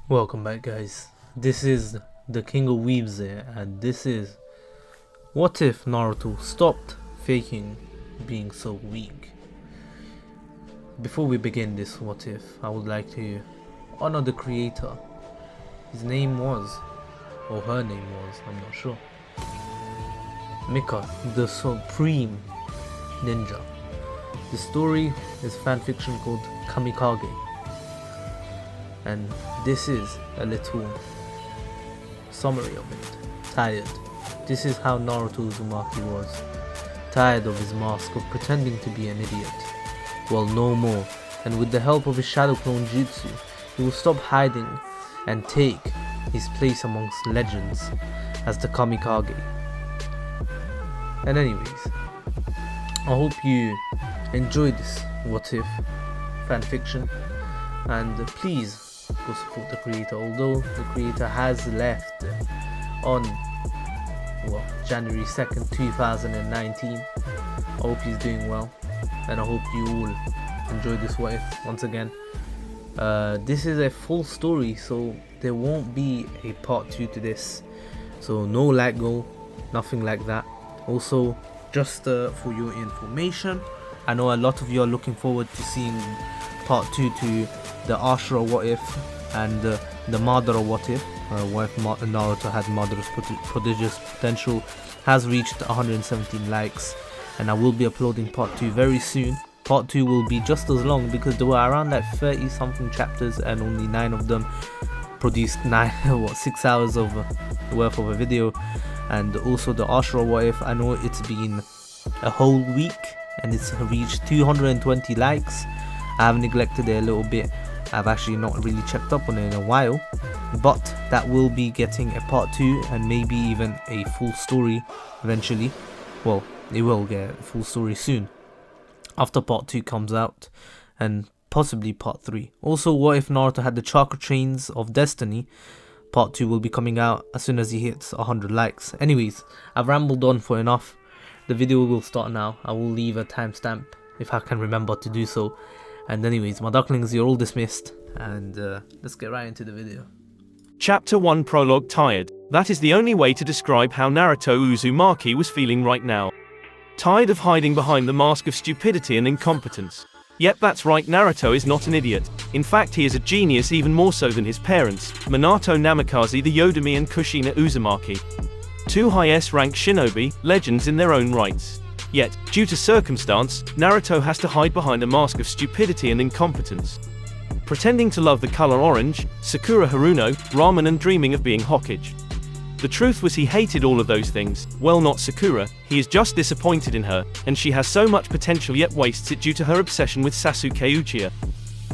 Welcome back, guys. This is the King of Weebs here, and this is what if Naruto stopped faking being so weak. Before we begin this what if, I would like to honor the creator. His name was, or her name was, I'm not sure, Mika, the Supreme Ninja. The story is fanfiction called Kamikage, and this is a little summary of it. Tired. This is how Naruto Uzumaki was. Tired of his mask of pretending to be an idiot. Well, no more. And with the help of his shadow clone jutsu, he will stop hiding and take his place amongst legends as the Kamikage. And anyways, I hope you enjoyed this what if fanfiction, and please go support the creator. Although the creator has left on January 2nd 2019, I hope he's doing well, and I hope you all enjoy this what if. Once again, this is a full story, so there won't be a part 2 to this, so no let go, nothing like that. Also, just for your information, I know a lot of you are looking forward to seeing part 2 to the Ashura what if and the Madara what if. What if Naruto had Madara's prodigious potential, has reached 117 likes, and I will be uploading part 2 very soon. Part 2 will be just as long because there were around like 30 something chapters and only 9 of them produced 6 hours of worth of a video. And also the Ashura what if, I know it's been a whole week and it's reached 220 likes. I have neglected it a little bit. I've actually not really checked up on it in a while, but that will be getting a part 2 and maybe even a full story eventually. Well, it will get a full story soon after part 2 comes out, and possibly part 3. Also, what if Naruto had the chakra chains of destiny? Part 2 will be coming out as soon as he hits 100 likes. Anyways, I've rambled on for enough. The video will start now. I will leave a timestamp if I can remember to do so. And anyways, my ducklings, you're all dismissed, and let's get right into the video. Chapter 1 Prologue. Tired. That is the only way to describe how Naruto Uzumaki was feeling right now. Tired of hiding behind the mask of stupidity and incompetence. Yep, that's right, Naruto is not an idiot. In fact, he is a genius, even more so than his parents, Minato Namikaze the Yodomi and Kushina Uzumaki. 2 high S-rank shinobi, legends in their own rights. Yet, due to circumstance, Naruto has to hide behind a mask of stupidity and incompetence. Pretending to love the color orange, Sakura Haruno, ramen, and dreaming of being Hokage. The truth was he hated all of those things. Well, not Sakura, he is just disappointed in her, and she has so much potential yet wastes it due to her obsession with Sasuke Uchiha.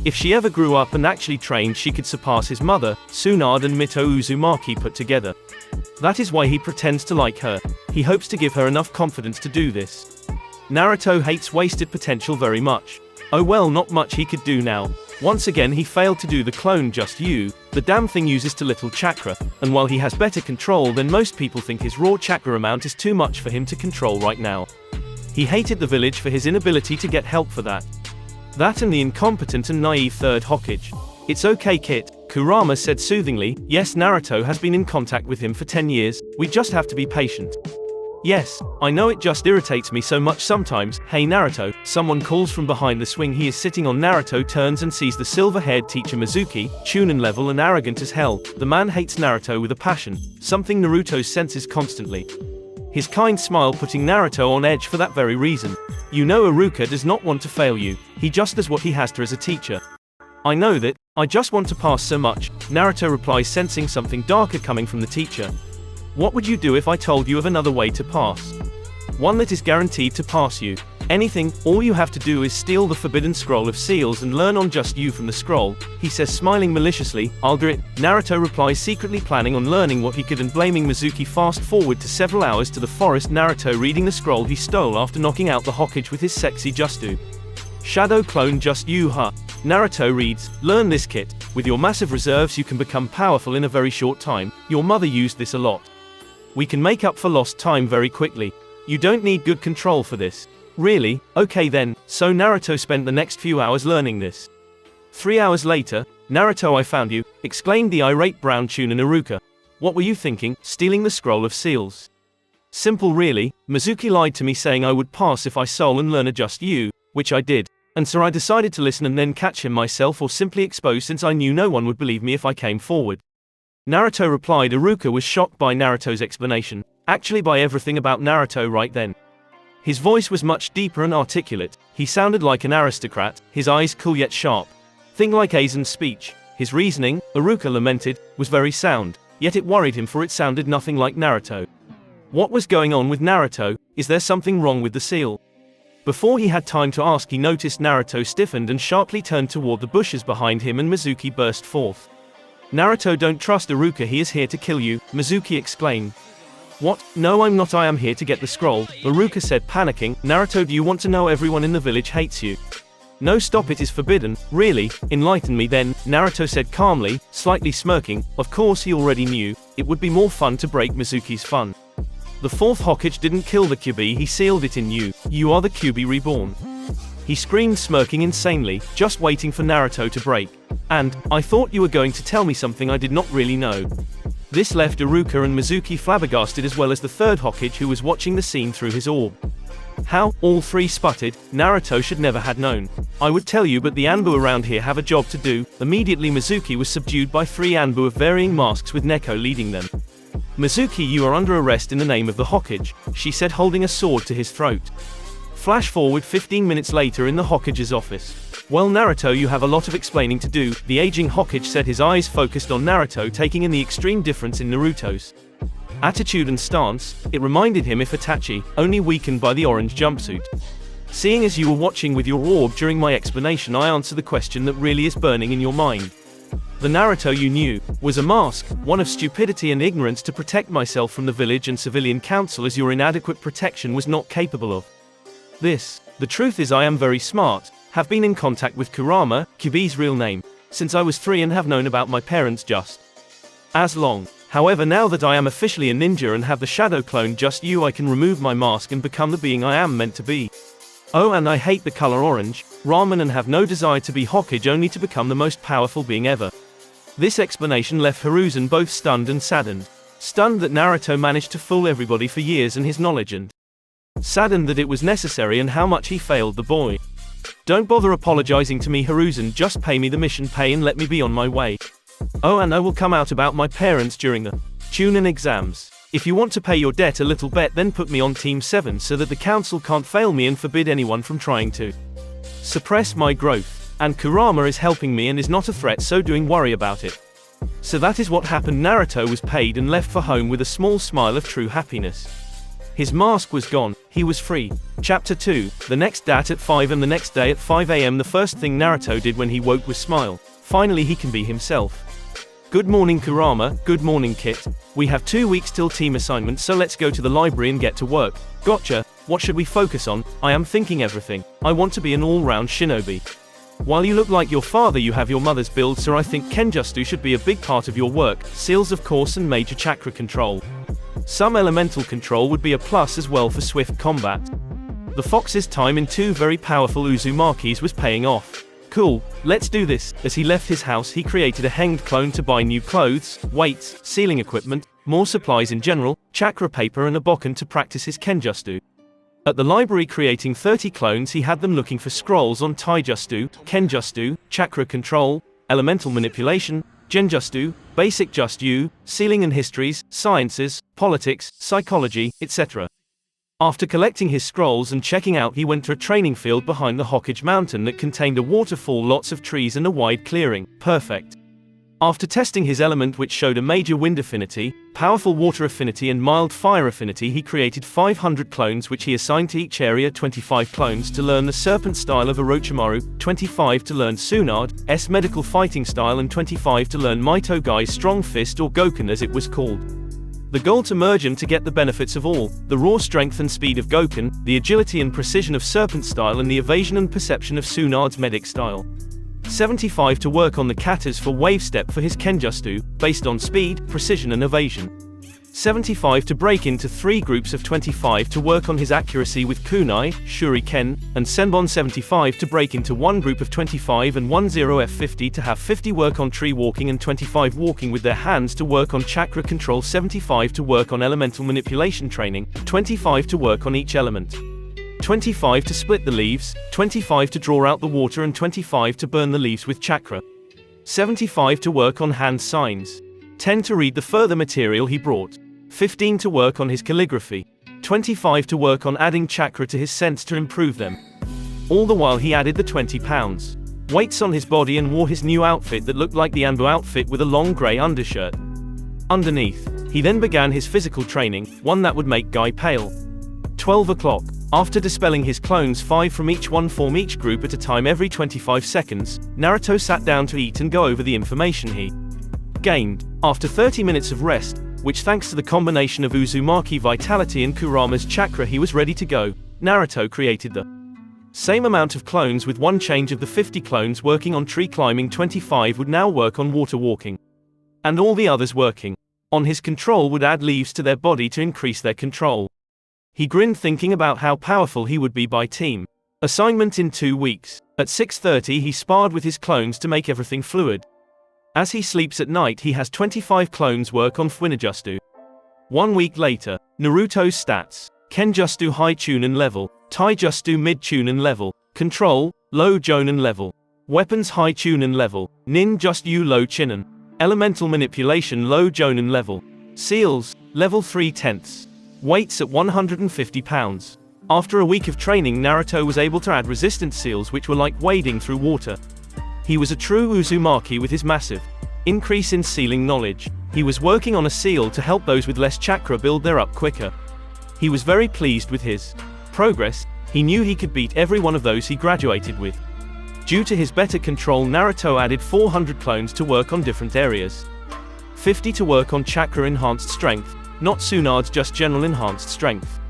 If she ever grew up and actually trained, she could surpass his mother, Tsunade, and Mito Uzumaki put together. That is why he pretends to like her. He hopes to give her enough confidence to do this. Naruto hates wasted potential very much. Oh well, not much he could do now. Once again he failed to do the clone just you. The damn thing uses too little chakra, and while he has better control than most people think, his raw chakra amount is too much for him to control right now. He hated the village for his inability to get help for that. That and the incompetent and naive third Hokage. It's okay, Kit, Kurama said soothingly. Yes, Naruto has been in contact with him for 10 years, we just have to be patient. Yes, I know, it just irritates me so much sometimes. Hey Naruto, someone calls from behind the swing he is sitting on. Naruto turns and sees the silver-haired teacher Mizuki, Chunin level and arrogant as hell. The man hates Naruto with a passion, something Naruto senses constantly. His kind smile putting Naruto on edge for that very reason. You know, Iruka does not want to fail you, he just does what he has to as a teacher. I know that, I just want to pass so much, Naruto replies, sensing something darker coming from the teacher. What would you do if I told you of another way to pass? One that is guaranteed to pass you. Anything, all you have to do is steal the forbidden scroll of seals and learn on just you from the scroll, he says, smiling maliciously. I'll do it, Naruto replies, secretly planning on learning what he could and blaming Mizuki. Fast forward to several hours to the forest. Naruto reading the scroll he stole after knocking out the Hokage with his sexy just do. Shadow clone just you, huh? Naruto reads, "Learn this kit. With your massive reserves you can become powerful in a very short time. Your mother used this a lot. We can make up for lost time very quickly. You don't need good control for this." Really? Okay then. So Naruto spent the next few hours learning this. 3 hours later, "Naruto, I found you," exclaimed the irate brown Chunin Iruka. "What were you thinking, stealing the scroll of seals?" Simple really. Mizuki lied to me saying I would pass if I soul and learn Adjust You, which I did. And so I decided to listen and then catch him myself or simply expose since I knew no one would believe me if I came forward. Naruto replied. Iruka was shocked by Naruto's explanation, actually by everything about Naruto right then. His voice was much deeper and articulate, he sounded like an aristocrat, his eyes cool yet sharp. Thing like Aizen's speech. His reasoning, Iruka lamented, was very sound, yet it worried him for it sounded nothing like Naruto. What was going on with Naruto? Is there something wrong with the seal? Before he had time to ask, he noticed Naruto stiffened and sharply turned toward the bushes behind him, and Mizuki burst forth. "Naruto, don't trust Iruka, he is here to kill you," Mizuki exclaimed. "What? No, I'm not, I am here to get the scroll," Iruka said, panicking. "Naruto, do you want to know everyone in the village hates you?" "No, stop, it is forbidden." "Really? Enlighten me then," Naruto said calmly, slightly smirking. Of course he already knew, it would be more fun to break Mizuki's fun. "The fourth Hokage didn't kill the Kyuubi, he sealed it in you. You are the Kyuubi reborn," he screamed, smirking insanely, just waiting for Naruto to break. "And, I thought you were going to tell me something I did not really know." This left Iruka and Mizuki flabbergasted, as well as the third Hokage, who was watching the scene through his orb. "How?" all three sputtered. Naruto should never had known. "I would tell you, but the Anbu around here have a job to do." Immediately Mizuki was subdued by 3 Anbu of varying masks with Neko leading them. "Mizuki, you are under arrest in the name of the Hokage," she said, holding a sword to his throat. Flash forward 15 minutes later in the Hokage's office. "Well, Naruto, you have a lot of explaining to do," the aging Hokage said, his eyes focused on Naruto, taking in the extreme difference in Naruto's attitude and stance. It reminded him of Itachi, only weakened by the orange jumpsuit. "Seeing as you were watching with your orb during my explanation, I answer the question that really is burning in your mind. The Naruto you knew was a mask, one of stupidity and ignorance to protect myself from the village and civilian council, as your inadequate protection was not capable of this. The truth is I am very smart, have been in contact with Kurama, Kyuubi's real name, since I was 3 and have known about my parents just as long. However, now that I am officially a ninja and have the shadow clone Just You, I can remove my mask and become the being I am meant to be. Oh, and I hate the color orange, ramen, and have no desire to be Hokage, only to become the most powerful being ever." This explanation left Hiruzen both stunned and saddened. Stunned that Naruto managed to fool everybody for years and his knowledge, and saddened that it was necessary and how much he failed the boy. "Don't bother apologizing to me, Hiruzen, just pay me the mission pay and let me be on my way. Oh, and I will come out about my parents during the Chunin exams. If you want to pay your debt a little bit, then put me on Team 7 so that the council can't fail me and forbid anyone from trying to suppress my growth. And Kurama is helping me and is not a threat, so don't worry about it." So that is what happened. Naruto was paid and left for home with a small smile of true happiness. His mask was gone, he was free. Chapter 2, the next day at 5 am. The next day at 5 am, the first thing Naruto did when he woke was smile. Finally he can be himself. "Good morning, Kurama." "Good morning, Kit. We have 2 weeks till team assignment, so let's go to the library and get to work." "Gotcha. What should we focus on?" "I am thinking everything. I want to be an all-round shinobi." "While you look like your father, you have your mother's build, so I think Kenjutsu should be a big part of your work. Seals, of course, and major chakra control. Some elemental control would be a plus as well for swift combat." The fox's time in 2 very powerful Uzumakis was paying off. "Cool, let's do this." As he left his house, he created a hanged clone to buy new clothes, weights, sealing equipment, more supplies in general, chakra paper, and a bokken to practice his Kenjutsu. At the library, creating 30 clones, he had them looking for scrolls on Taijutsu, Kenjutsu, chakra control, elemental manipulation, Genjutsu, basic Just You, sealing and histories, sciences, politics, psychology, etc. After collecting his scrolls and checking out, he went to a training field behind the Hokage mountain that contained a waterfall, lots of trees, and a wide clearing. Perfect. After testing his element, which showed a major wind affinity, powerful water affinity, and mild fire affinity, he created 500 clones, which he assigned to each area. 25 clones to learn the serpent style of Orochimaru, 25 to learn Tsunade medical fighting style, and 25 to learn Mito Gai's strong fist, or Goken as it was called. The goal to merge him to get the benefits of all: the raw strength and speed of Goken, the agility and precision of serpent style, and the evasion and perception of Tsunade's medic style. 75 to work on the katas for wave step for his kenjutsu, based on speed, precision and evasion. 75 to break into 3 groups of 25 to work on his accuracy with kunai, shuriken, and senbon. 75 to break into 1 group of 25 and 10 F50 to have 50 work on tree walking and 25 walking with their hands to work on chakra control. 75 to work on elemental manipulation training, 25 to work on each element. 25 to split the leaves, 25 to draw out the water and 25 to burn the leaves with chakra. 75 to work on hand signs. 10 to read the further material he brought. 15 to work on his calligraphy. 25 to work on adding chakra to his sense to improve them. All the while he added the 20 pounds weights on his body and wore his new outfit that looked like the Anbu outfit with a long grey undershirt underneath. He then began his physical training, one that would make Guy pale. 12 o'clock. After dispelling his clones 5 from each one form each group at a time every 25 seconds, Naruto sat down to eat and go over the information he gained. After 30 minutes of rest, which thanks to the combination of Uzumaki vitality and Kurama's chakra he was ready to go, Naruto created the same amount of clones with one change of the 50 clones working on tree climbing. 25 would now work on water walking. And all the others working on his control would add leaves to their body to increase their control. He grinned thinking about how powerful he would be by team assignment in 2 weeks. At 6:30 he sparred with his clones to make everything fluid. As he sleeps at night he has 25 clones work on Fuinajutsu. 1 week later, Naruto's stats: Kenjutsu high Chunin level, Taijutsu mid Chunin level, Control, low Jonin level, Weapons high Chunin level, Ninjutsu low Chunin, Elemental manipulation low Jonin level, Seals, level 3/10. Weights at 150 pounds. After a week of training Naruto was able to add resistant seals which were like wading through water. He was a true Uzumaki with his massive increase in sealing knowledge. He was working on a seal to help those with less chakra build their up quicker. He was very pleased with his progress. He knew he could beat every one of those he graduated with. Due to his better control Naruto added 400 clones to work on different areas. 50 to work on chakra enhanced strength, not Tsunad's just general enhanced strength.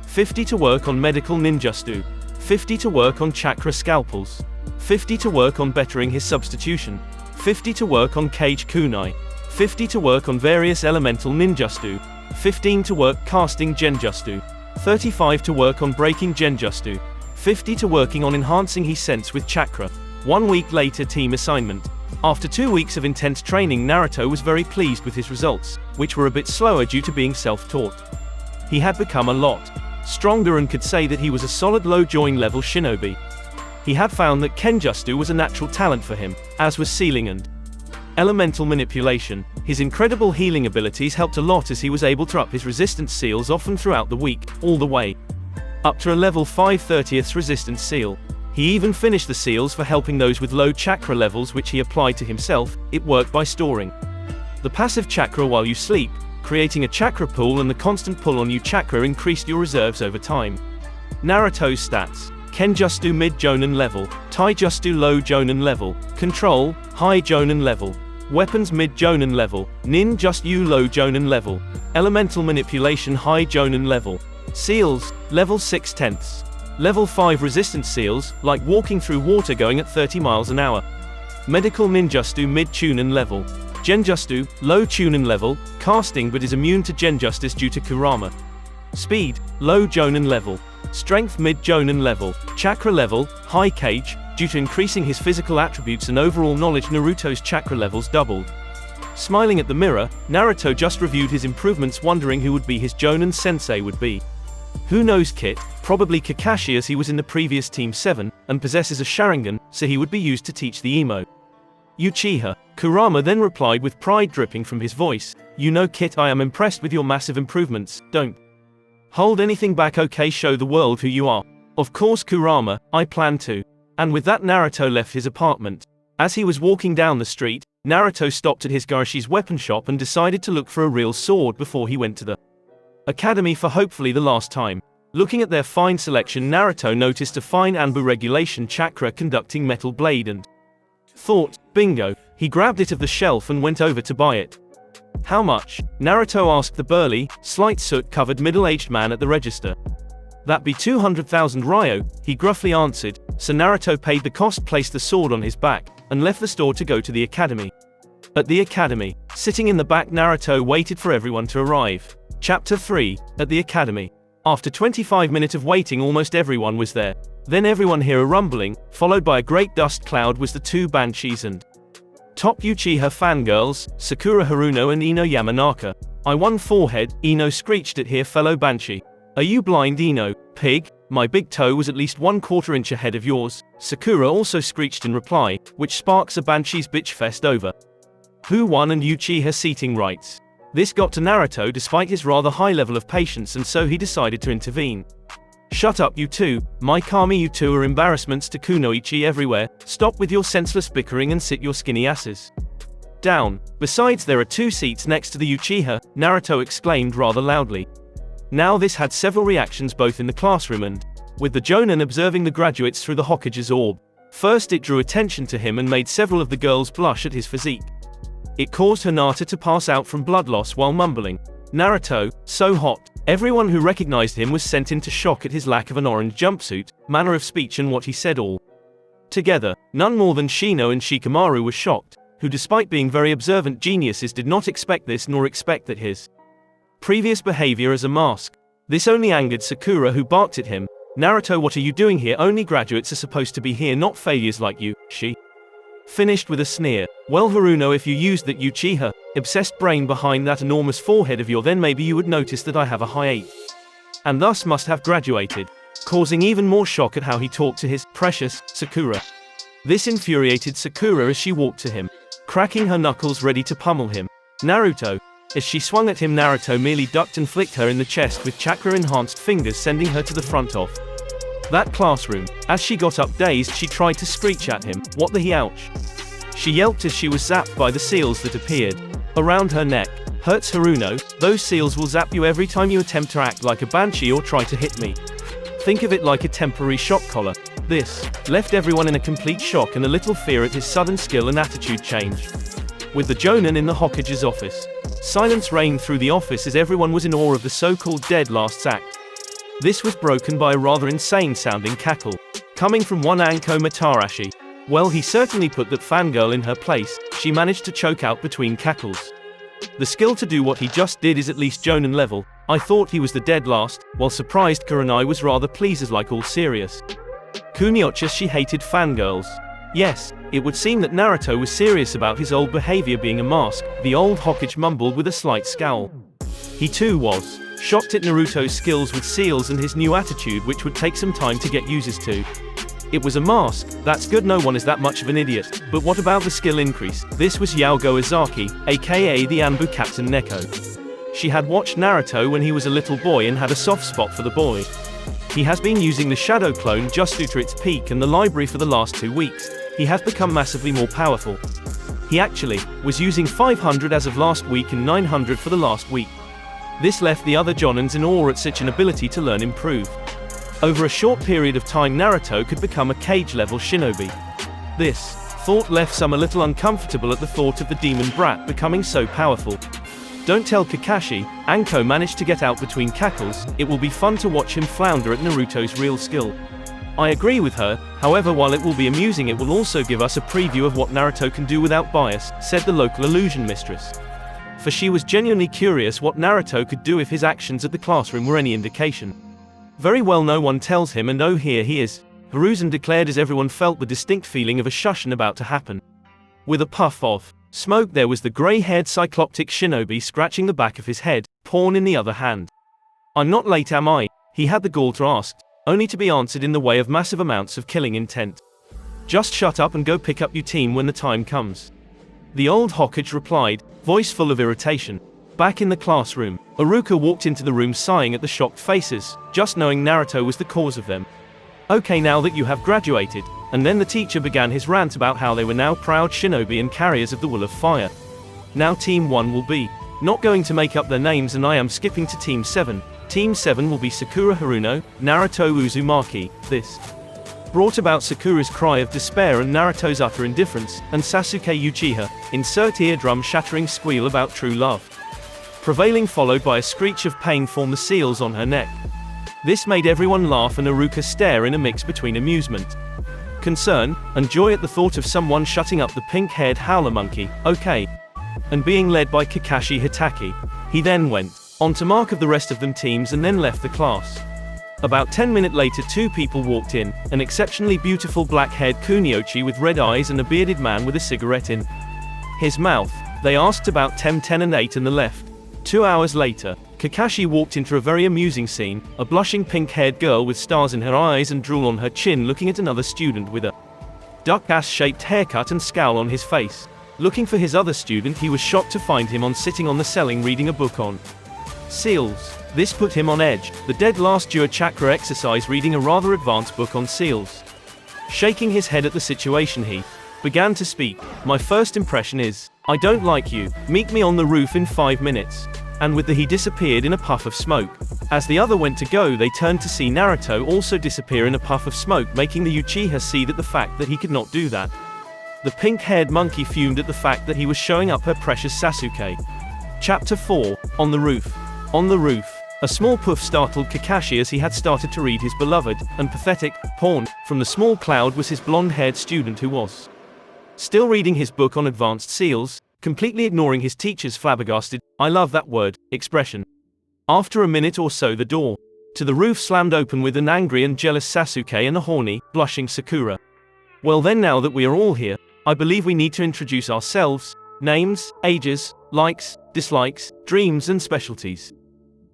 50 to work on medical ninjutsu. 50 to work on chakra scalpels. 50 to work on bettering his substitution. 50 to work on cage kunai. 50 to work on various elemental ninjutsu. 15 to work casting genjutsu. 35 to work on breaking genjutsu. 50 to working on enhancing his sense with chakra. 1 week later team assignment. After 2 weeks of intense training Naruto was very pleased with his results, which were a bit slower due to being self-taught. He had become a lot stronger and could say that he was a solid low join level shinobi. He had found that Kenjutsu was a natural talent for him, as was sealing and elemental manipulation. His incredible healing abilities helped a lot as he was able to up his resistance seals often throughout the week, all the way up to a level 5/30th resistance seal. He even finished the seals for helping those with low chakra levels which he applied to himself. It worked by storing the passive chakra while you sleep, creating a chakra pool, and the constant pull on you chakra increased your reserves over time. Naruto's stats: Kenjutsu mid Jonin level, Taijutsu low Jonin level, Control, high Jonin level, Weapons mid Jonin level, Ninjutsu low Jonin level, Elemental manipulation high Jonin level, Seals, level 6/10. Level 5 resistance seals, like walking through water going at 30 miles an hour. Medical ninjutsu mid Chunin level. Genjutsu, low Chunin level, casting but is immune to genjustice due to Kurama. Speed, low Jonin level. Strength mid Jonin level. Chakra level, high cage, due to increasing his physical attributes and overall knowledge Naruto's chakra levels doubled. Smiling at the mirror, Naruto just reviewed his improvements wondering who would be his Jonin sensei would be. Who knows Kit, probably Kakashi as he was in the previous Team 7, and possesses a Sharingan, so he would be used to teach the emo. Uchiha. Kurama then replied with pride dripping from his voice, "You know Kit, I am impressed with your massive improvements, don't hold anything back, okay, show the world who you are." Of course Kurama, I plan to. And with that Naruto left his apartment. As he was walking down the street, Naruto stopped at his Garashi's weapon shop and decided to look for a real sword before he went to the academy for hopefully the last time. Looking at their fine selection Naruto noticed a fine Anbu regulation chakra conducting metal blade and thought, bingo. He grabbed it off the shelf and went over to buy it. How much? Naruto asked the burly, slight soot-covered middle-aged man at the register. That be 200,000 ryo, he gruffly answered, so Naruto paid the cost, placed the sword on his back, and left the store to go to the academy. At the academy, sitting in the back, Naruto waited for everyone to arrive. Chapter 3, at the academy. After 25 minutes of waiting, almost everyone was there. Then everyone heard a rumbling, followed by a great dust cloud was the two banshees and top Uchiha fangirls, Sakura Haruno and Ino Yamanaka. "I won forehead," Ino screeched at her fellow banshee. "Are you blind, Ino, pig? My big toe was at least 1/4 inch ahead of yours," Sakura also screeched in reply, which sparks a banshee's bitch fest over who won and Uchiha seating rights. This got to Naruto despite his rather high level of patience, and so he decided to intervene. "Shut up, you two, my kami, you two are embarrassments to Kunoichi everywhere, stop with your senseless bickering and sit your skinny asses down. Besides, there are 2 seats next to the Uchiha," Naruto exclaimed rather loudly. Now this had several reactions both in the classroom and with the Jonin observing the graduates through the Hokage's orb. First, it drew attention to him and made several of the girls blush at his physique. It caused Hinata to pass out from blood loss while mumbling, "Naruto, so hot." Everyone who recognized him was sent into shock at his lack of an orange jumpsuit, manner of speech and what he said all together. None more than Shino and Shikamaru were shocked, who despite being very observant geniuses did not expect this nor expect that his previous behavior as a mask. This only angered Sakura, who barked at him, "Naruto, what are you doing here? Only graduates are supposed to be here, not failures like you," she finished with a sneer. "Well, Haruno, if you used that Uchiha obsessed brain behind that enormous forehead of yours, then maybe you would notice that I have a high 8 and thus must have graduated," causing even more shock at how he talked to his precious Sakura. This infuriated Sakura as she walked to him, cracking her knuckles ready to pummel him. "Naruto." As she swung at him, Naruto merely ducked and flicked her in the chest with chakra-enhanced fingers, sending her to the front of that classroom. As she got up dazed, she tried to screech at him, "What the he ouch." She yelped as she was zapped by the seals that appeared around her neck. "Hurts, Haruno, those seals will zap you every time you attempt to act like a banshee or try to hit me. Think of it like a temporary shock collar." This left everyone in a complete shock and a little fear at his sudden skill and attitude change. With the Jonin in the Hokage's office, silence reigned through the office as everyone was in awe of the so-called dead last act. This was broken by a rather insane-sounding cackle, coming from one Anko Matarashi. Well, he certainly put that fangirl in her place. She managed to choke out between cackles. The skill to do what he just did is at least Jonin level. I thought he was the dead last, while surprised Kurenai was rather pleased, as like all serious Kuniocha, she hated fangirls. Yes, it would seem that Naruto was serious about his old behavior being a mask, the old Hokage mumbled with a slight scowl. He too was shocked at Naruto's skills with seals and his new attitude, which would take some time to get users to. It was a mask, that's good, no one is that much of an idiot, but what about the skill increase? This was Yaogo Izaki, aka the Anbu Captain Neko. She had watched Naruto when he was a little boy and had a soft spot for the boy. He has been using the Shadow Clone just due to its peak and the library for the last 2 weeks. He has become massively more powerful. He actually was using 500 as of last week and 900 for the last week. This left the other Jonins in awe at such an ability to learn improve. Over a short period of time, Naruto could become a cage-level shinobi. This thought left some a little uncomfortable at the thought of the demon brat becoming so powerful. Don't tell Kakashi, Anko managed to get out between cackles. It will be fun to watch him flounder at Naruto's real skill. I agree with her, however while it will be amusing, it will also give us a preview of what Naruto can do without bias, said the local illusion mistress. For she was genuinely curious what Naruto could do if his actions at the classroom were any indication. Very well, no one tells him, and oh, here he is, Hiruzen declared as everyone felt the distinct feeling of a shushin about to happen. With a puff of smoke, there was the grey-haired cycloptic shinobi scratching the back of his head, pawn in the other hand. "I'm not late, am I?" he had the gall to ask, only to be answered in the way of massive amounts of killing intent. "Just shut up and go pick up your team when the time comes," the old Hokage replied, voice full of irritation. Back in the classroom, Iruka walked into the room sighing at the shocked faces, just knowing Naruto was the cause of them. "Okay, now that you have graduated," and then the teacher began his rant about how they were now proud shinobi and carriers of the Will of Fire. "Now Team 1 will be not going to make up their names, and I am skipping to Team 7. Team 7 will be Sakura Haruno, Naruto Uzumaki." This brought about Sakura's cry of despair and Naruto's utter indifference, and Sasuke Uchiha, insert eardrum-shattering squeal about true love, prevailing, followed by a screech of pain form the seals on her neck. This made everyone laugh and Iruka stare in a mix between amusement concern, and joy at the thought of someone shutting up the pink-haired howler monkey, okay, and being led by Kakashi Hitaki. He then went on to mark of the rest of them teams and then left the class. About 10 minutes later 2 people walked in, an exceptionally beautiful black-haired kuniochi with red eyes and a bearded man with a cigarette in his mouth. They asked about 10, 10 and 8 and the left. 2 hours later, Kakashi walked into a very amusing scene, a blushing pink-haired girl with stars in her eyes and drool on her chin looking at another student with a duck-ass-shaped haircut and scowl on his face. Looking for his other student, he was shocked to find him sitting on the ceiling reading a book on seals. This put him on edge, the dead last Dua Chakra exercise reading a rather advanced book on seals. Shaking his head at the situation he began to speak. My first impression is, I don't like you, meet me on the roof in 5 minutes. And with the he disappeared in a puff of smoke. As the other went to go they turned to see Naruto also disappear in a puff of smoke, making the Uchiha see that the fact that he could not do that. The pink-haired monkey fumed at the fact that he was showing up her precious Sasuke. Chapter 4, On the Roof. On the roof. A small puff startled Kakashi as he had started to read his beloved, and pathetic, porn. From the small cloud was his blonde-haired student who was still reading his book on advanced seals, completely ignoring his teacher's flabbergasted, I love that word, expression. After a minute or so the door to the roof slammed open with an angry and jealous Sasuke and a horny, blushing Sakura. Well then, now that we are all here, I believe we need to introduce ourselves, names, ages, likes, dislikes, dreams and specialties.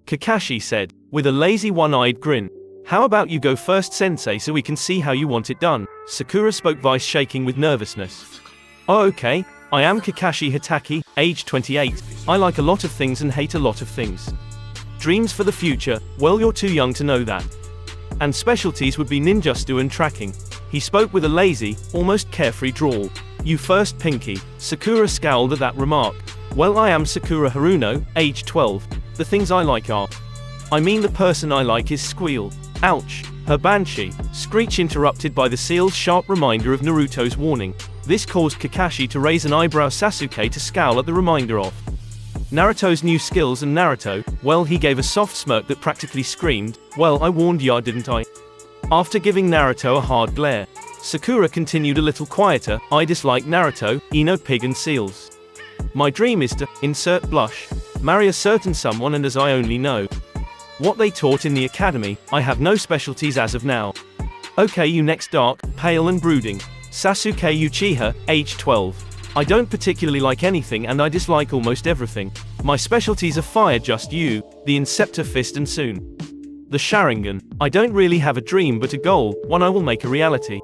Kakashi said, with a lazy one-eyed grin. How about you go first, sensei, so we can see how you want it done? Sakura spoke, voice shaking with nervousness. Oh okay, I am Kakashi Hitaki, age 28, I like a lot of things and hate a lot of things. Dreams for the future, well you're too young to know that. And specialties would be ninjutsu and tracking. He spoke with a lazy, almost carefree drawl. You first, Pinky. Sakura scowled at that remark. Well, I am Sakura Haruno, age 12. The things I like are. I mean, the person I like is Squeal. Ouch. Her Banshee. Screech interrupted by the seal's sharp reminder of Naruto's warning. This caused Kakashi to raise an eyebrow, Sasuke to scowl at the reminder of Naruto's new skills, and Naruto, well, he gave a soft smirk that practically screamed, well, I warned ya, didn't I? After giving Naruto a hard glare, Sakura continued a little quieter, I dislike Naruto, Ino, pig and seals. My dream is to, insert blush, marry a certain someone, and as I only know what they taught in the academy, I have no specialties as of now. Okay, you next, dark, pale and brooding. Sasuke Uchiha, age 12. I don't particularly like anything and I dislike almost everything. My specialties are fire, just you, the Inceptor Fist and soon the Sharingan. I don't really have a dream but a goal, one I will make a reality.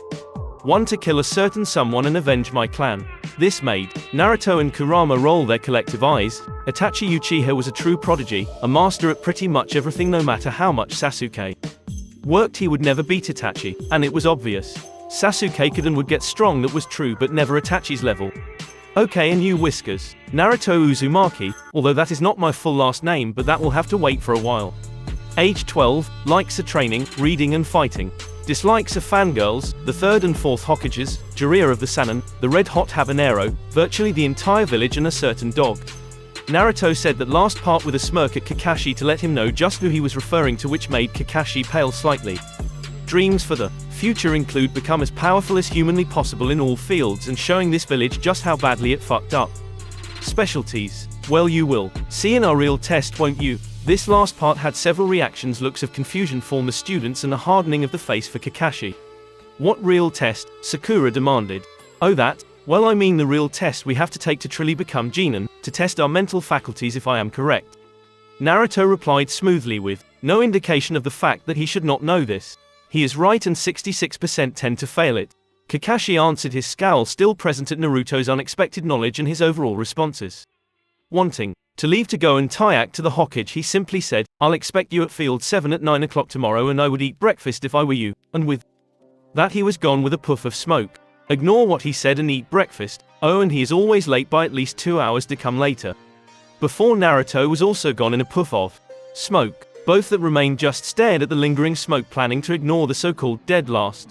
One to kill a certain someone and avenge my clan. This made Naruto and Kurama roll their collective eyes. Itachi Uchiha was a true prodigy, a master at pretty much everything. No matter how much Sasuke worked, he would never beat Itachi, and it was obvious. Sasuke could and would get strong, that was true, but never Itachi's level. Okay, and you, Whiskers. Naruto Uzumaki, although that is not my full last name, but that will have to wait for a while. Age 12, likes are training, reading and fighting. Dislikes are fangirls, the 3rd and 4th Hokages, Jiraiya of the Sanin, the red hot habanero, virtually the entire village and a certain dog. Naruto said that last part with a smirk at Kakashi to let him know just who he was referring to, which made Kakashi pale slightly. Dreams for the future include become as powerful as humanly possible in all fields and showing this village just how badly it fucked up. Specialties. Well, you will see in our real test, won't you? This last part had several reactions, looks of confusion from the students and a hardening of the face for Kakashi. What real test? Sakura demanded. Oh that? Well, I mean the real test we have to take to truly become Chunin, to test our mental faculties, if I am correct. Naruto replied smoothly with no indication of the fact that he should not know this. He is right and 66% tend to fail it. Kakashi answered, his scowl still present at Naruto's unexpected knowledge and his overall responses. Wanting to leave to go and kayak to the Hokage, he simply said, I'll expect you at field 7 at 9 o'clock tomorrow, and I would eat breakfast if I were you, and with that he was gone with a puff of smoke. Ignore what he said and eat breakfast. Oh, and he is always late by at least 2 hours to come later. Before Naruto was also gone in a puff of smoke. Both that remained just stared at the lingering smoke, planning to ignore the so-called dead last.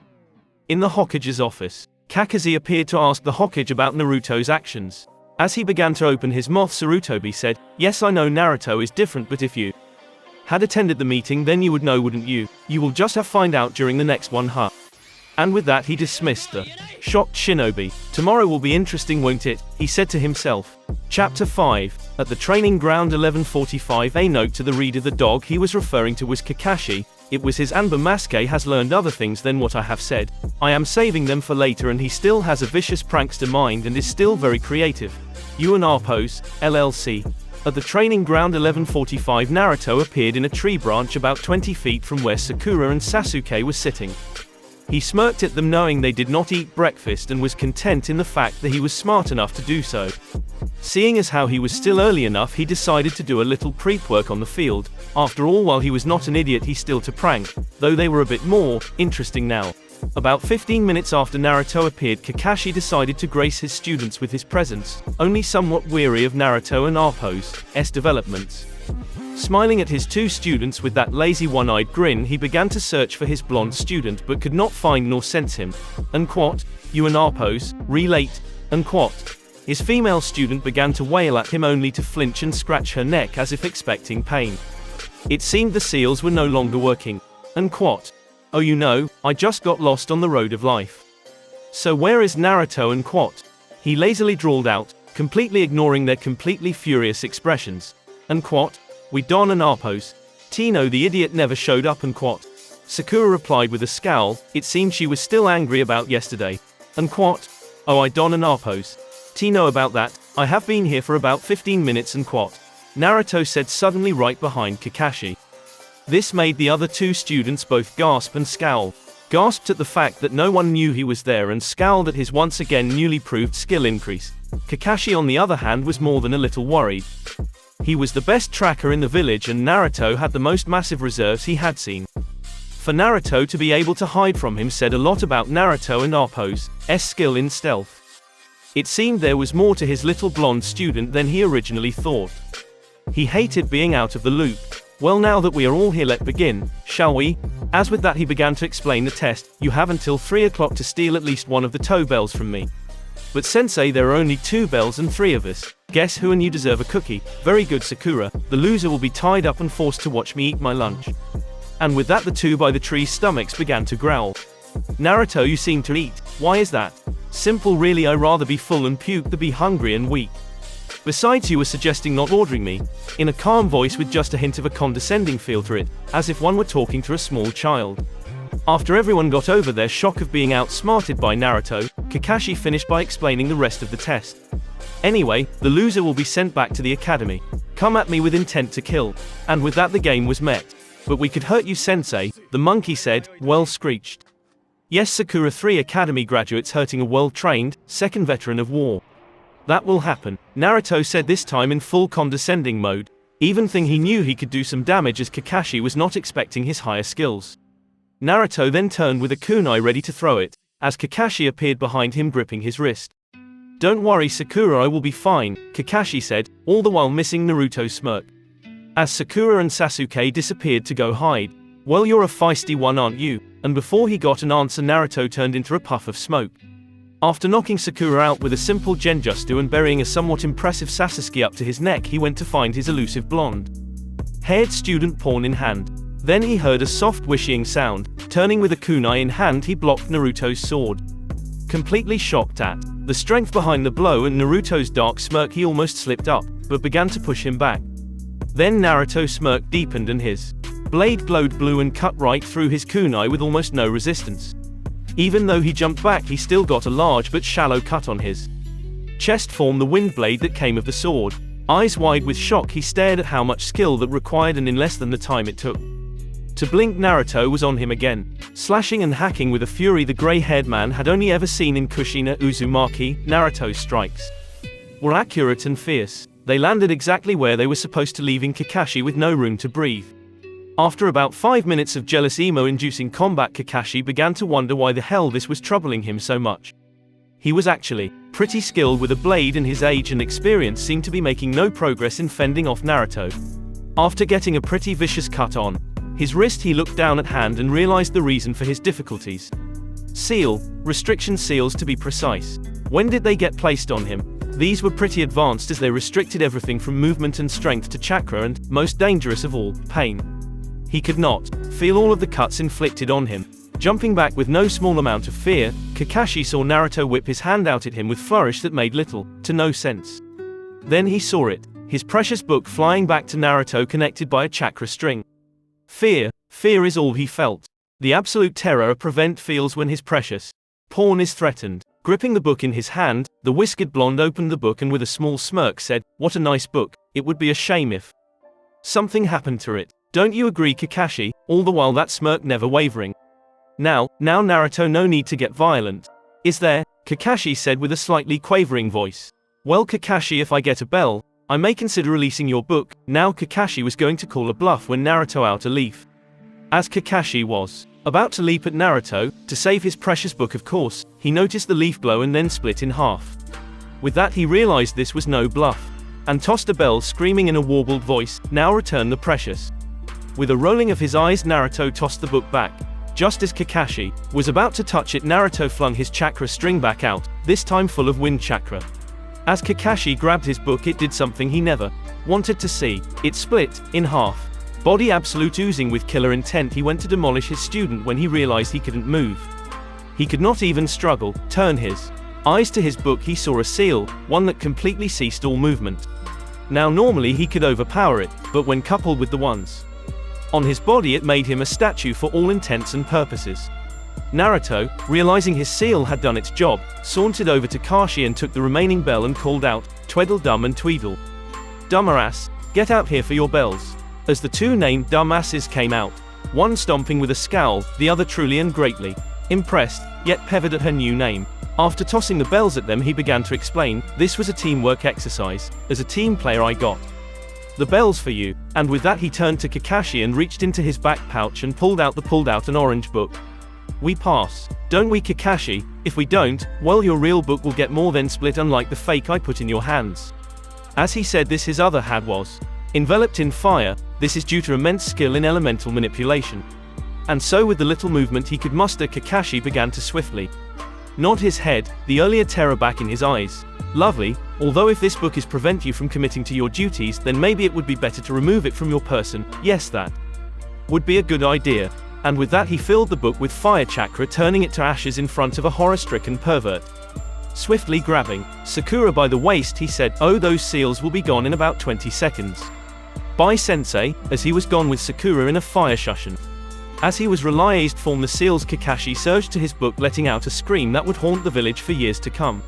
In the Hokage's office, Kakashi appeared to ask the Hokage about Naruto's actions. As he began to open his mouth, Sarutobi said, yes, I know Naruto is different, but if you had attended the meeting then you would know, wouldn't you? You will just have find out during the next one, huh? And with that he dismissed the shocked shinobi. Tomorrow will be interesting, won't it? He said to himself. Chapter 5. At the training ground 11:45. A note to the reader: the dog he was referring to was Kakashi. It was his Anbu. Masuke has learned other things than what I have said. I am saving them for later, and he still has a vicious prankster mind and is still very creative. UNRPOS, LLC. At the training ground 11:45. Naruto appeared in a tree branch about 20 feet from where Sakura and Sasuke were sitting. He smirked at them, knowing they did not eat breakfast, and was content in the fact that he was smart enough to do so. Seeing as how he was still early enough, he decided to do a little prep work on the field. After all, while he was not an idiot, he still to prank, though they were a bit more interesting now. About 15 minutes after Naruto appeared, Kakashi decided to grace his students with his presence, only somewhat weary of Naruto and Arpo's developments. Smiling at his two students with that lazy one-eyed grin, he began to search for his blonde student but could not find nor sense him. Unquote. UNRPOS, relate. Unquote. His female student began to wail at him, only to flinch and scratch her neck as if expecting pain. It seemed the seals were no longer working. Unquote. Oh, you know, I just got lost on the road of life. So where is Naruto? Unquote. He lazily drawled out, completely ignoring their completely furious expressions. Unquote. We don and Arpos. Tino the idiot never showed up. Unquote. Sakura replied with a scowl. It seemed she was still angry about yesterday. Unquote. Oh, I don and Arpos. Tino about that. I have been here for about 15 minutes. Unquote. Naruto said suddenly right behind Kakashi. This made the other two students both gasp and scowl. Gasped at the fact that no one knew he was there, and scowled at his once again newly proved skill increase. Kakashi on the other hand was more than a little worried. He was the best tracker in the village, and Naruto had the most massive reserves he had seen. For Naruto to be able to hide from him said a lot about Naruto and Arpo's skill in stealth. It seemed there was more to his little blonde student than he originally thought. He hated being out of the loop. Well, now that we are all here, let's begin, shall we? As with that he began to explain the test. You have until 3 o'clock to steal at least one of the TKoW bells from me. But sensei, there are only 2 bells and 3 of us. Guess who, and you deserve a cookie. Very good, Sakura. The loser will be tied up and forced to watch me eat my lunch. And with that the two by the tree's stomachs began to growl. Naruto, you seem to eat. Why is that? Simple really, I rather be full and puke than be hungry and weak. Besides, you were suggesting not ordering me. In a calm voice with just a hint of a condescending feel to it, as if one were talking to a small child. After everyone got over their shock of being outsmarted by Naruto, Kakashi finished by explaining the rest of the test. Anyway, the loser will be sent back to the academy. Come at me with intent to kill. And with that the game was met. But we could hurt you, sensei, the monkey said, well screeched. Yes, Sakura, 3 academy graduates hurting a well-trained, second veteran of war. That will happen, Naruto said, this time in full condescending mode. Even thing he knew he could do some damage, as Kakashi was not expecting his higher skills. Naruto then turned with a kunai ready to throw it, as Kakashi appeared behind him gripping his wrist. Don't worry, Sakura, I will be fine, Kakashi said, all the while missing Naruto's smirk. As Sakura and Sasuke disappeared to go hide. Well, you're a feisty one, aren't you? And before he got an answer, Naruto turned into a puff of smoke. After knocking Sakura out with a simple genjutsu and burying a somewhat impressive Sasuke up to his neck, he went to find his elusive blonde-haired student pawn in hand. Then he heard a soft whooshing sound. Turning with a kunai in hand, he blocked Naruto's sword. Completely shocked at the strength behind the blow and Naruto's dark smirk, he almost slipped up, but began to push him back. Then Naruto's smirk deepened and his blade glowed blue and cut right through his kunai with almost no resistance. Even though he jumped back, he still got a large but shallow cut on his chest from the wind blade that came of the sword. Eyes wide with shock, he stared at how much skill that required, and in less than the time it took to blink, Naruto was on him again, slashing and hacking with a fury the grey-haired man had only ever seen in Kushina Uzumaki. Naruto's strikes were accurate and fierce. They landed exactly where they were supposed to, leaving Kakashi with no room to breathe. After about 5 minutes of jealous emo-inducing combat, Kakashi began to wonder why the hell this was troubling him so much. He was actually pretty skilled with a blade, and his age and experience seemed to be making no progress in fending off Naruto. After getting a pretty vicious cut on his wrist, he looked down at hand and realized the reason for his difficulties. Restriction seals to be precise. When did they get placed on him? These were pretty advanced, as they restricted everything from movement and strength to chakra and, most dangerous of all, pain. He could not feel all of the cuts inflicted on him. Jumping back with no small amount of fear, Kakashi saw Naruto whip his hand out at him with flourish that made little to no sense. Then he saw it, his precious book flying back to Naruto connected by a chakra string. Fear is all he felt. The absolute terror a Prevent feels when his precious pawn is threatened. Gripping the book in his hand, the whiskered blonde opened the book and with a small smirk said, "What a nice book, it would be a shame if something happened to it. Don't you agree, Kakashi?" All the while that smirk never wavering. Now Naruto, no need to get violent. Is there? Kakashi said with a slightly quavering voice. Well Kakashi, if I get a bell, I may consider releasing your book. Now Kakashi was going to call a bluff when Naruto out a leaf. As Kakashi was about to leap at Naruto, to save his precious book of course, he noticed the leaf glow and then split in half. With that he realized this was no bluff, and tossed a bell screaming in a warbled voice, "Now return the precious." With a rolling of his eyes Naruto tossed the book back. Just as Kakashi was about to touch it, Naruto flung his chakra string back out, this time full of wind chakra. As Kakashi grabbed his book it did something he never wanted to see. It split in half. Body absolute oozing with killer intent, he went to demolish his student when he realized he couldn't move. He could not even struggle, turn his eyes to his book. He saw a seal, one that completely ceased all movement. Now normally he could overpower it, but when coupled with the ones on his body it made him a statue for all intents and purposes. Naruto, realizing his seal had done its job, sauntered over to Kashi and took the remaining bell and called out, "Tweedledum and Tweedle. Dumberass, get out here for your bells." As the two named dumbasses came out, one stomping with a scowl, the other truly and greatly impressed, yet pevered at her new name. After tossing the bells at them he began to explain, "This was a teamwork exercise. As a team player I got the bells for you." And with that he turned to Kakashi and reached into his back pouch and pulled out an orange book. "We pass, don't we Kakashi? If we don't, well your real book will get more than split, unlike the fake I put in your hands." As he said this his other hand was enveloped in fire. This is due to immense skill in elemental manipulation. And so with the little movement he could muster Kakashi began to swiftly nod his head, the earlier terror back in his eyes. "Lovely, although if this book is prevent you from committing to your duties then maybe it would be better to remove it from your person. Yes, that would be a good idea." And with that he filled the book with fire chakra, turning it to ashes in front of a horror-stricken pervert. Swiftly grabbing Sakura by the waist he said, "Oh, those seals will be gone in about 20 seconds. Bye sensei." As he was gone with Sakura in a fire shushin. As he was realized from the seals, Kakashi surged to his book, letting out a scream that would haunt the village for years to come.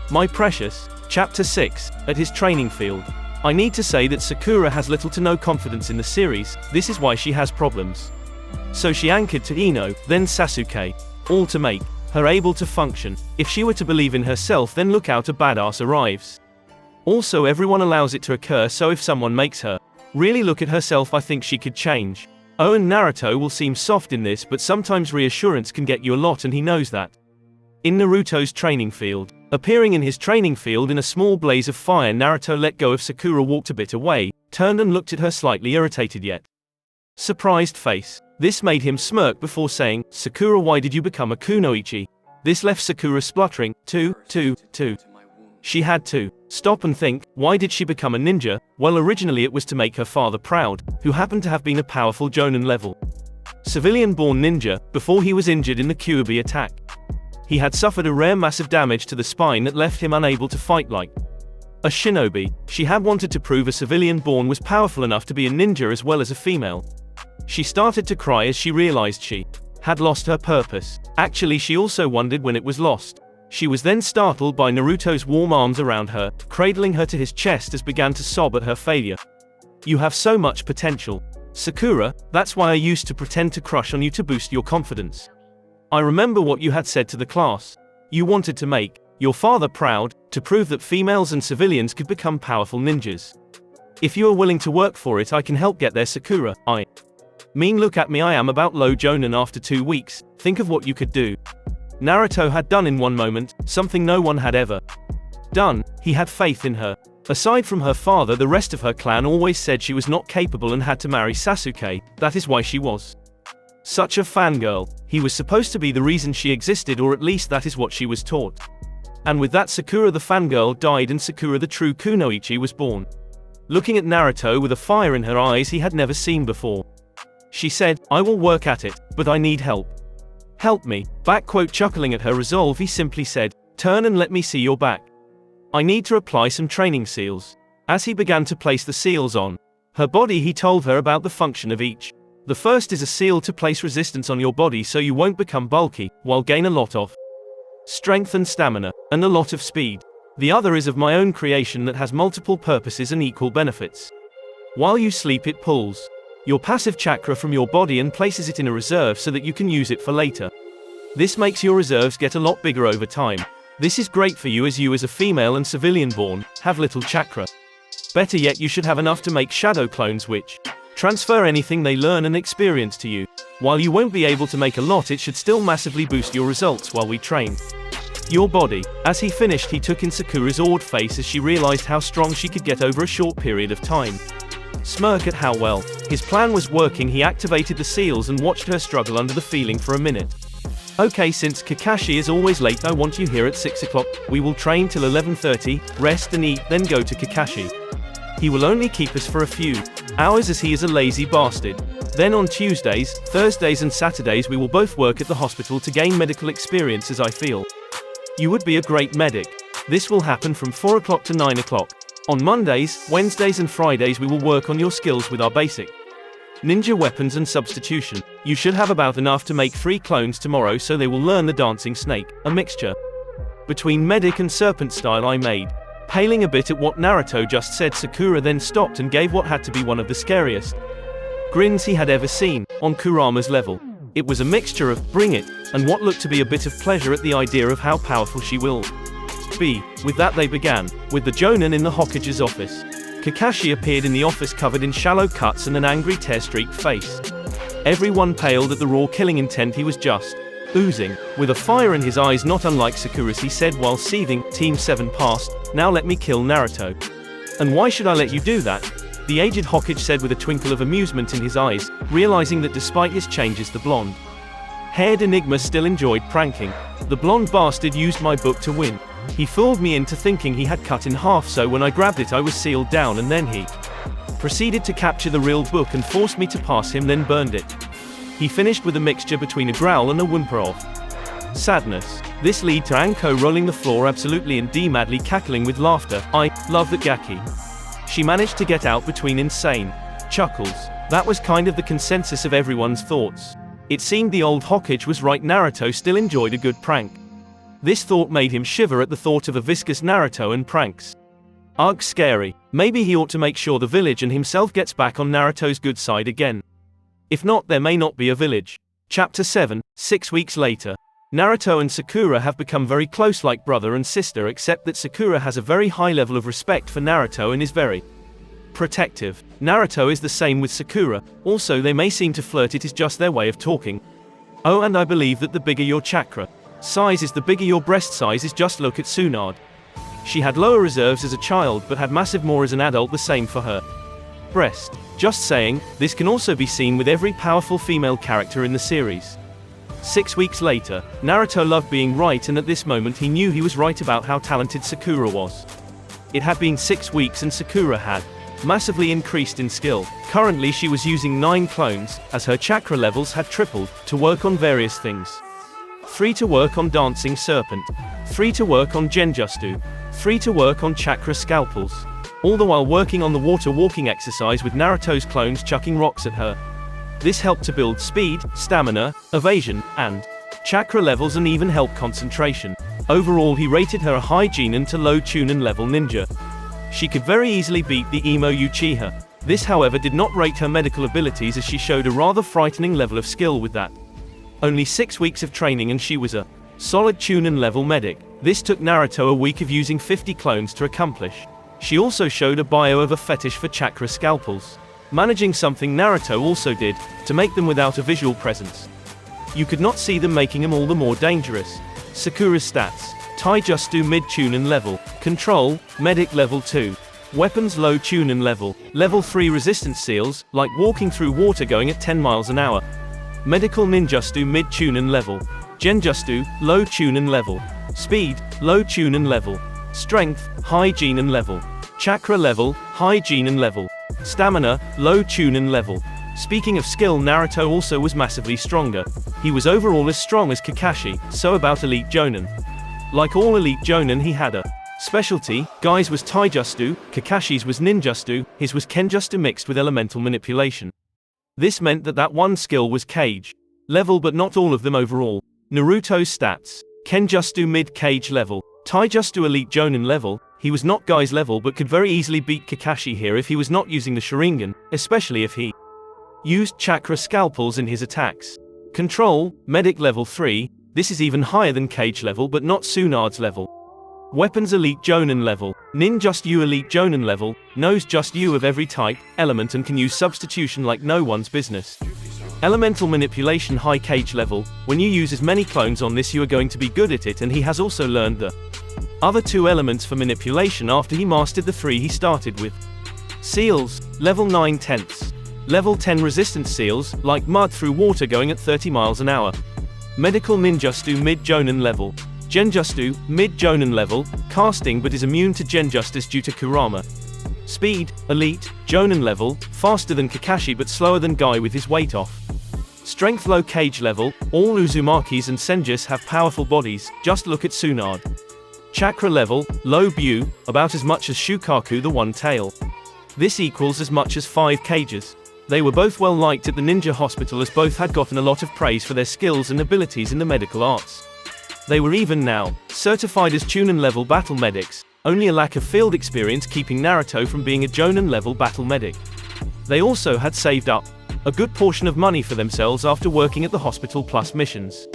My precious. Chapter 6, at his training field. I need to say that Sakura has little to no confidence in the series. This is why she has problems. So she anchored to Ino, then Sasuke, all to make her able to function. If she were to believe in herself then look out, a badass arrives. Also everyone allows it to occur, so if someone makes her really look at herself I think she could change. Oh, and Naruto will seem soft in this, but sometimes reassurance can get you a lot and he knows that. In Naruto's training field. Appearing in his training field in a small blaze of fire, Naruto let go of Sakura, walked a bit away, turned and looked at her slightly irritated yet surprised face. This made him smirk before saying, "Sakura, why did you become a kunoichi?" This left Sakura spluttering, "Two. She had to stop and think, why did she become a ninja? Well, originally it was to make her father proud, who happened to have been a powerful Jonin level civilian-born ninja, before he was injured in the Kyuubi attack. He had suffered a rare massive damage to the spine that left him unable to fight like a shinobi. She had wanted to prove a civilian-born was powerful enough to be a ninja as well as a female. She started to cry as she realized she had lost her purpose. Actually, she also wondered when it was lost. She was then startled by Naruto's warm arms around her, cradling her to his chest as began to sob at her failure. "You have so much potential, Sakura, that's why I used to pretend to crush on you to boost your confidence. I remember what you had said to the class. You wanted to make your father proud, to prove that females and civilians could become powerful ninjas. If you are willing to work for it I can help get there, Sakura. I mean, look at me, I am about low Jonin after 2 weeks, think of what you could do." Naruto had done in one moment, something no one had ever done. He had faith in her. Aside from her father, the rest of her clan always said she was not capable and had to marry Sasuke. That is why she was such a fangirl. He was supposed to be the reason she existed, or at least that is what she was taught. And with that, Sakura the fangirl died and Sakura the true kunoichi was born. Looking at Naruto with a fire in her eyes he had never seen before, she said, "I will work at it, but I need help." Help me. Chuckling at her resolve, he simply said, turn and let me see your back. I need to apply some training seals. As he began to place the seals on her body, he told her about the function of each. The first is a seal to place resistance on your body so you won't become bulky, while gain a lot of strength and stamina, and a lot of speed. The other is of my own creation that has multiple purposes and equal benefits. While you sleep, it pulls your passive chakra from your body and places it in a reserve so that you can use it for later. This makes your reserves get a lot bigger over time. This is great for you as a female and civilian born, have little chakra. Better yet, you should have enough to make shadow clones which transfer anything they learn and experience to you. While you won't be able to make a lot, it should still massively boost your results while we train your body. As he finished, he took in Sakura's awed face as she realized how strong she could get over a short period of time. Smirk at how well his plan was working, he activated the seals and watched her struggle under the feeling for a minute. Okay, since Kakashi is always late, I want you here at 6 o'clock. We will train till 11:30, rest and eat, then go to Kakashi. He will only keep us for a few hours as he is a lazy bastard. Then on Tuesdays, Thursdays and Saturdays we will both work at the hospital to gain medical experience, as I feel you would be a great medic. This will happen from 4 o'clock to 9 o'clock. On Mondays, Wednesdays and Fridays we will work on your skills with our basic ninja weapons and substitution. You should have about enough to make 3 clones tomorrow, so they will learn the dancing snake, a mixture between medic and serpent style I made. Paling a bit at what Naruto just said, Sakura then stopped and gave what had to be one of the scariest grins he had ever seen, on Kurama's level. It was a mixture of bring it, and what looked to be a bit of pleasure at the idea of how powerful she will be. With that they began, with the Jonin in the Hokage's office. Kakashi appeared in the office covered in shallow cuts and an angry tear-streaked face. Everyone paled at the raw killing intent he was just oozing. With a fire in his eyes not unlike Sakura's, he said while seething, Team 7 passed, now let me kill Naruto. And why should I let you do that? The aged Hokage said with a twinkle of amusement in his eyes, realizing that despite his changes the blonde-haired enigma still enjoyed pranking. The blonde bastard used my book to win. He fooled me into thinking he had cut in half, so when I grabbed it I was sealed down, and then he proceeded to capture the real book and forced me to pass him, then burned it. He finished with a mixture between a growl and a whimper of sadness. This led to Anko rolling the floor absolutely and D madly cackling with laughter. I love that Gaki. She managed to get out between insane chuckles. That was kind of the consensus of everyone's thoughts. It seemed the old Hokage was right, Naruto still enjoyed a good prank. This thought made him shiver at the thought of a viscous Naruto and pranks. Ugh, scary. Maybe he ought to make sure the village and himself gets back on Naruto's good side again. If not, there may not be a village. Chapter 7, 6 weeks later. Naruto and Sakura have become very close, like brother and sister, except that Sakura has a very high level of respect for Naruto and is very protective. Naruto is the same with Sakura, also they may seem to flirt, it is just their way of talking. Oh, and I believe that the bigger your chakra size is, the bigger your breast size is. Just look at Tsunade. She had lower reserves as a child but had massive more as an adult, the same for her breast. Just saying, this can also be seen with every powerful female character in the series. 6 weeks later, Naruto loved being right, and at this moment he knew he was right about how talented Sakura was. It had been 6 weeks and Sakura had massively increased in skill. Currently she was using 9 clones, as her chakra levels had tripled, to work on various things. 3 to work on Dancing Serpent, 3 to work on Genjutsu, 3 to work on Chakra Scalpels. All the while working on the water walking exercise with Naruto's clones chucking rocks at her. This helped to build speed, stamina, evasion, and chakra levels, and even help concentration. Overall he rated her a high Chunin to low Chunin level ninja. She could very easily beat the emo Uchiha. This however did not rate her medical abilities, as she showed a rather frightening level of skill with that. Only 6 weeks of training and she was a solid Chunin level medic. This took Naruto a week of using 50 clones to accomplish. She also showed a bio of a fetish for chakra scalpels. Managing something Naruto also did, to make them without a visual presence. You could not see them, making them all the more dangerous. Sakura's stats: Taijutsu mid Chunin level, Control, Medic level 2, Weapons low Chunin level, level 3 resistance seals, like walking through water going at 10 miles an hour. Medical Ninjutsu mid Chunin level, Genjutsu, low Chunin level, Speed, low Chunin level, Strength, high Chunin level, Chakra level, high Chunin level, Stamina, low Chunin level, Speaking of skill, Naruto also was massively stronger. He was overall as strong as Kakashi, so about elite Jonin. Like all elite Jonin, he had a specialty. Guy's was Taijutsu, Kakashi's was Ninjutsu, his was Kenjutsu mixed with elemental manipulation. This meant that one skill was Cage level, but not all of them overall. Naruto's stats: Kenjutsu mid-Cage level, Taijutsu elite Jonin level. He was not Guy's level but could very easily beat Kakashi here if he was not using the Sharingan, especially if he used chakra scalpels in his attacks. Control, Medic level 3, this is even higher than Cage level but not Tsunad's level. Weapons elite Jonin level, Ninjutsu elite Jonin level, knows just you of every type, element and can use substitution like no one's business. Elemental manipulation high Cage level, when you use as many clones on this you are going to be good at it, and he has also learned the other 2 elements for manipulation after he mastered the 3 he started with. Seals, level 9 tenths. Level 10 resistance seals, like mud through water going at 30 miles an hour. Medical Ninjutsu mid-Jonin level. Genjutsu, mid-Jonin level, casting but is immune to Genjutsu due to Kurama. Speed, elite, Jonin level, faster than Kakashi but slower than Guy with his weight off. Strength low Cage level, all Uzumakis and Senjus have powerful bodies, just look at Tsunade. Chakra level, low Bu, about as much as Shukaku the One Tail. This equals as much as 5 cages. They were both well liked at the ninja hospital as both had gotten a lot of praise for their skills and abilities in the medical arts. They were even now certified as Chunin level battle medics, only a lack of field experience keeping Naruto from being a Jonin level battle medic. They also had saved up a good portion of money for themselves after working at the hospital plus missions.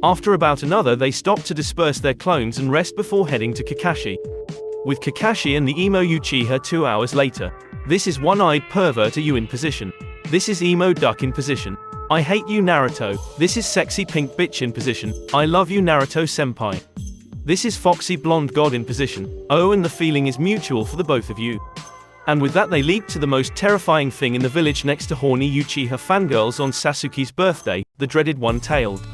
After about another they stopped to disperse their clones and rest before heading to Kakashi. With Kakashi and the emo Uchiha 2 hours later. This is one-eyed pervert you in position. This is emo duck in position. I hate you Naruto. This is sexy pink bitch in position. I love you Naruto senpai. This is foxy blonde god in position. Oh, and the feeling is mutual for the both of you. And with that they leaped to the most terrifying thing in the village next to horny Uchiha fangirls on Sasuke's birthday, the dreaded one-tailed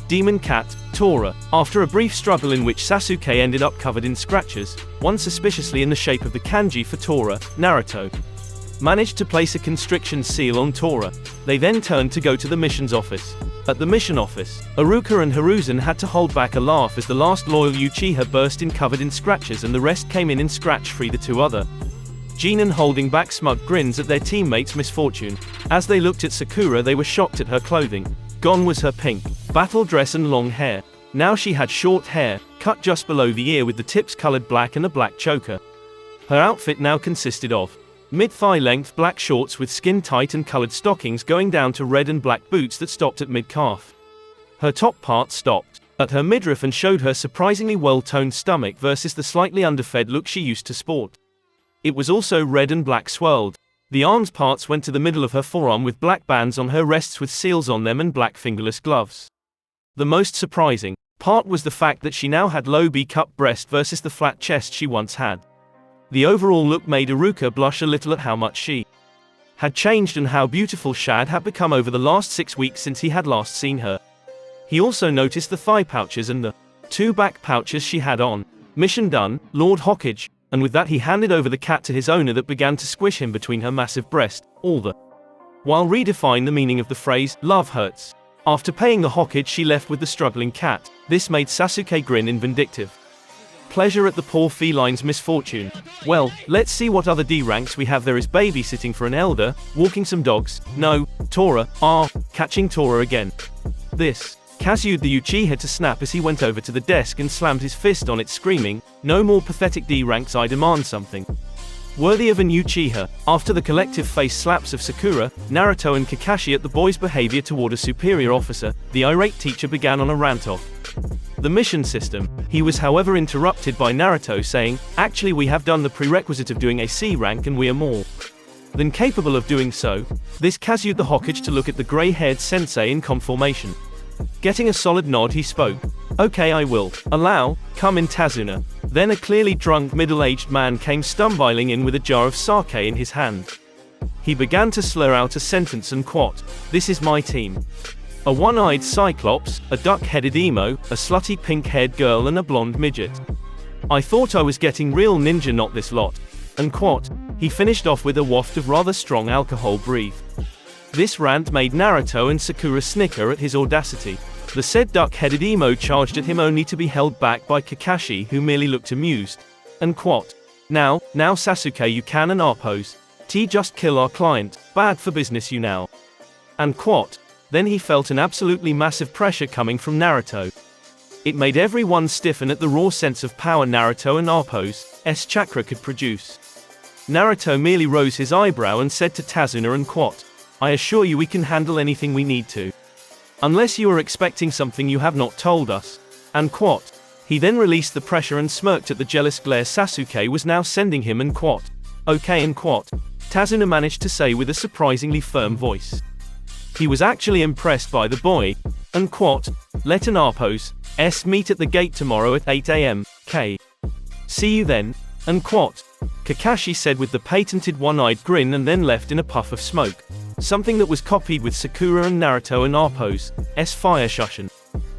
demon cat, Tora. After a brief struggle in which Sasuke ended up covered in scratches, one suspiciously in the shape of the kanji for Tora, Naruto managed to place a constriction seal on Tora. They then turned to go to the mission's office. At the mission office, Iruka and Hiruzen had to hold back a laugh as the last loyal Uchiha burst in covered in scratches and the rest came in scratch-free. The 2 other Chunin holding back smug grins at their teammates' misfortune. As they looked at Sakura they were shocked at her clothing. Gone was her pink battle dress and long hair. Now she had short hair, cut just below the ear with the tips colored black and a black choker. Her outfit now consisted of mid-thigh length black shorts with skin-tight and colored stockings going down to red and black boots that stopped at mid-calf. Her top part stopped at her midriff and showed her surprisingly well-toned stomach versus the slightly underfed look she used to sport. It was also red and black swirled. The arms parts went to the middle of her forearm with black bands on her wrists with seals on them and black fingerless gloves. The most surprising part was the fact that she now had low B-cup breast versus the flat chest she once had. The overall look made Iruka blush a little at how much she had changed and how beautiful Shad had become over the last 6 weeks since he had last seen her. He also noticed the thigh pouches and the 2 back pouches she had on. Mission done, Lord Hokage, and with that he handed over the cat to his owner that began to squish him between her massive breast, all the while redefined the meaning of the phrase, love hurts. After paying the Hokage she left with the struggling cat. This made Sasuke grin in vindictive pleasure at the poor feline's misfortune. Well, let's see what other D ranks we have. There is babysitting for an elder, walking some dogs, no, Tora, catching Tora again. This Kazu'd the Uchiha to snap as he went over to the desk and slammed his fist on it screaming, no more pathetic D ranks, I demand something worthy of an Uchiha. After the collective face slaps of Sakura, Naruto and Kakashi at the boy's behavior toward a superior officer, the irate teacher began on a rant of the mission system. He was however interrupted by Naruto saying, actually we have done the prerequisite of doing a C rank and we are more than capable of doing so. This Kazu'd the Hokage to look at the grey-haired sensei in conformation. Getting a solid nod he spoke. Okay, I will allow, come in Tazuna. Then a clearly drunk middle-aged man came stumbling in with a jar of sake in his hand. He began to slur out a sentence and quote, this is my team. A one-eyed cyclops, a duck-headed emo, a slutty pink-haired girl and a blonde midget. I thought I was getting real ninja, not this lot. And quote, he finished off with a waft of rather strong alcohol breath. This rant made Naruto and Sakura snicker at his audacity. The said duck-headed emo charged at him only to be held back by Kakashi, who merely looked amused. And quote, Now Sasuke, you can and are pose. Just kill our client, bad for business you now. And quote. Then he felt an absolutely massive pressure coming from Naruto. It made everyone stiffen at the raw sense of power Naruto and Appo's chakra could produce. Naruto merely rose his eyebrow and said to Tazuna and quote, I assure you we can handle anything we need to. Unless you are expecting something you have not told us. And quote. He then released the pressure and smirked at the jealous glare Sasuke was now sending him and quote. Okay and quote. Tazuna managed to say with a surprisingly firm voice. He was actually impressed by the boy. And quote. Let an Appo's meet at the gate tomorrow at 8 AM, K. See you then. And quote. Kakashi said with the patented one-eyed grin and then left in a puff of smoke. Something that was copied with Sakura and Naruto and Appo's fire shushin.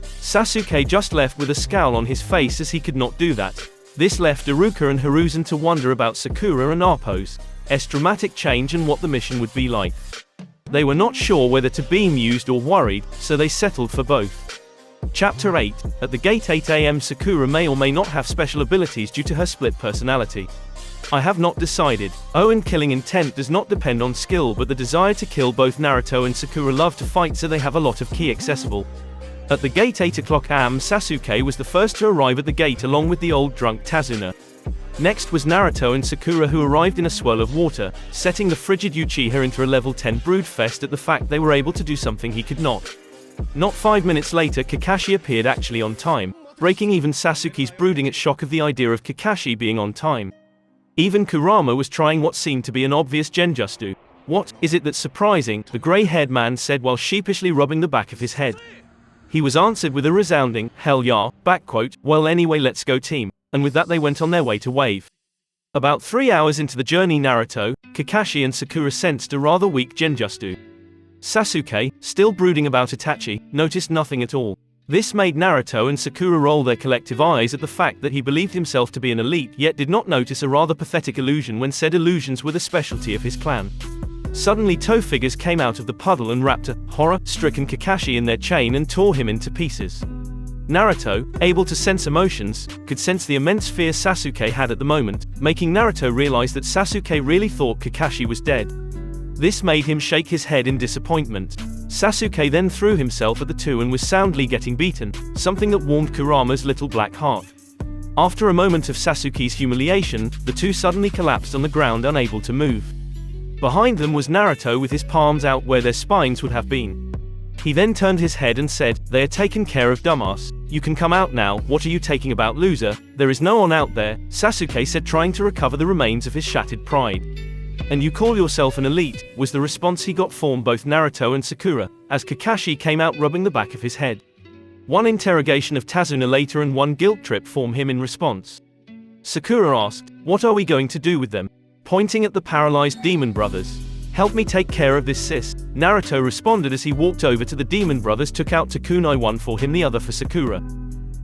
Sasuke just left with a scowl on his face as he could not do that. This left Iruka and Hiruzen to wonder about Sakura and Appo's dramatic change and what the mission would be like. They were not sure whether to be amused or worried, so they settled for both. Chapter 8. At the gate 8 AM. Sakura may or may not have special abilities due to her split personality. I have not decided. And killing intent does not depend on skill but the desire to kill. Both Naruto and Sakura love to fight, so they have a lot of ki accessible. At the gate 8 o'clock AM. Sasuke was the first to arrive at the gate along with the old drunk Tazuna. Next was Naruto and Sakura, who arrived in a swirl of water, setting the frigid Uchiha into a level 10 broodfest at the fact they were able to do something he could not. Not 5 minutes later Kakashi appeared actually on time, breaking even Sasuke's brooding at shock of the idea of Kakashi being on time. Even Kurama was trying what seemed to be an obvious genjutsu. What is it that's surprising? The grey-haired man said while sheepishly rubbing the back of his head. He was answered with a resounding, hell yeah, backquote, well anyway let's go team, and with that they went on their way to Wave. About 3 hours into the journey Naruto, Kakashi and Sakura sensed a rather weak genjutsu. Sasuke, still brooding about Itachi, noticed nothing at all. This made Naruto and Sakura roll their collective eyes at the fact that he believed himself to be an elite yet did not notice a rather pathetic illusion when said illusions were the specialty of his clan. Suddenly toe figures came out of the puddle and wrapped a horror-stricken Kakashi in their chain and tore him into pieces. Naruto, able to sense emotions, could sense the immense fear Sasuke had at the moment, making Naruto realize that Sasuke really thought Kakashi was dead. This made him shake his head in disappointment. Sasuke then threw himself at the two and was soundly getting beaten, something that warmed Kurama's little black heart. After a moment of Sasuke's humiliation, the two suddenly collapsed on the ground, unable to move. Behind them was Naruto with his palms out where their spines would have been. He then turned his head and said, "They are taken care of, dumbass. You can come out now. What are you taking about, loser? There is no one out there," Sasuke said, trying to recover the remains of his shattered pride. "And you call yourself an elite," was the response he got from both Naruto and Sakura, as Kakashi came out rubbing the back of his head. One interrogation of Tazuna later and one guilt trip from him in response. Sakura asked, "What are we going to do with them?" pointing at the paralyzed demon brothers. "Help me take care of this, sis." Naruto responded as he walked over to the demon brothers, took out two kunai, one for him, the other for Sakura.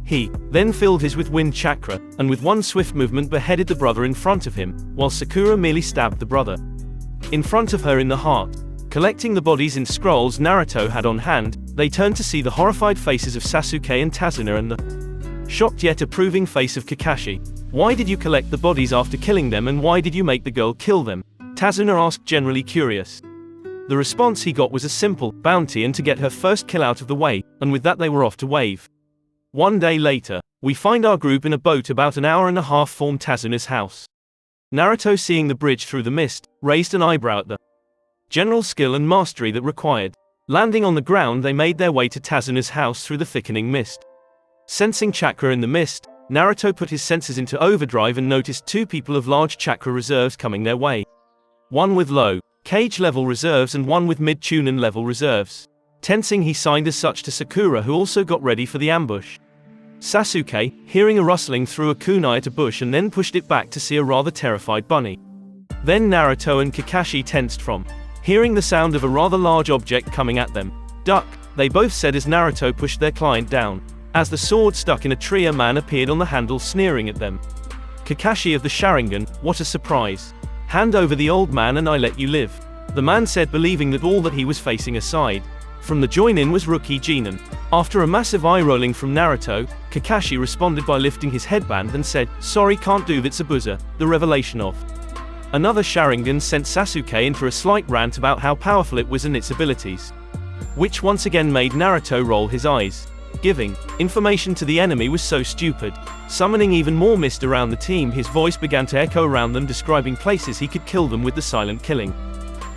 He then filled his with wind chakra, and with one swift movement beheaded the brother in front of him, while Sakura merely stabbed the brother in front of her in the heart. Collecting the bodies in scrolls Naruto had on hand, they turned to see the horrified faces of Sasuke and Tazuna and the shocked yet approving face of Kakashi. "Why did you collect the bodies after killing them, and why did you make the girl kill them?" Tazuna asked, generally curious. The response he got was a simple bounty and to get her first kill out of the way, and with that they were off to Wave. One day later, we find our group in a boat about an hour and a half from Tazuna's house. Naruto, seeing the bridge through the mist, raised an eyebrow at the general skill and mastery that required. Landing on the ground, they made their way to Tazuna's house through the thickening mist. Sensing chakra in the mist, Naruto put his senses into overdrive and noticed two people of large chakra reserves coming their way. One with low cage level reserves and one with mid Chunin level reserves. Tensing, he signed as such to Sakura, who also got ready for the ambush. Sasuke, hearing a rustling, threw a kunai at a bush and then pushed it back to see a rather terrified bunny. Then Naruto and Kakashi tensed from hearing the sound of a rather large object coming at them. "Duck," they both said as Naruto pushed their client down. As the sword stuck in a tree, a man appeared on the handle sneering at them. Kakashi of the Sharingan, what a surprise. "Hand over the old man and I let you live." the man said, believing that all that he was facing aside from the join-in was rookie Chunin. After a massive eye-rolling from Naruto, Kakashi responded by lifting his headband and said, "Sorry, can't do that, Zabuza." The revelation of another Sharingan sent Sasuke into a slight rant about how powerful it was and its abilities, which once again made Naruto roll his eyes. Giving information to the enemy was so stupid. Summoning even more mist around the team, his voice began to echo around them, describing places he could kill them with the silent killing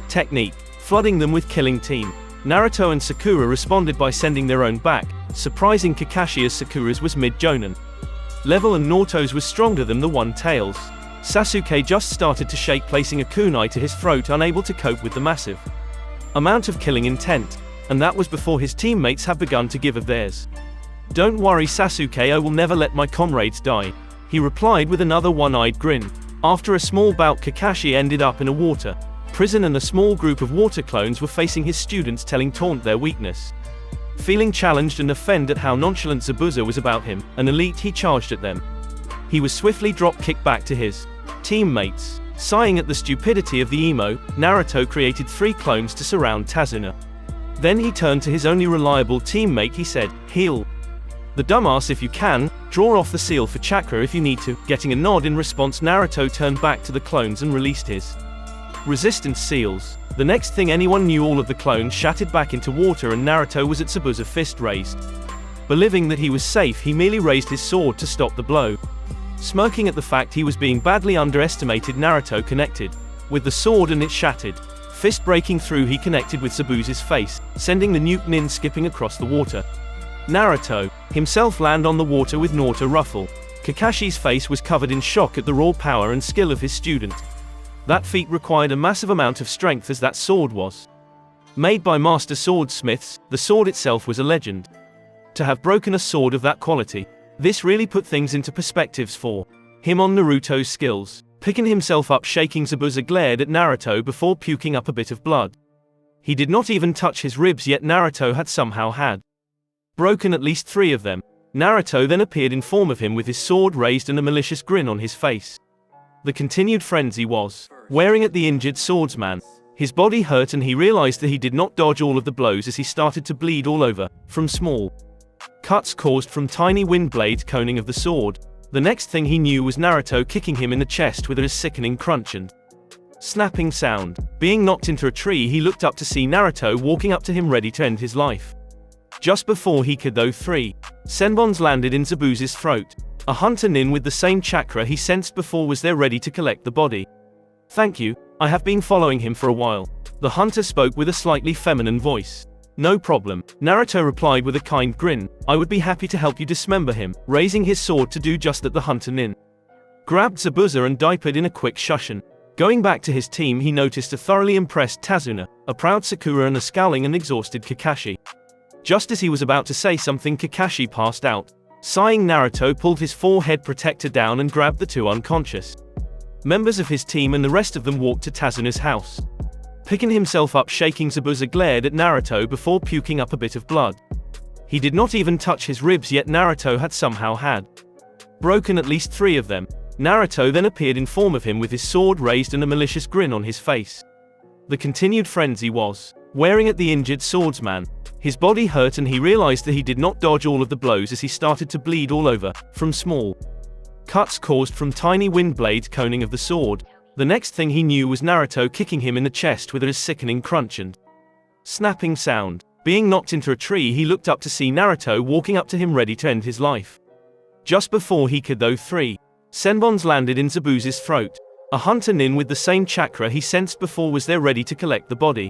technique, flooding them with killing team. Naruto and Sakura responded by sending their own back, surprising Kakashi as Sakura's was mid-jonin level and Naruto's was stronger than the one tails. Sasuke just started to shake, placing a kunai to his throat, unable to cope with the massive amount of killing intent. And that was before his teammates had begun to give of theirs. "Don't worry, Sasuke, I will never let my comrades die," he replied with another one-eyed grin. After a small bout, Kakashi ended up in a water prison and a small group of water clones were facing his students, telling Taunt their weakness. Feeling challenged and offended at how nonchalant Zabuza was about him, an elite, he charged at them. He was swiftly drop-kicked back to his teammates. Sighing at the stupidity of the emo, Naruto created 3 clones to surround Tazuna. Then he turned to his only reliable teammate. He said, "Heal the dumbass if you can, draw off the seal for chakra if you need to." Getting a nod in response, Naruto turned back to the clones and released his resistance seals. The next thing anyone knew, all of the clones shattered back into water and Naruto was at Zabuza, fist raised. Believing that he was safe, he merely raised his sword to stop the blow. Smirking at the fact he was being badly underestimated, Naruto connected with the sword and it shattered. Fist breaking through, he connected with Zabuza's face, sending the nuke nin skipping across the water. Naruto himself landed on the water with Naruto ruffle. Kakashi's face was covered in shock at the raw power and skill of his student. That feat required a massive amount of strength, as that sword was made by master swordsmiths. The sword itself was a legend. To have broken a sword of that quality, this really put things into perspectives for him on Naruto's skills. Picking himself up, shaking, Zabuza glared at Naruto before puking up a bit of blood. He did not even touch his ribs, yet Naruto had somehow had broken at least 3 of them. Naruto then appeared in form of him with his sword raised and a malicious grin on his face. The continued frenzy was wearing at the injured swordsman. His body hurt and he realized that he did not dodge all of the blows as he started to bleed all over, from small cuts caused from tiny wind blades coning of the sword. The next thing he knew was Naruto kicking him in the chest with a sickening crunch and snapping sound. Being knocked into a tree, he looked up to see Naruto walking up to him, ready to end his life. Just before he could, though, 3 senbons landed in Zabuza's throat. A hunter nin with the same chakra he sensed before was there, ready to collect the body. "Thank you, I have been following him for a while." The hunter spoke with a slightly feminine voice. "No problem," Naruto replied with a kind grin. "I would be happy to help you dismember him." Raising his sword to do just that, the hunter nin grabbed Zabuza and diapered in a quick shushin. Going back to his team, he noticed a thoroughly impressed Tazuna, a proud Sakura and a scowling and exhausted Kakashi. Just as he was about to say something, Kakashi passed out. Sighing, Naruto pulled his forehead protector down and grabbed the 2 unconscious members of his team, and the rest of them walked to Tazuna's house. Picking himself up, shaking, Zabuza glared at Naruto before puking up a bit of blood. He did not even touch his ribs, yet Naruto had somehow had broken at least 3 of them. Naruto then appeared in form of him with his sword raised and a malicious grin on his face. The continued frenzy was wearing at the injured swordsman. His body hurt and he realized that he did not dodge all of the blows as he started to bleed all over, from small cuts caused from tiny wind blades coning of the sword. The next thing he knew was Naruto kicking him in the chest with a sickening crunch and snapping sound. Being knocked into a tree, he looked up to see Naruto walking up to him, ready to end his life. Just before he could, though, 3 senbons landed in Zabuza's throat. A hunter nin with the same chakra he sensed before was there, ready to collect the body.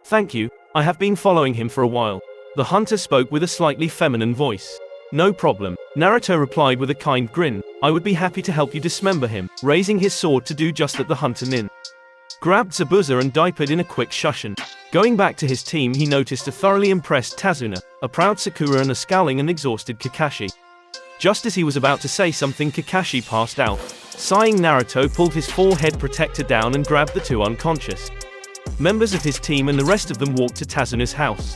"Thank you, I have been following him for a while." The hunter spoke with a slightly feminine voice. "No problem," Naruto replied with a kind grin. "I would be happy to help you dismember him." Raising his sword to do just that, the hunter nin grabbed Zabuza and diapered in a quick shushin. Going back to his team, he noticed a thoroughly impressed Tazuna, a proud Sakura and a scowling and exhausted Kakashi. Just as he was about to say something, Kakashi passed out. Sighing, Naruto pulled his forehead protector down and grabbed the 2 unconscious members of his team, and the rest of them walked to Tazuna's house.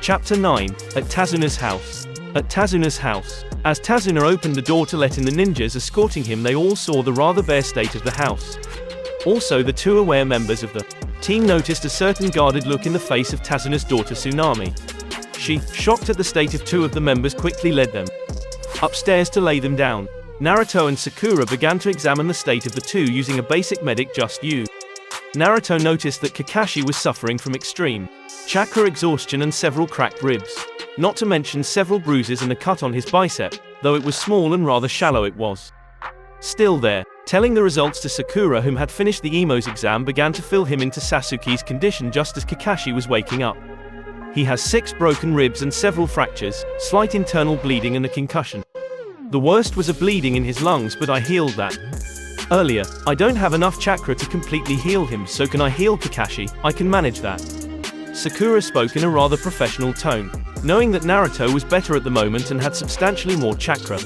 Chapter 9. At Tazuna's house. At Tazuna's house. As Tazuna opened the door to let in the ninjas escorting him, they all saw the rather bare state of the house. Also, the 2 aware members of the Team noticed a certain guarded look in the face of Tazuna's daughter Tsunami. She, shocked at the state of two of the members, quickly led them upstairs to lay them down. Naruto and Sakura began to examine the state of the two using a basic medic just used. Naruto noticed that Kakashi was suffering from extreme chakra exhaustion and several cracked ribs. Not to mention several bruises and a cut on his bicep, though it was small and rather shallow it was. Still there, telling the results to Sakura, whom had finished the Emo's exam, began to fill him into Sasuke's condition just as Kakashi was waking up. He has 6 broken ribs and several fractures, slight internal bleeding and a concussion. The worst was a bleeding in his lungs, but I healed that earlier. I don't have enough chakra to completely heal him, so can I heal Kakashi? I can manage that. Sakura spoke in a rather professional tone, knowing that Naruto was better at the moment and had substantially more chakra.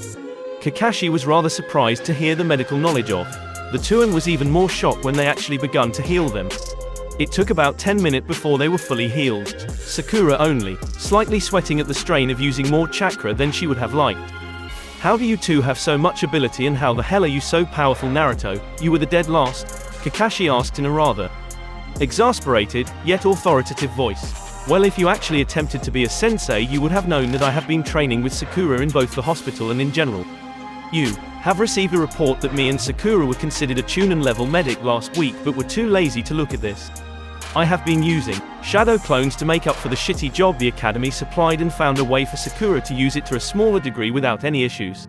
Kakashi was rather surprised to hear the medical knowledge of the two and was even more shocked when they actually begun to heal them. It took about 10 minutes before they were fully healed. Sakura only, slightly sweating at the strain of using more chakra than she would have liked. How do you two have so much ability, and how the hell are you so powerful, Naruto? You were the dead last? Kakashi asked in a rather exasperated, yet authoritative voice. Well, if you actually attempted to be a sensei, you would have known that I have been training with Sakura in both the hospital and in general. You have received a report that me and Sakura were considered a Chunin level medic last week, but were too lazy to look at this. I have been using shadow clones to make up for the shitty job the academy supplied and found a way for Sakura to use it to a smaller degree without any issues.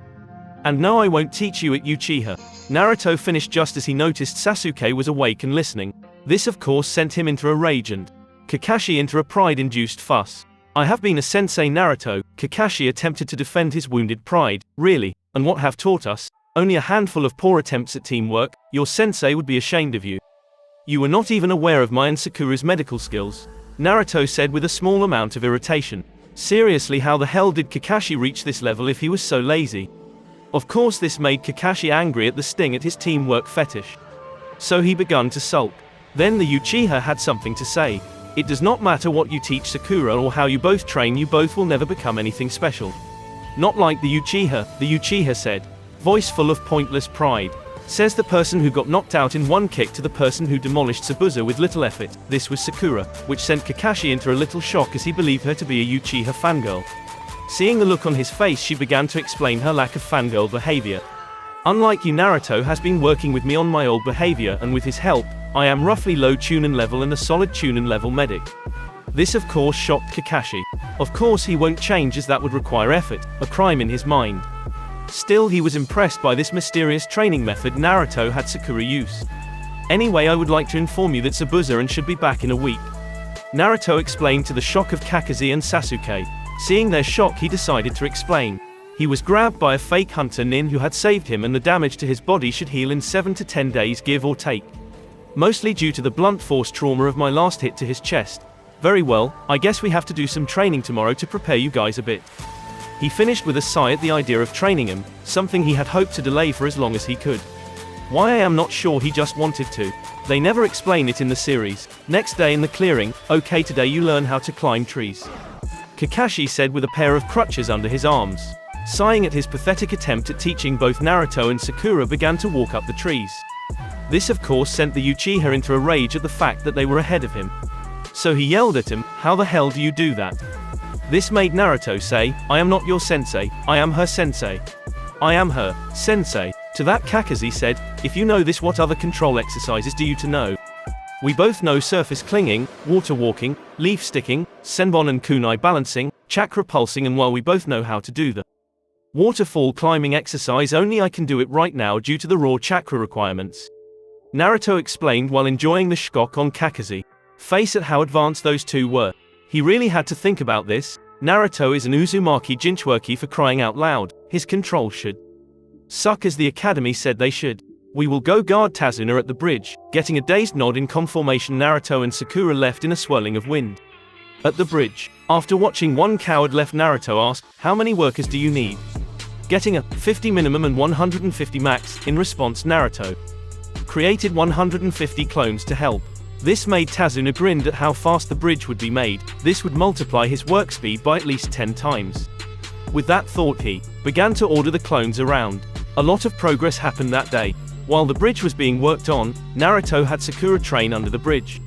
And no, I won't teach you at Uchiha. Naruto finished just as he noticed Sasuke was awake and listening. This of course sent him into a rage and Kakashi into a pride-induced fuss. I have been a sensei, Naruto. Kakashi attempted to defend his wounded pride. Really? And what have taught us? Only a handful of poor attempts at teamwork. Your sensei would be ashamed of you. You were not even aware of my and Sakura's medical skills, Naruto said with a small amount of irritation. Seriously, how the hell did Kakashi reach this level if he was so lazy? Of course this made Kakashi angry at the sting at his teamwork fetish. So he began to sulk. Then the Uchiha had something to say. It does not matter what you teach Sakura or how you both train, you both will never become anything special. Not like the Uchiha said, voice full of pointless pride. Says the person who got knocked out in one kick to the person who demolished Zabuza with little effort. This was Sakura, which sent Kakashi into a little shock as he believed her to be a Uchiha fangirl. Seeing the look on his face, she began to explain her lack of fangirl behavior. Unlike you, Naruto has been working with me on my old behavior, and with his help, I am roughly low Chunin level and a solid Chunin level medic. This of course shocked Kakashi. Of course he won't change, as that would require effort, a crime in his mind. Still, he was impressed by this mysterious training method Naruto had Sakura use. Anyway, I would like to inform you that Zabuza and should be back in a week. Naruto explained to the shock of Kakashi and Sasuke. Seeing their shock, he decided to explain. He was grabbed by a fake hunter nin who had saved him, and the damage to his body should heal in 7 to 10 days, give or take. Mostly due to the blunt force trauma of my last hit to his chest. Very well, I guess we have to do some training tomorrow to prepare you guys a bit. He finished with a sigh at the idea of training him, something he had hoped to delay for as long as he could. Why, I am not sure, he just wanted to. They never explain it in the series. Next day in the clearing, okay, today you learn how to climb trees, Kakashi said with a pair of crutches under his arms. Sighing at his pathetic attempt at teaching, both Naruto and Sakura began to walk up the trees. This of course sent the Uchiha into a rage at the fact that they were ahead of him. So he yelled at him, how the hell do you do that? This made Naruto say, I am not your sensei, I am her sensei. I am her sensei. To that Kakashi said, if you know this, what other control exercises do you to know? We both know surface clinging, water walking, leaf sticking, senbon and kunai balancing, chakra pulsing, and while we both know how to do the waterfall climbing exercise, only I can do it right now due to the raw chakra requirements. Naruto explained while enjoying the shock on Kakashi's face at how advanced those two were. He really had to think about this. Naruto is an Uzumaki Jinchuriki, for crying out loud. His control should suck, as the academy said they should. We will go guard Tazuna at the bridge. Getting a dazed nod in conformation, Naruto and Sakura left in a swirling of wind. At the bridge, after watching one coward left, Naruto asked, how many workers do you need? Getting a 50 minimum and 150 max. In response, Naruto created 150 clones to help. This made Tazuna grinned at how fast the bridge would be made. This would multiply his work speed by at least 10 times. With that thought, he began to order the clones around. A lot of progress happened that day. While the bridge was being worked on, Naruto had Sakura train under the bridge.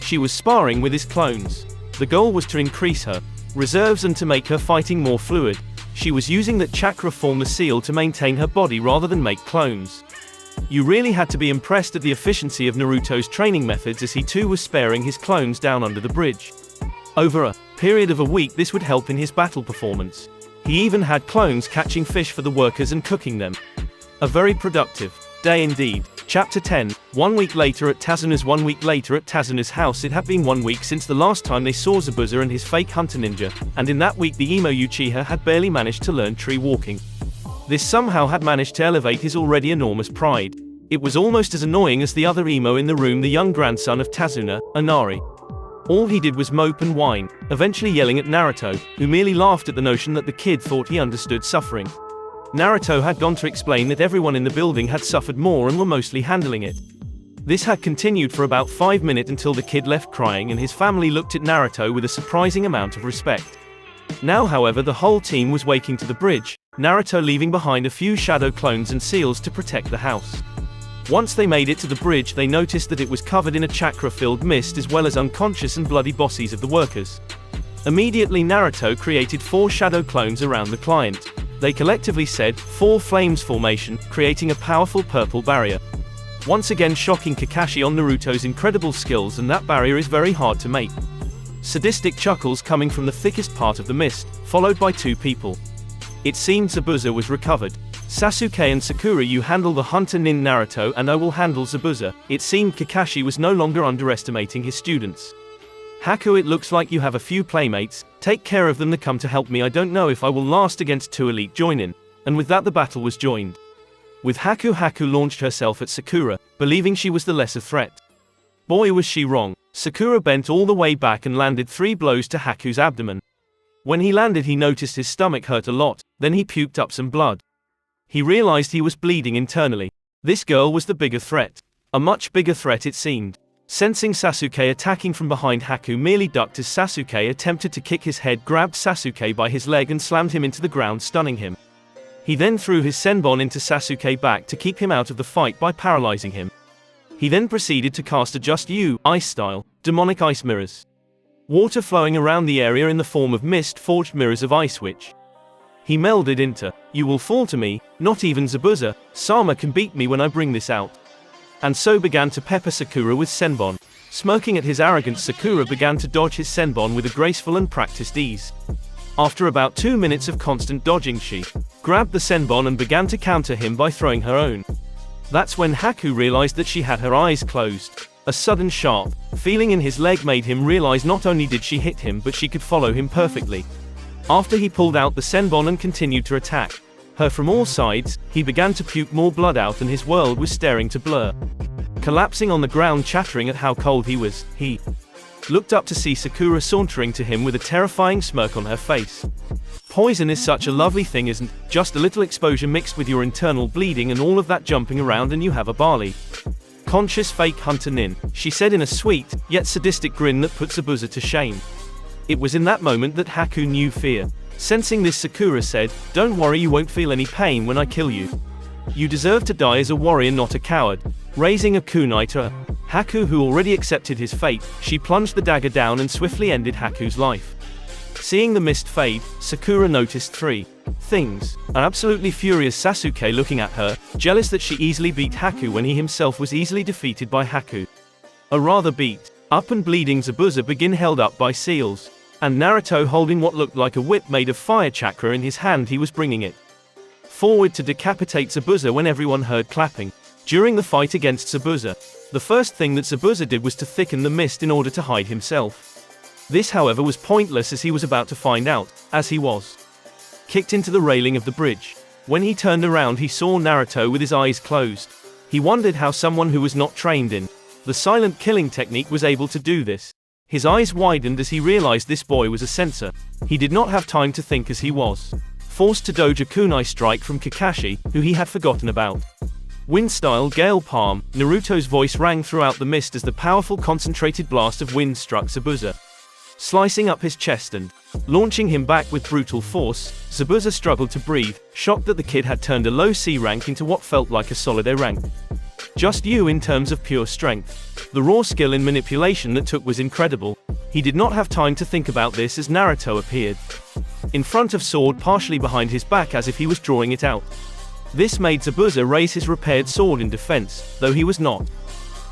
She was sparring with his clones. The goal was to increase her reserves and to make her fighting more fluid. She was using that chakra form the seal to maintain her body rather than make clones. You really had to be impressed at the efficiency of Naruto's training methods, as he too was sparing his clones down under the bridge. Over a period of a week, this would help in his battle performance. He even had clones catching fish for the workers and cooking them. A very productive day indeed. Chapter 10. 1 week later at Tazuna's 1 week later at Tazuna's house. It had been 1 week since the last time they saw Zabuza and his fake hunter ninja, and in that week the emo Uchiha had barely managed to learn tree walking. This somehow had managed to elevate his already enormous pride. It was almost as annoying as the other emo in the room, the young grandson of Tazuna, Inari. All he did was mope and whine, eventually yelling at Naruto, who merely laughed at the notion that the kid thought he understood suffering. Naruto had gone to explain that everyone in the building had suffered more and were mostly handling it. This had continued for about 5 minutes until the kid left crying and his family looked at Naruto with a surprising amount of respect. Now, however, the whole team was waking to the bridge, Naruto leaving behind a few shadow clones and seals to protect the house. Once they made it to the bridge, they noticed that it was covered in a chakra-filled mist, as well as unconscious and bloody bosses of the workers. Immediately Naruto created 4 shadow clones around the client. They collectively said, 4 flames formation, creating a powerful purple barrier. Once again shocking Kakashi on Naruto's incredible skills, and that barrier is very hard to make. Sadistic chuckles coming from the thickest part of the mist, followed by 2 people. It seemed Zabuza was recovered. Sasuke and Sakura, you handle the hunter nin Naruto and I will handle Zabuza. It seemed Kakashi was no longer underestimating his students. Haku, it looks like you have a few playmates, take care of them, they come to help me, I don't know if I will last against 2 elite joinin. And with that the battle was joined. With Haku launched herself at Sakura, believing she was the lesser threat. Boy was she wrong. Sakura bent all the way back and landed 3 blows to Haku's abdomen. When he landed he noticed his stomach hurt a lot, then he puked up some blood. He realized he was bleeding internally. This girl was the bigger threat. A much bigger threat it seemed. Sensing Sasuke attacking from behind, Haku merely ducked as Sasuke attempted to kick his head, grabbed Sasuke by his leg and slammed him into the ground, stunning him. He then threw his senbon into Sasuke back to keep him out of the fight by paralyzing him. He then proceeded to cast a Just You, ice style, demonic ice mirrors. Water flowing around the area in the form of mist forged mirrors of ice which he melded into. You will fall to me, not even Zabuza, Sama can beat me when I bring this out. And so began to pepper Sakura with senbon. Smirking at his arrogance, Sakura began to dodge his senbon with a graceful and practiced ease. After about 2 minutes of constant dodging, she grabbed the senbon and began to counter him by throwing her own. That's when Haku realized that she had her eyes closed. A sudden sharp feeling in his leg made him realize not only did she hit him but she could follow him perfectly. After he pulled out the senbon and continued to attack her from all sides, he began to puke more blood out and his world was staring to blur. Collapsing on the ground, chattering at how cold he was, he looked up to see Sakura sauntering to him with a terrifying smirk on her face. Poison is such a lovely thing, isn't? Just a little exposure mixed with your internal bleeding and all of that jumping around and you have a barley conscious fake hunter nin, she said in a sweet, yet sadistic grin that put Zabuza to shame. It was in that moment that Haku knew fear. Sensing this, Sakura said, don't worry, you won't feel any pain when I kill you. You deserve to die as a warrior, not a coward. Raising a kunai to Haku, who already accepted his fate, she plunged the dagger down and swiftly ended Haku's life. Seeing the mist fade, Sakura noticed 3 things. An absolutely furious Sasuke looking at her, jealous that she easily beat Haku when he himself was easily defeated by Haku. A rather beat up and bleeding Zabuza begin held up by seals. And Naruto holding what looked like a whip made of fire chakra in his hand. He was bringing it forward to decapitate Zabuza when everyone heard clapping. During the fight against Zabuza, the first thing that Zabuza did was to thicken the mist in order to hide himself. This, however, was pointless, as he was about to find out, as he was kicked into the railing of the bridge. When he turned around, he saw Naruto with his eyes closed. He wondered how someone who was not trained in the silent killing technique was able to do this. His eyes widened as he realized this boy was a censor. He did not have time to think, as he was forced to dodge a kunai strike from Kakashi, who he had forgotten about. Wind style gale palm, Naruto's voice rang throughout the mist as the powerful concentrated blast of wind struck Zabuza, slicing up his chest and launching him back with brutal force. Zabuza struggled to breathe, shocked that the kid had turned a low C rank into what felt like a solid A rank. Just you in terms of pure strength. The raw skill in manipulation that took was incredible. He did not have time to think about this as Naruto appeared. In front of sword partially behind his back as if he was drawing it out. This made Zabuza raise his repaired sword in defense, though he was not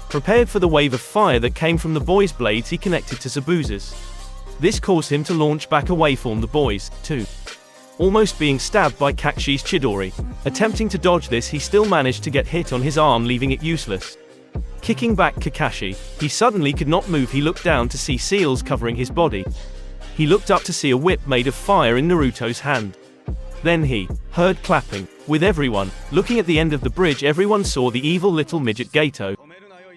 prepared for the wave of fire that came from the boy's blades he connected to Zabuza's. This caused him to launch back away from the boys, too. Almost being stabbed by Kakashi's Chidori. Attempting to dodge this, he still managed to get hit on his arm, leaving it useless. Kicking back Kakashi, he suddenly could not move. He looked down to see seals covering his body. He looked up to see a whip made of fire in Naruto's hand. Then he heard clapping. With everyone looking at the end of the bridge, everyone saw the evil little midget Gato,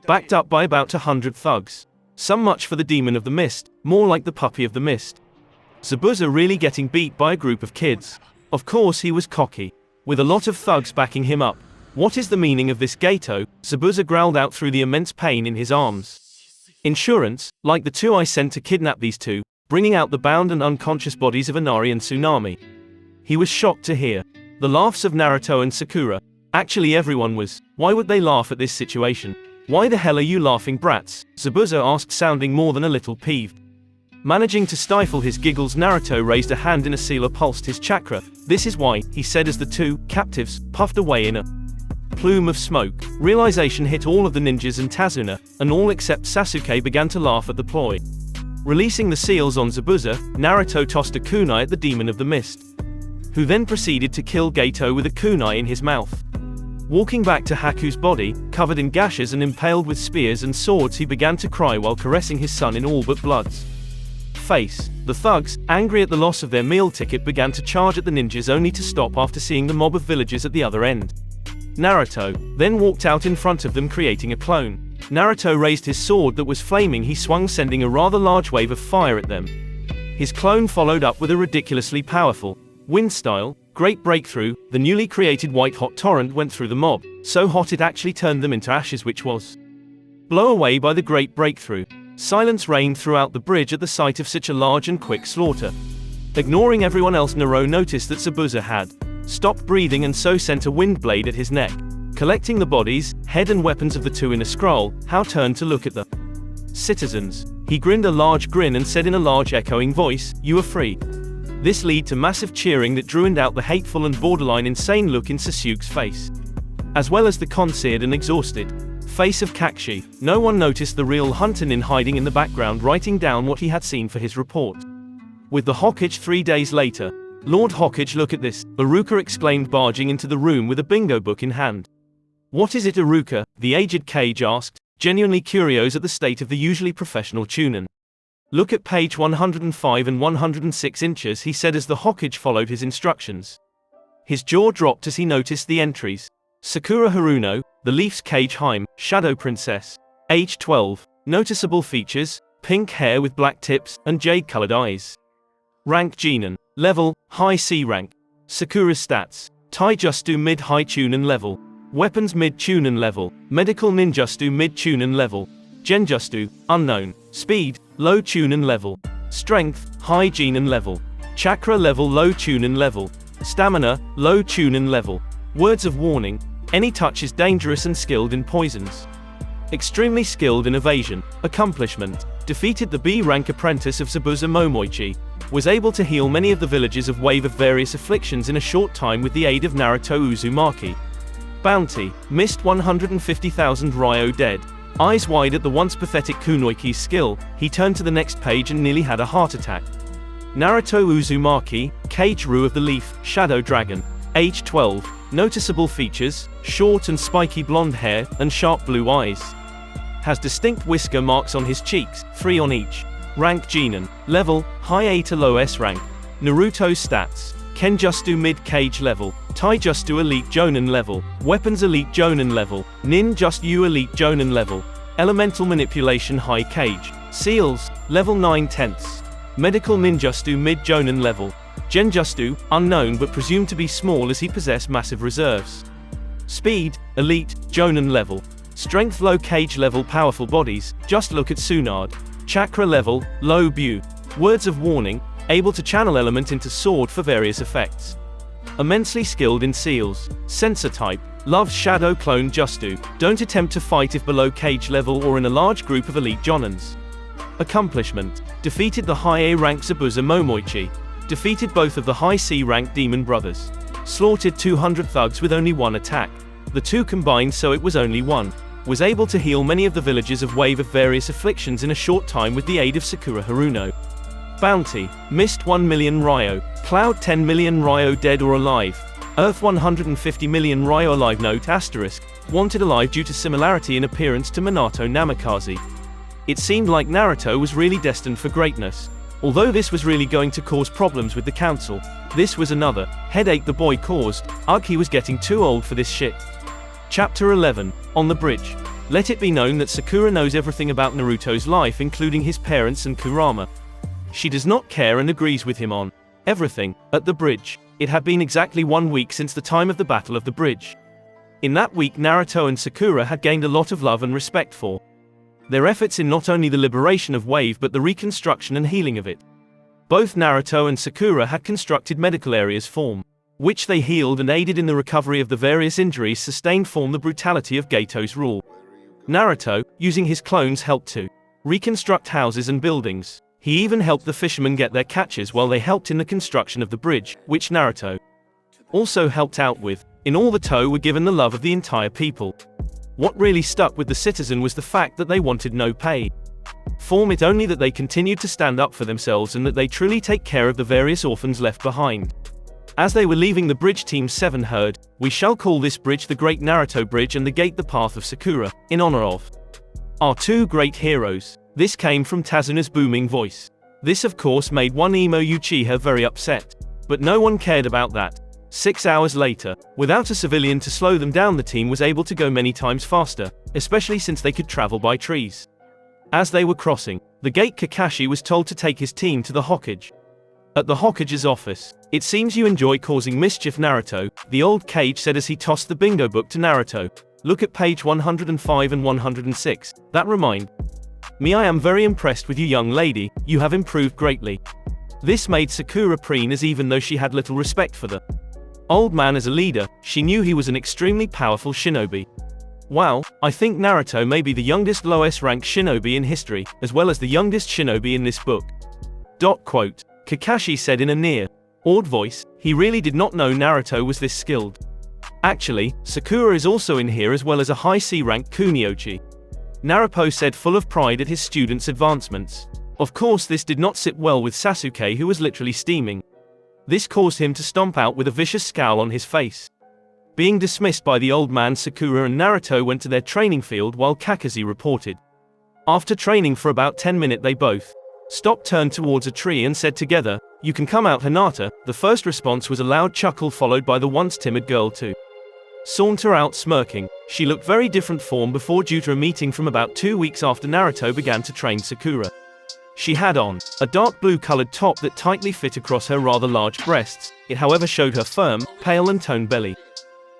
backed up by about 100 thugs. Some much for the demon of the mist, more like the puppy of the mist. Zabuza really getting beat by a group of kids. Of course he was cocky, with a lot of thugs backing him up. What is the meaning of this, Gato? Zabuza growled out through the immense pain in his arms. Insurance, like the two I sent to kidnap these two, bringing out the bound and unconscious bodies of Inari and Tsunami. He was shocked to hear the laughs of Naruto and Sakura. Actually everyone was. Why would they laugh at this situation? Why the hell are you laughing, brats? Zabuza asked, sounding more than a little peeved. Managing to stifle his giggles, Naruto raised a hand in a sealer, pulsed his chakra. This is why, he said as the two captives puffed away in a plume of smoke. Realization hit all of the ninjas and Tazuna, and all except Sasuke began to laugh at the ploy. Releasing the seals on Zabuza, Naruto tossed a kunai at the demon of the mist, who then proceeded to kill Gato with a kunai in his mouth. Walking back to Haku's body, covered in gashes and impaled with spears and swords, he began to cry while caressing his son in all but blood's face. The thugs, angry at the loss of their meal ticket, began to charge at the ninjas, only to stop after seeing the mob of villagers at the other end. Naruto then walked out in front of them, creating a clone. Naruto raised his sword that was flaming. He swung, sending a rather large wave of fire at them. His clone followed up with a ridiculously powerful wind style great breakthrough. The newly created white hot torrent went through the mob, so hot it actually turned them into ashes, which was blown away by the great breakthrough. Silence reigned throughout the bridge at the sight of such a large and quick slaughter. Ignoring everyone else, Naruto noticed that Zabuza had stopped breathing and so sent a wind blade at his neck. Collecting the bodies, head and weapons of the two in a scroll, Hao turned to look at the citizens. He grinned a large grin and said in a large echoing voice, "You are free." This led to massive cheering that drowned out the hateful and borderline insane look in Sasuke's face, as well as the concerned and exhausted face of Kakashi. No one noticed the real Hunter-nin hiding in the background, writing down what he had seen for his report. With the Hokage 3 days later. Lord Hokage, look at this, Iruka exclaimed, barging into the room with a bingo book in hand. What is it, Iruka? The aged Kage asked, genuinely curious at the state of the usually professional Chunin. Look at page 105 and 106 inches, he said as the Hokage followed his instructions. His jaw dropped as he noticed the entries. Sakura Haruno, the Leaf's Kage Heim, Shadow Princess. Age 12. Noticeable features, pink hair with black tips, and jade-colored eyes. Rank Genin. Level, high C rank. Sakura's stats. Taijutsu mid-high Chunin level. Weapons mid-Chunin level. Medical ninjutsu mid-Chunin level. Genjutsu, unknown. Speed, low Chunin level. Strength, high Genin level. Chakra level, low Chunin level. Stamina, low Chunin level. Words of warning, any touch is dangerous and skilled in poisons. Extremely skilled in evasion. Accomplishment, defeated the B-rank apprentice of Zabuza Momoichi. Was able to heal many of the villages of wave of various afflictions in a short time with the aid of Naruto Uzumaki. Bounty, missed 150,000 Ryo dead. Eyes wide at the once pathetic Kunoichi's skill, he turned to the next page and nearly had a heart attack. Naruto Uzumaki, Kage Ru of the Leaf, Shadow Dragon. Age 12. Noticeable features, short and spiky blonde hair, and sharp blue eyes. Has distinct whisker marks on his cheeks, 3 on each. Rank Genin. Level, high A to low S rank. Naruto's stats. Kenjutsu mid-Kage level. Taijutsu elite Jonin level. Weapons elite Jonin level. Ninjutsu elite Jonin level. Elemental manipulation high Kage. Seals, level 9/10. Medical ninjutsu mid-Jonin level. Genjutsu, unknown but presumed to be small as he possessed massive reserves. Speed, elite, Jonin level. Strength low Kage level, powerful bodies, just look at Tsunade. Chakra level, low Bu. Words of warning, able to channel element into sword for various effects. Immensely skilled in seals. Sensor type, Loves shadow clone Justu. Don't attempt to fight if below cage level or in a large group of elite Jonins. Accomplishment. Defeated the high A rank Zabuza Momoichi. Defeated both of the high C rank Demon Brothers. Slaughtered 200 thugs with only one attack. The two combined so it was only one. Was able to heal many of the villagers of wave of various afflictions in a short time with the aid of Sakura Haruno. Bounty. Mist 1 million Ryo. Cloud 10 million Ryo dead or alive. Earth 150 million Ryo alive. Note asterisk. Wanted alive due to similarity in appearance to Minato Namikaze. It seemed like Naruto was really destined for greatness. Although this was really going to cause problems with the council, this was another headache the boy caused. Ugh, he was getting too old for this shit. Chapter 11. On the bridge. Let it be known that Sakura knows everything about Naruto's life including his parents and Kurama. She does not care and agrees with him on everything. At the bridge. It had been exactly 1 week since the time of the Battle of the Bridge. In that week Naruto and Sakura had gained a lot of love and respect for their efforts in not only the liberation of Wave but the reconstruction and healing of it. Both Naruto and Sakura had constructed medical areas which they healed and aided in the recovery of the various injuries sustained from the brutality of Gato's rule. Naruto, using his clones, helped to reconstruct houses and buildings. He even helped the fishermen get their catches while they helped in the construction of the bridge, which Naruto also helped out with. In all, the TKoW were given the love of the entire people. What really stuck with the citizen was the fact that they wanted no pay from it, only that they continued to stand up for themselves and that they truly take care of the various orphans left behind. As they were leaving, the bridge Team 7 heard, "We shall call this bridge the Great Naruto Bridge and the Gate the Path of Sakura, in honor of our two great heroes." This came from Tazuna's booming voice. This of course made one emo Uchiha very upset. But no one cared about that. 6 hours later, without a civilian to slow them down, the team was able to go many times faster, especially since they could travel by trees. As they were crossing the gate, Kakashi was told to take his team to the Hokage. At the Hokage's office. "It seems you enjoy causing mischief, Naruto," the old Kage said as he tossed the bingo book to Naruto. "Look at page 105 and 106. That remind me, I am very impressed with you, young lady. You have improved greatly." This made Sakura preen, as even though she had little respect for the old man as a leader, she knew he was an extremely powerful shinobi. "Wow, I think Naruto may be the youngest lowest ranked shinobi in history, as well as the youngest shinobi in this book." Quote. Kakashi said in a near-awed voice. He really did not know Naruto was this skilled. "Actually, Sakura is also in here as well as a high C rank Kuniochi," Naruto said, full of pride at his students' advancements. Of course this did not sit well with Sasuke, who was literally steaming. This caused him to stomp out with a vicious scowl on his face. Being dismissed by the old man, Sakura and Naruto went to their training field while Kakashi reported. After training for about 10 minutes they both stopped, turned towards a tree and said together, "You can come out, Hinata." The first response was a loud chuckle followed by the once timid girl to saunter out smirking. She looked very different from before due to a meeting from about 2 weeks after Naruto began to train Sakura. She had on a dark blue colored top that tightly fit across her rather large breasts. It however showed her firm, pale and toned belly.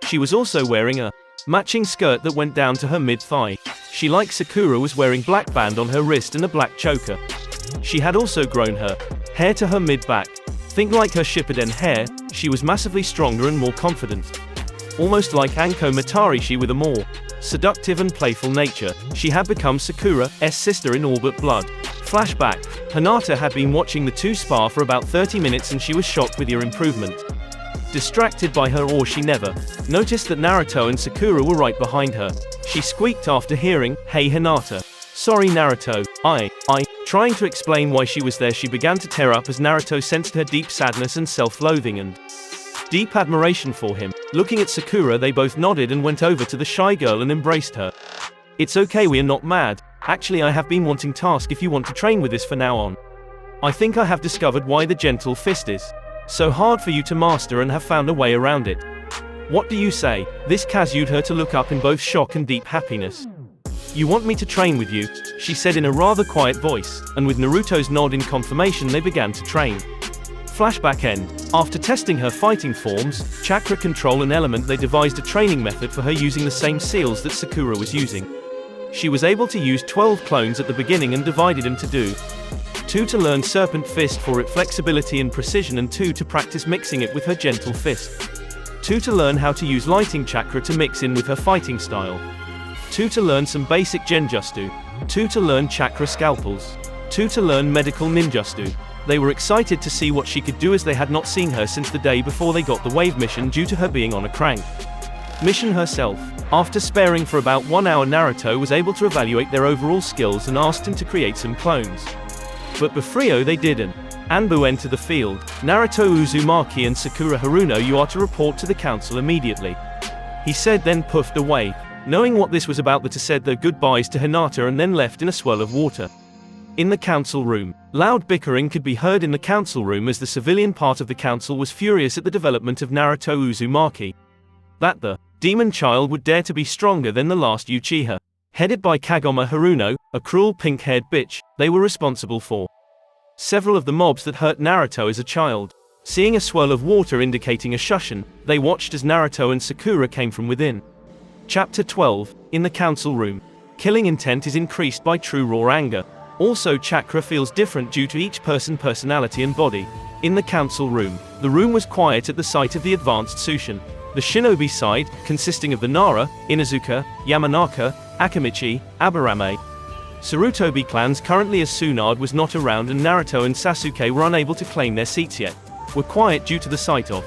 She was also wearing a matching skirt that went down to her mid-thigh. She, like Sakura, was wearing black band on her wrist and a black choker. She had also grown her hair to her mid-back. Think like her Shippuden hair. She was massively stronger and more confident. Almost like Anko Matarishi with a more seductive and playful nature. She had become Sakura's sister in all but blood. Flashback. Hinata had been watching the two spar for about 30 minutes and she was shocked with her improvement. Distracted by her awe, she never noticed that Naruto and Sakura were right behind her. She squeaked after hearing, "Hey Hinata." "Sorry Naruto, I." Trying to explain why she was there, she began to tear up as Naruto sensed her deep sadness and self-loathing and deep admiration for him. Looking at Sakura, they both nodded and went over to the shy girl and embraced her. "It's okay, we are not mad. Actually, I have been wanting to ask if you want to train with us for now on. I think I have discovered why the gentle fist is so hard for you to master and have found a way around it. What do you say?" This caused her to look up in both shock and deep happiness. "You want me to train with you?" she said in a rather quiet voice, and with Naruto's nod in confirmation they began to train. Flashback end. After testing her fighting forms, chakra control and element, they devised a training method for her using the same seals that Sakura was using. She was able to use 12 clones at the beginning and divided them to do 2 to learn Serpent Fist for its flexibility and precision and 2 to practice mixing it with her Gentle Fist. 2 to learn how to use lighting chakra to mix in with her fighting style, 2 to learn some basic genjutsu, 2 to learn chakra scalpels, 2 to learn medical ninjutsu. They were excited to see what she could do as they had not seen her since the day before they got the wave mission due to her being on a crank. Mission herself. After sparing for about 1 hour, Naruto was able to evaluate their overall skills and asked him to create some clones. But before they didn't. Anbu entered the field. Naruto Uzumaki and Sakura Haruno, you are to report to the council immediately, he said, then puffed away. Knowing what this was about, the two said their goodbyes to Hinata and then left in a swirl of water. In the council room, loud bickering could be heard in the council room as the civilian part of the council was furious at the development of Naruto Uzumaki. That the demon child would dare to be stronger than the last Uchiha. Headed by Kagome Haruno, a cruel pink-haired bitch, they were responsible for several of the mobs that hurt Naruto as a child. Seeing a swirl of water indicating a Shushin, they watched as Naruto and Sakura came from within. Chapter 12. In the council room. Killing intent is increased by true raw anger. Also, chakra feels different due to each person's personality and body. In the council room. The room was quiet at the sight of the advanced Sushin. The shinobi side, consisting of the Nara, Inuzuka, Yamanaka, Akamichi, Aburame, Sarutobi clans currently, as Tsunade was not around and Naruto and Sasuke were unable to claim their seats yet, were quiet due to the sight of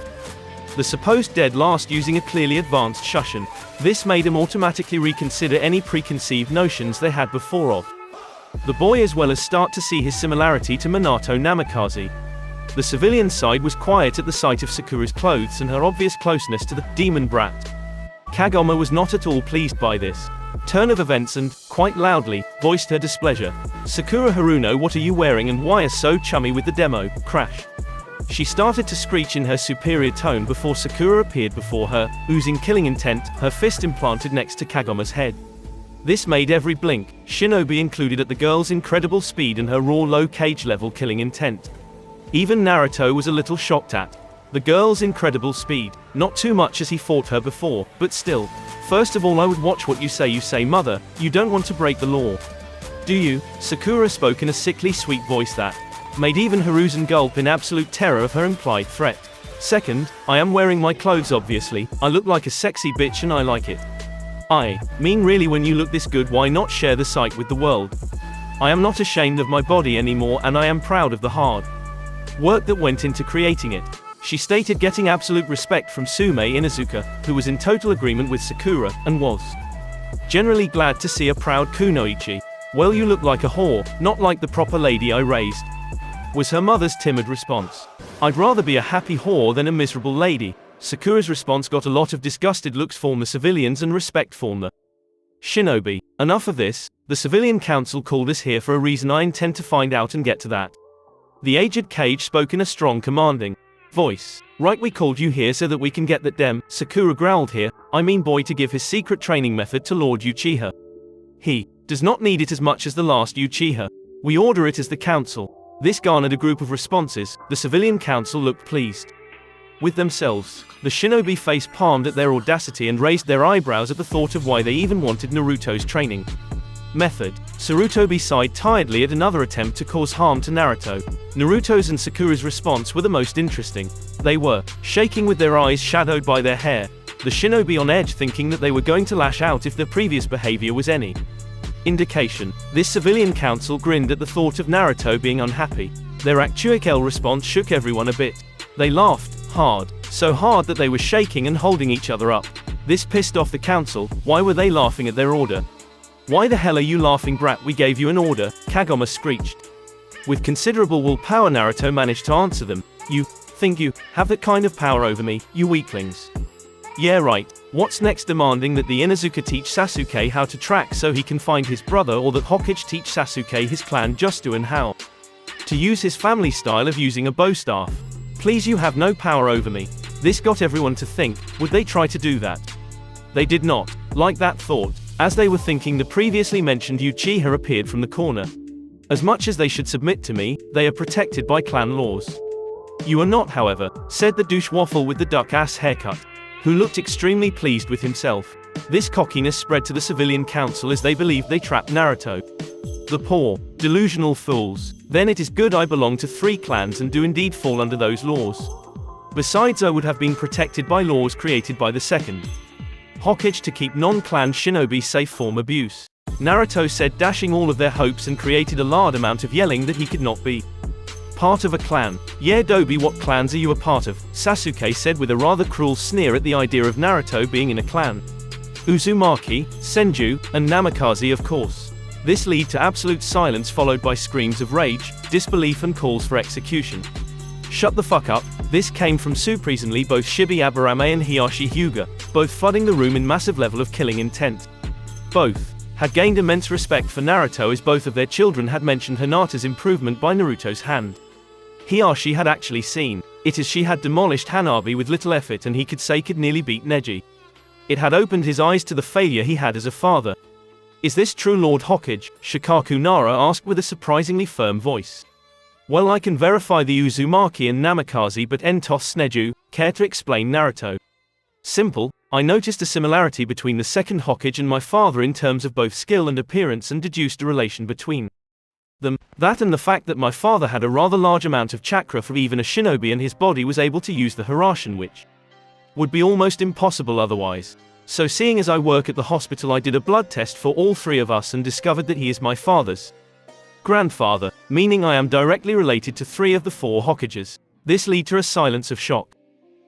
the supposed dead last using a clearly advanced Shushin. This made them automatically reconsider any preconceived notions they had before of the boy, as well as start to see his similarity to Minato Namikaze. The civilian side was quiet at the sight of Sakura's clothes and her obvious closeness to the demon brat. Kagome was not at all pleased by this turn of events and, quite loudly, voiced her displeasure. Sakura Haruno, what are you wearing and why are so chummy with the demo? Crash. She started to screech in her superior tone before Sakura appeared before her, oozing killing intent, her fist implanted next to Kagome's head. This made every blink, shinobi included, at the girl's incredible speed and her raw low cage level killing intent. Even Naruto was a little shocked at the girl's incredible speed. Not too much as he fought her before, but still. First of all, I would watch what you say, mother. You don't want to break the law, do you? Sakura spoke in a sickly sweet voice that made even Hiruzen gulp in absolute terror of her implied threat. Second, I am wearing my clothes obviously. I look like a sexy bitch and I like it. I mean, really, when you look this good, why not share the sight with the world? I am not ashamed of my body anymore and I am proud of the hard work that went into creating it, she stated, getting absolute respect from Sume Inuzuka, who was in total agreement with Sakura, and was generally glad to see a proud kunoichi. Well, you look like a whore, not like the proper lady I raised, was her mother's timid response. I'd rather be a happy whore than a miserable lady. Sakura's response got a lot of disgusted looks from the civilians and respect from the shinobi. Enough of this. The civilian council called us here for a reason. I intend to find out and get to that. The aged Kage spoke in a strong, commanding voice. Right, we called you here so that we can get that dem, Sakura growled, here, I mean boy, to give his secret training method to Lord Uchiha. He does not need it as much as the last Uchiha. We order it as the council. This garnered a group of responses. The civilian council looked pleased with themselves. The shinobi face palmed at their audacity and raised their eyebrows at the thought of why they even wanted Naruto's training method. Sarutobi sighed tiredly at another attempt to cause harm to Naruto. Naruto's and Sakura's response were the most interesting. They were shaking with their eyes shadowed by their hair, the shinobi on edge, thinking that they were going to lash out if their previous behavior was any indication. This civilian council grinned at the thought of Naruto being unhappy. Their actual response shook everyone a bit. They laughed hard, so hard that they were shaking and holding each other up. This pissed off the council. Why were they laughing at their order? Why the hell are you laughing, brat? We gave you an order, Kagome screeched. With considerable willpower, Naruto managed to answer them. You think you have that kind of power over me, you weaklings? Yeah, right. What's next? Demanding that the Inuzuka teach Sasuke how to track so he can find his brother, or that Hokage teach Sasuke his clan Justu and how to use his family style of using a bow staff. Please, you have no power over me. This got everyone to think, would they try to do that? They did not like that thought. As they were thinking, the previously mentioned Uchiha appeared from the corner. As much as they should submit to me, they are protected by clan laws. You are not, however, said the douche waffle with the duck-ass haircut, who looked extremely pleased with himself. This cockiness spread to the civilian council as they believed they trapped Naruto. The poor, delusional fools. Then it is good I belong to 3 clans and do indeed fall under those laws. Besides, I would have been protected by laws created by the second Hokage to keep non-clan shinobi safe from abuse. Naruto said, dashing all of their hopes, and created a large amount of yelling that he could not be part of a clan. Yeah, Dobi, what clans are you a part of? Sasuke said with a rather cruel sneer at the idea of Naruto being in a clan. Uzumaki, Senju, and Namikaze, of course. This led to absolute silence, followed by screams of rage, disbelief, and calls for execution. Shut the fuck up. This came from surprisingly both Shibi Aburame and Hiyashi Hyuga, both flooding the room in massive level of killing intent. Both had gained immense respect for Naruto, as both of their children had mentioned Hinata's improvement by Naruto's hand. Hiyashi had actually seen it, as she had demolished Hanabi with little effort, and he could say could nearly beat Neji. It had opened his eyes to the failure he had as a father. Is this true, Lord Hokage? Shikaku Nara asked with a surprisingly firm voice. Well, I can verify the Uzumaki and Namikaze, but Entos Sneju, care to explain? Naruto. Simple. I noticed a similarity between the second Hokage and my father in terms of both skill and appearance, and deduced a relation between them. That and the fact that my father had a rather large amount of chakra for even a shinobi, and his body was able to use the Hiraishin, which would be almost impossible otherwise. So seeing as I work at the hospital, I did a blood test for all three of us and discovered that he is my father's grandfather, meaning I am directly related to 3 of the 4 Hokages. This led to a silence of shock.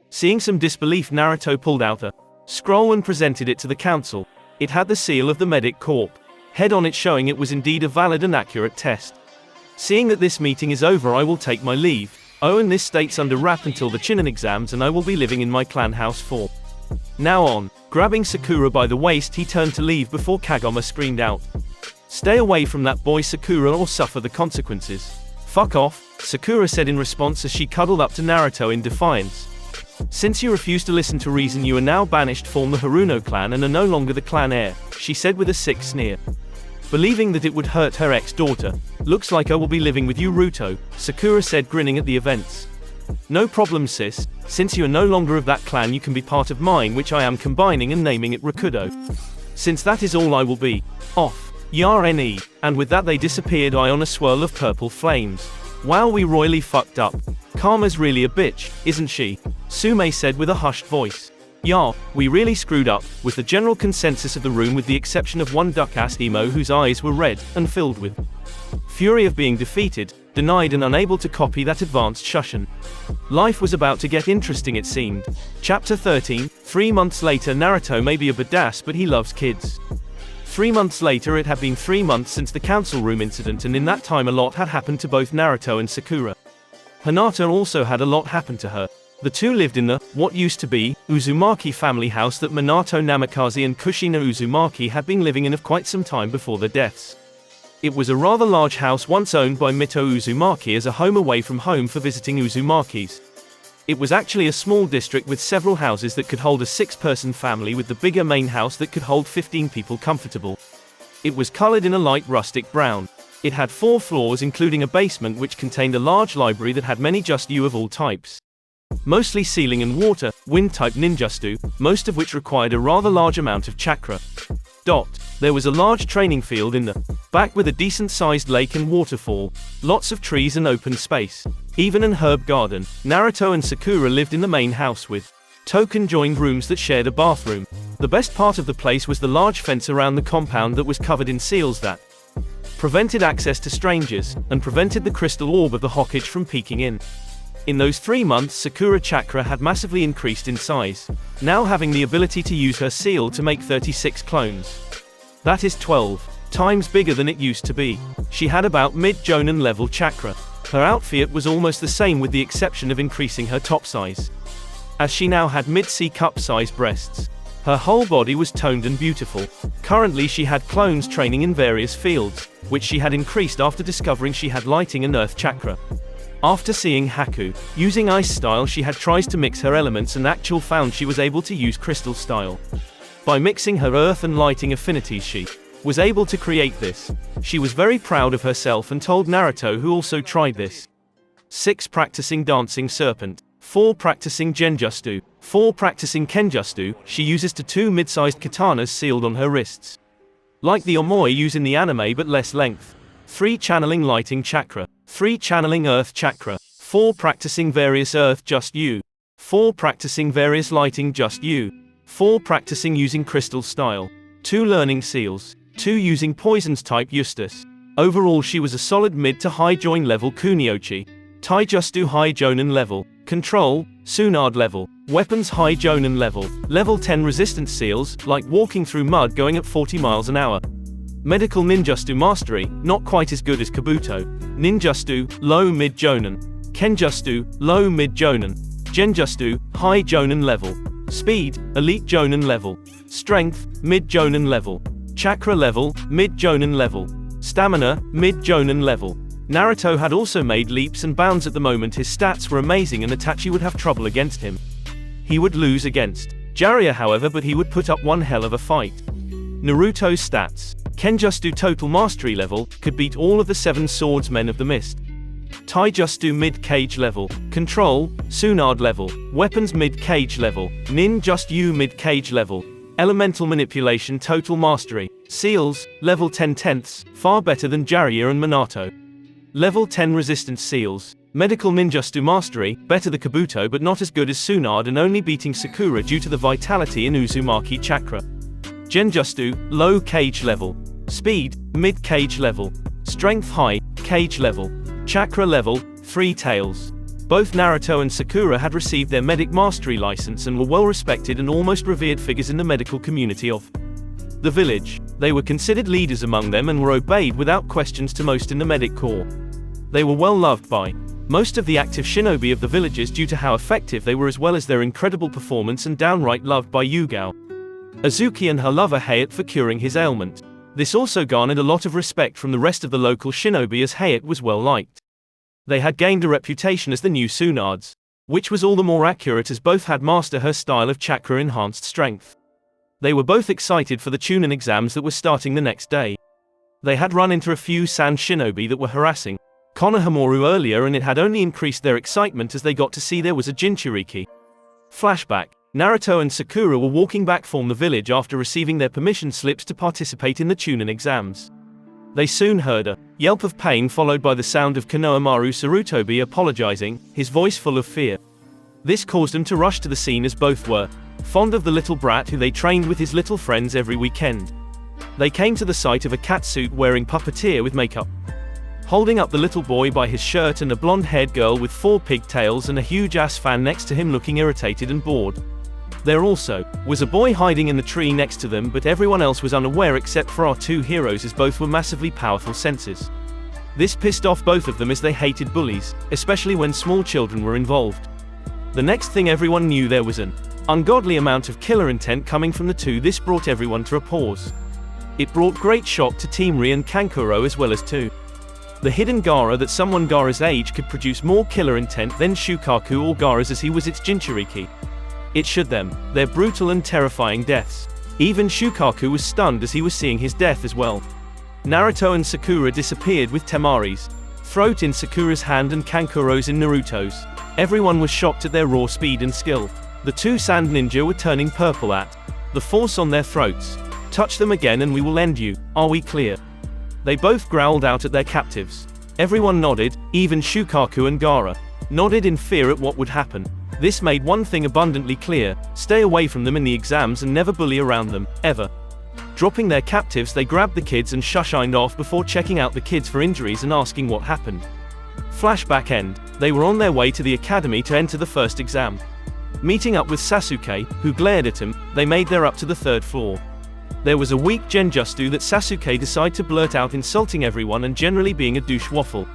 Seeing some disbelief, Naruto pulled out a scroll and presented it to the council. It had the seal of the Medic Corp head on it, showing it was indeed a valid and accurate test. Seeing that this meeting is over, I will take my leave. Oh, and this states under wrap until the Chunin exams, and I will be living in my clan house for now on. Grabbing Sakura by the waist, he turned to leave before Kagome screamed out, "Stay away from that boy, Sakura, or suffer the consequences." "Fuck off," Sakura said in response as she cuddled up to Naruto in defiance. "Since you refuse to listen to reason, you are now banished from the Haruno clan and are no longer the clan heir," she said with a sick sneer. Believing that it would hurt her ex-daughter. "Looks like I will be living with you, Ruto," Sakura said, grinning at the events. "No problem, sis. Since you are no longer of that clan, you can be part of mine, which I am combining and naming it Rakudo. Since that is all, I will be off. Yarne." And with that they disappeared on a swirl of purple flames. "Wow, we royally fucked up. Karma's really a bitch, isn't she?" Sume said with a hushed voice. "Yeah, we really screwed up," was the general consensus of the room, with the exception of one duck-ass emo whose eyes were red and filled with fury of being defeated, denied, and unable to copy that advanced Shushin. Life was about to get interesting, it seemed. Chapter 13. 3 months later. Naruto may be a badass, but he loves kids. 3 months later. It had been 3 months since the council room incident, and in that time a lot had happened to both Naruto and Sakura. Hinata also had a lot happen to her. The two lived in the, what used to be, Uzumaki family house that Minato Namikaze and Kushina Uzumaki had been living in of quite some time before their deaths. It was a rather large house once owned by Mito Uzumaki as a home away from home for visiting Uzumakis. It was actually a small district with several houses that could hold a 6-person family, with the bigger main house that could hold 15 people comfortable. It was colored in a light rustic brown. It had 4 floors, including a basement which contained a large library that had many just-you of all types. Mostly ceiling and water, wind-type ninjutsu, most of which required a rather large amount of chakra. There was a large training field in the back with a decent-sized lake and waterfall, lots of trees and open space, even an herb garden. Naruto and Sakura lived in the main house with token-joined rooms that shared a bathroom. The best part of the place was the large fence around the compound that was covered in seals that prevented access to strangers, and prevented the crystal orb of the Hokage from peeking in. In those 3 months, Sakura chakra had massively increased in size, now having the ability to use her seal to make 36 clones. That is 12 times bigger than it used to be. She had about mid-Jonin level chakra. Her outfit was almost the same, with the exception of increasing her top size, as she now had mid-C cup size breasts. Her whole body was toned and beautiful. Currently she had clones training in various fields, which she had increased after discovering she had lighting and earth chakra. After seeing Haku using ice style, she had tries to mix her elements and actually found she was able to use crystal style. By mixing her earth and lighting affinities, she was able to create this. She was very proud of herself and told Naruto, who also tried this. 6 practicing dancing serpent. 4 practicing genjutsu. 4 practicing kenjutsu. She uses to 2 mid-sized katanas sealed on her wrists, like the omoi used in the anime but less length. 3 channeling lighting chakra. 3 channeling earth chakra. 4 practicing various earth just you. 4 practicing various lighting just you. 4 practicing using crystal style. 2 learning seals. 2 using poisons type Eustace. Overall she was a solid mid to high join level Kuniochi. Taijustu high Jonin level. Control, Tsunade level. Weapons high Jonin level. Level 10 resistance seals, like walking through mud going at 40 miles an hour. Medical ninjutsu mastery, not quite as good as Kabuto. Ninjutsu, low mid Jonin. Kenjutsu, low mid Jonin. Genjutsu, high Jonin level. Speed, elite Jonin level. Strength, mid Jonin level. Chakra level, mid Jonin level. Stamina, mid Jonin level. Naruto had also made leaps and bounds at the moment. His stats were amazing and Itachi would have trouble against him. He would lose against Jiraiya however, but he would put up one hell of a fight. Naruto's stats. Kenjutsu total mastery level, could beat all of the 7 swordsmen of the mist. Taijutsu mid-cage level. Control, Tsunade level. Weapons mid-cage level. Ninjutsu mid-cage level. Elemental manipulation total mastery. Seals, level 10 tenths, far better than Jiraiya and Minato. Level 10 resistance seals. Medical ninjutsu mastery, better than Kabuto but not as good as Tsunade and only beating Sakura due to the vitality in Uzumaki chakra. Genjutsu, low cage level. Speed, mid cage level. Strength high, cage level. Chakra level, 3 tails. Both Naruto and Sakura had received their medic mastery license and were well respected and almost revered figures in the medical community of the village. They were considered leaders among them and were obeyed without questions to most in the medic corps. They were well loved by most of the active shinobi of the villages due to how effective they were as well as their incredible performance, and downright loved by Yugao Azuki and her lover Hayate for curing his ailment. This also garnered a lot of respect from the rest of the local shinobi as Hayate was well liked. They had gained a reputation as the new Tsunades, which was all the more accurate as both had mastered her style of chakra-enhanced strength. They were both excited for the Chunin exams that were starting the next day. They had run into a few Sand shinobi that were harassing Konohamaru earlier, and it had only increased their excitement as they got to see there was a Jinchuriki. Flashback. Naruto and Sakura were walking back from the village after receiving their permission slips to participate in the Chunin exams. They soon heard a yelp of pain followed by the sound of Konohamaru Sarutobi apologizing, his voice full of fear. This caused them to rush to the scene as both were fond of the little brat who they trained with his little friends every weekend. They came to the sight of a catsuit wearing puppeteer with makeup, holding up the little boy by his shirt, and a blonde-haired girl with 4 pigtails and a huge ass fan next to him looking irritated and bored. There also was a boy hiding in the tree next to them, but everyone else was unaware except for our 2 heroes as both were massively powerful senses. This pissed off both of them as they hated bullies, especially when small children were involved. The next thing everyone knew, there was an ungodly amount of killer intent coming from the 2. This brought everyone to a pause. It brought great shock to Team Ri and Kankuro as well as to the hidden Gaara that someone Gaara's age could produce more killer intent than Shukaku or Gaara's as he was its Jinchuriki. It showed them their brutal and terrifying deaths. Even Shukaku was stunned as he was seeing his death as well. Naruto and Sakura disappeared with Temari's throat in Sakura's hand and Kankuro's in Naruto's. Everyone was shocked at their raw speed and skill. The 2 sand ninja were turning purple at the force on their throats. Touch them again and we will end you, are we clear? They both growled out at their captives. Everyone nodded, even Shukaku and Gaara nodded in fear at what would happen. This made one thing abundantly clear: stay away from them in the exams and never bully around them, ever. Dropping their captives, they grabbed the kids and shushined off before checking out the kids for injuries and asking what happened. Flashback end. They were on their way to the academy to enter the first exam. Meeting up with Sasuke, who glared at him, they made their up to the 3rd floor. There was a weak genjutsu that Sasuke decided to blurt out, insulting everyone and generally being a douche waffle.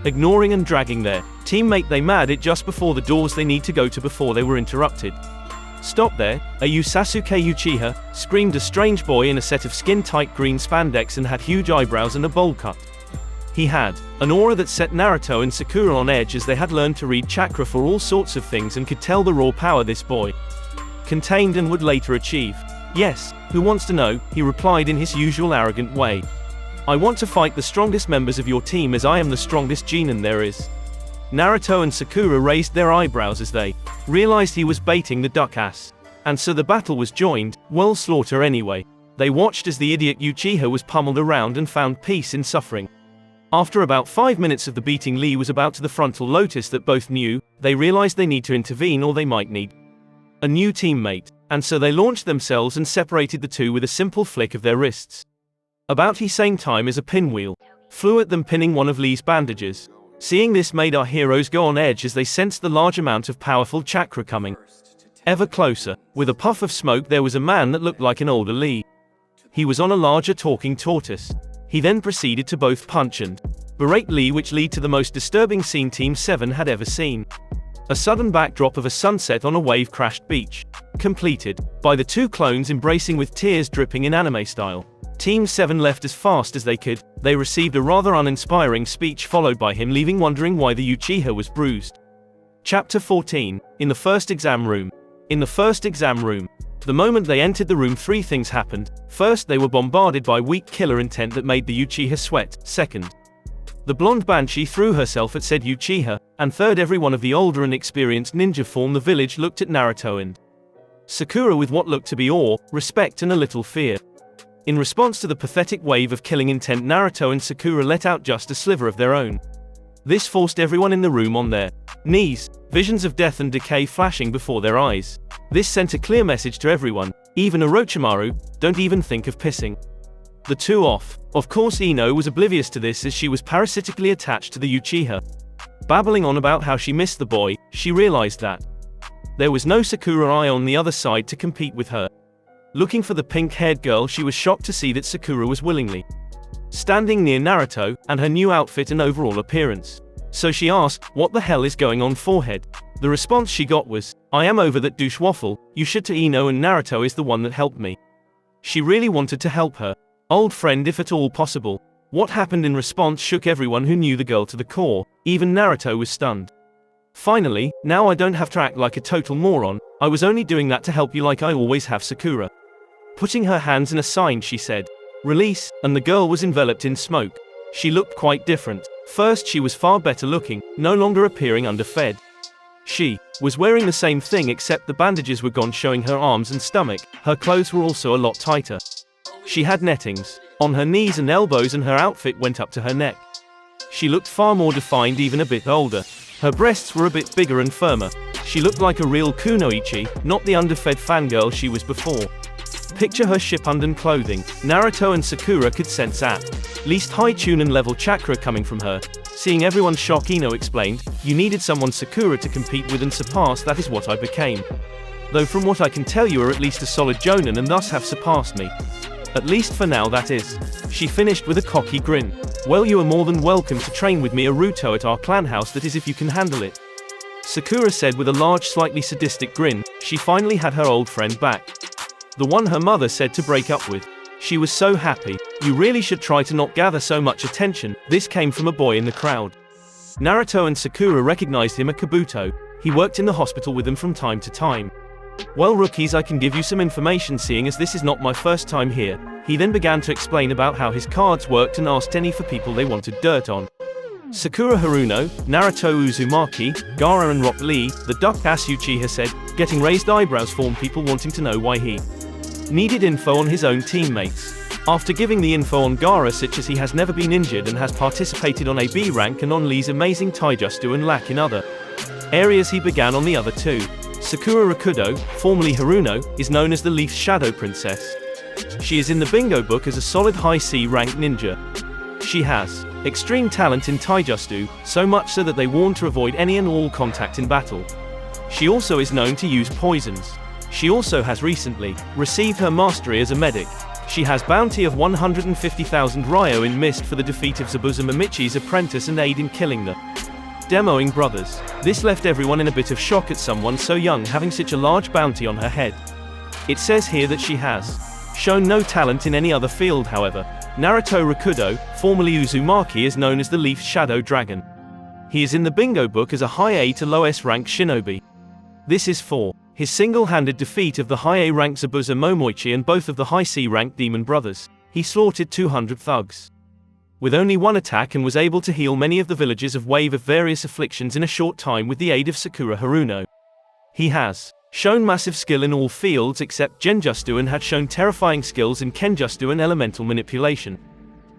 Ignoring and dragging their teammate, they mad it just before the doors they need to go to before they were interrupted. Stop there, are you Sasuke Uchiha? Screamed a strange boy in a set of skin-tight green spandex and had huge eyebrows and a bowl cut. He had an aura that set Naruto and Sakura on edge as they had learned to read chakra for all sorts of things and could tell the raw power this boy contained and would later achieve. Yes, who wants to know? He replied in his usual arrogant way. I want to fight the strongest members of your team as I am the strongest Chunin there is. Naruto and Sakura raised their eyebrows as they realized he was baiting the duck ass. And so the battle was joined, well, slaughter anyway. They watched as the idiot Uchiha was pummeled around and found peace in suffering. After about 5 minutes of the beating, Lee was about to the frontal lotus that both knew, they realized they need to intervene or they might need a new teammate, and so they launched themselves and separated the two with a simple flick of their wrists. About the same time as a pinwheel flew at them, pinning one of Lee's bandages. Seeing this made our heroes go on edge as they sensed the large amount of powerful chakra coming ever closer. With a puff of smoke there was a man that looked like an older Lee. He was on a larger talking tortoise. He then proceeded to both punch and berate Lee, which led to the most disturbing scene Team 7 had ever seen. A sudden backdrop of a sunset on a wave-crashed beach, completed by the two clones embracing with tears dripping in anime style. Team 7 left as fast as they could. They received a rather uninspiring speech followed by him leaving wondering why the Uchiha was bruised. Chapter 14. In the first exam room. In the first exam room. The moment they entered the room, three things happened. First, they were bombarded by weak killer intent that made the Uchiha sweat. Second, the blonde banshee threw herself at said Uchiha. And third, every one of the older and experienced ninja form the village looked at Naruto and Sakura with what looked to be awe, respect and a little fear. In response to the pathetic wave of killing intent, Naruto and Sakura let out just a sliver of their own. This forced everyone in the room on their knees, visions of death and decay flashing before their eyes. This sent a clear message to everyone, even Orochimaru, don't even think of pissing the two off. Of course Ino was oblivious to this as she was parasitically attached to the Uchiha. Babbling on about how she missed the boy, she realized that there was no Sakura eye on the other side to compete with her. Looking for the pink-haired girl, she was shocked to see that Sakura was willingly standing near Naruto, and her new outfit and overall appearance. So she asked, what the hell is going on, forehead? The response she got was, I am over that douche waffle, you should to Ino, and Naruto is the one that helped me. She really wanted to help her old friend if at all possible. What happened in response shook everyone who knew the girl to the core. Even Naruto was stunned. Finally, now I don't have to act like a total moron, I was only doing that to help you like I always have, Sakura. Putting her hands in a sign, she said, release, and the girl was enveloped in smoke. She looked quite different. First, she was far better looking, no longer appearing underfed. She was wearing the same thing except the bandages were gone, showing her arms and stomach. Her clothes were also a lot tighter. She had nettings on her knees and elbows and her outfit went up to her neck. She looked far more defined, even a bit older. Her breasts were a bit bigger and firmer. She looked like a real kunoichi, not the underfed fangirl she was before. Picture her Shippuden clothing. Naruto and Sakura could sense at least high Chunin level chakra coming from her. Seeing everyone's shock, Ino explained, you needed someone Sakura to compete with and surpass, that is what I became. Though from what I can tell you are at least a solid jonin and thus have surpassed me. At least for now, that is. She finished with a cocky grin. Well, you are more than welcome to train with me, Naruto, at our clan house, that is if you can handle it. Sakura said with a large, slightly sadistic grin. She finally had her old friend back. The one her mother said to break up with. She was so happy. You really should try to not gather so much attention. This came from a boy in the crowd. Naruto and Sakura recognized him as Kabuto. He worked in the hospital with them from time to time. Well, rookies, I can give you some information seeing as this is not my first time here. He then began to explain about how his cards worked and asked any for people they wanted dirt on. Sakura Haruno, Naruto Uzumaki, Gaara and Rock Lee, the duck-ass Uchiha said, getting raised eyebrows formed people wanting to know why he needed info on his own teammates. After giving the info on Gaara, such as he has never been injured and has participated on a B rank, and on Lee's amazing taijutsu and lack in other areas, he began on the other two. Sakura Rakudo, formerly Haruno, is known as the Leaf's Shadow Princess. She is in the bingo book as a solid high C rank ninja. She has extreme talent in taijutsu, so much so that they warn to avoid any and all contact in battle. She also is known to use poisons. She also has recently received her mastery as a medic. She has bounty of 150,000 Ryo in Mist for the defeat of Zabuza Mimichi's apprentice and aid in killing the demoing brothers. This left everyone in a bit of shock at someone so young having such a large bounty on her head. It says here that she has shown no talent in any other field, however. Naruto Rakudo, formerly Uzumaki, is known as the Leaf's Shadow Dragon. He is in the bingo book as a high A to low S rank shinobi. This is for his single-handed defeat of the high A rank Zabuza Momoichi and both of the high C rank demon brothers. He slaughtered 200 thugs with only one attack and was able to heal many of the villagers of wave of various afflictions in a short time with the aid of Sakura Haruno. He has shown massive skill in all fields except Genjutsu and had shown terrifying skills in Kenjutsu and elemental manipulation.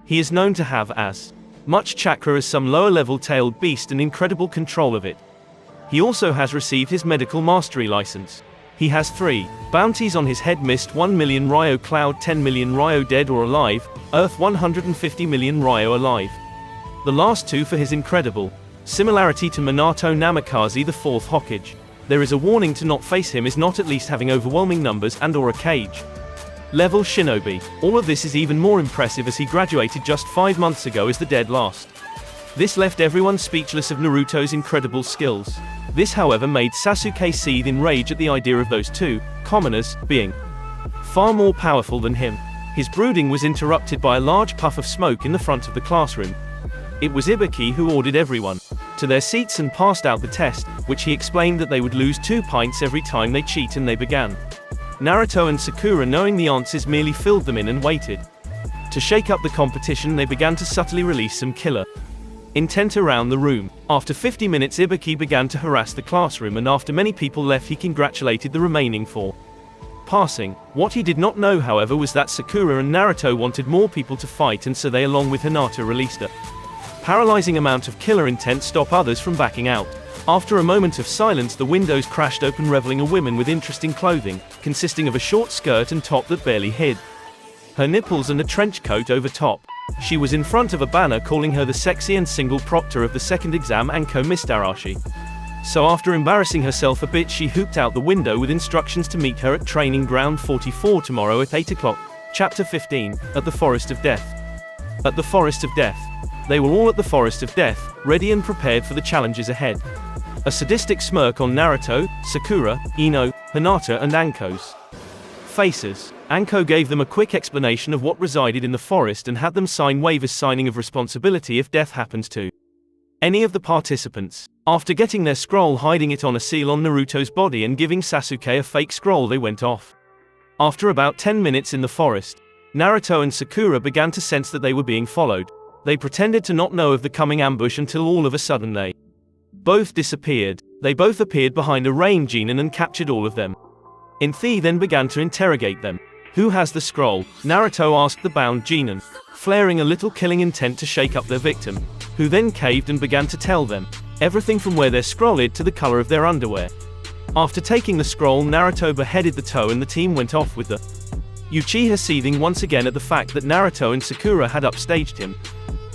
He is known to have as much chakra as some lower-level tailed beast and incredible control of it. He also has received his medical mastery license. He has 3 bounties on his head: missed 1 million Ryo, cloud 10 million Ryo dead or alive, earth 150 million Ryo alive. The last 2 for his incredible similarity to Minato Namikaze, the 4th Hokage. There is a warning to not face him is not at least having overwhelming numbers and or a cage. Level Shinobi. All of this is even more impressive as he graduated just 5 months ago as the dead last. This left everyone speechless of Naruto's incredible skills. This however made Sasuke seethe in rage at the idea of those 2 commoners being far more powerful than him. His brooding was interrupted by a large puff of smoke in the front of the classroom. It was Ibiki who ordered everyone to their seats and passed out the test, which he explained that they would lose 2 pints every time they cheat, and they began. Naruto and Sakura, knowing the answers, merely filled them in and waited. To shake up the competition, they began to subtly release some killer intent around the room. After 50 minutes, Ibiki began to harass the classroom, and after many people left, he congratulated the remaining 4 passing. What he did not know, however, was that Sakura and Naruto wanted more people to fight, and so they, along with Hinata, released a paralyzing amount of killer intent to stop others from backing out. After a moment of silence, the windows crashed open, revealing a woman with interesting clothing, consisting of a short skirt and top that barely hid her nipples and a trench coat over top. She was in front of a banner calling her the sexy and single proctor of the 2nd exam, Anko Mistarashi. So after embarrassing herself a bit, she hooped out the window with instructions to meet her at Training Ground 44 tomorrow at 8 o'clock. Chapter 15, at the Forest of Death. At the Forest of Death. They were all at the Forest of Death, ready and prepared for the challenges ahead. A sadistic smirk on Naruto, Sakura, Ino, Hinata and Anko's faces. Anko gave them a quick explanation of what resided in the forest and had them sign waivers signing of responsibility if death happens to any of the participants. After getting their scroll, hiding it on a seal on Naruto's body, and giving Sasuke a fake scroll, they went off. After about 10 minutes in the forest, Naruto and Sakura began to sense that they were being followed. They pretended to not know of the coming ambush until all of a sudden they both disappeared. They both appeared behind a rain genin and captured all of them. The then began to interrogate them. Who has the scroll? Naruto asked the bound genin, flaring a little killing intent to shake up their victim, who then caved and began to tell them everything from where their scroll hid to the color of their underwear. After taking the scroll, Naruto beheaded the toe and the team went off with the Uchiha seething once again at the fact that Naruto and Sakura had upstaged him.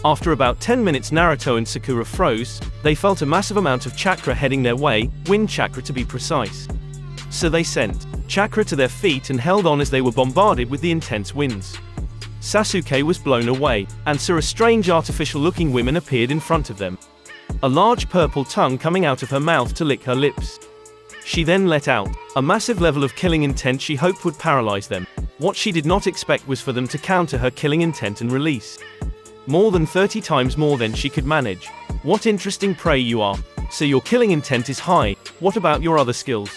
After about 10 minutes, Naruto and Sakura froze. They felt a massive amount of chakra heading their way, wind chakra to be precise. So they sent chakra to their feet and held on as they were bombarded with the intense winds. Sasuke was blown away, and saw a strange artificial-looking woman appeared in front of them. A large purple tongue coming out of her mouth to lick her lips. She then let out a massive level of killing intent she hoped would paralyze them. What she did not expect was for them to counter her killing intent and release more than 30 times more than she could manage. What interesting prey you are. So your killing intent is high. What about your other skills?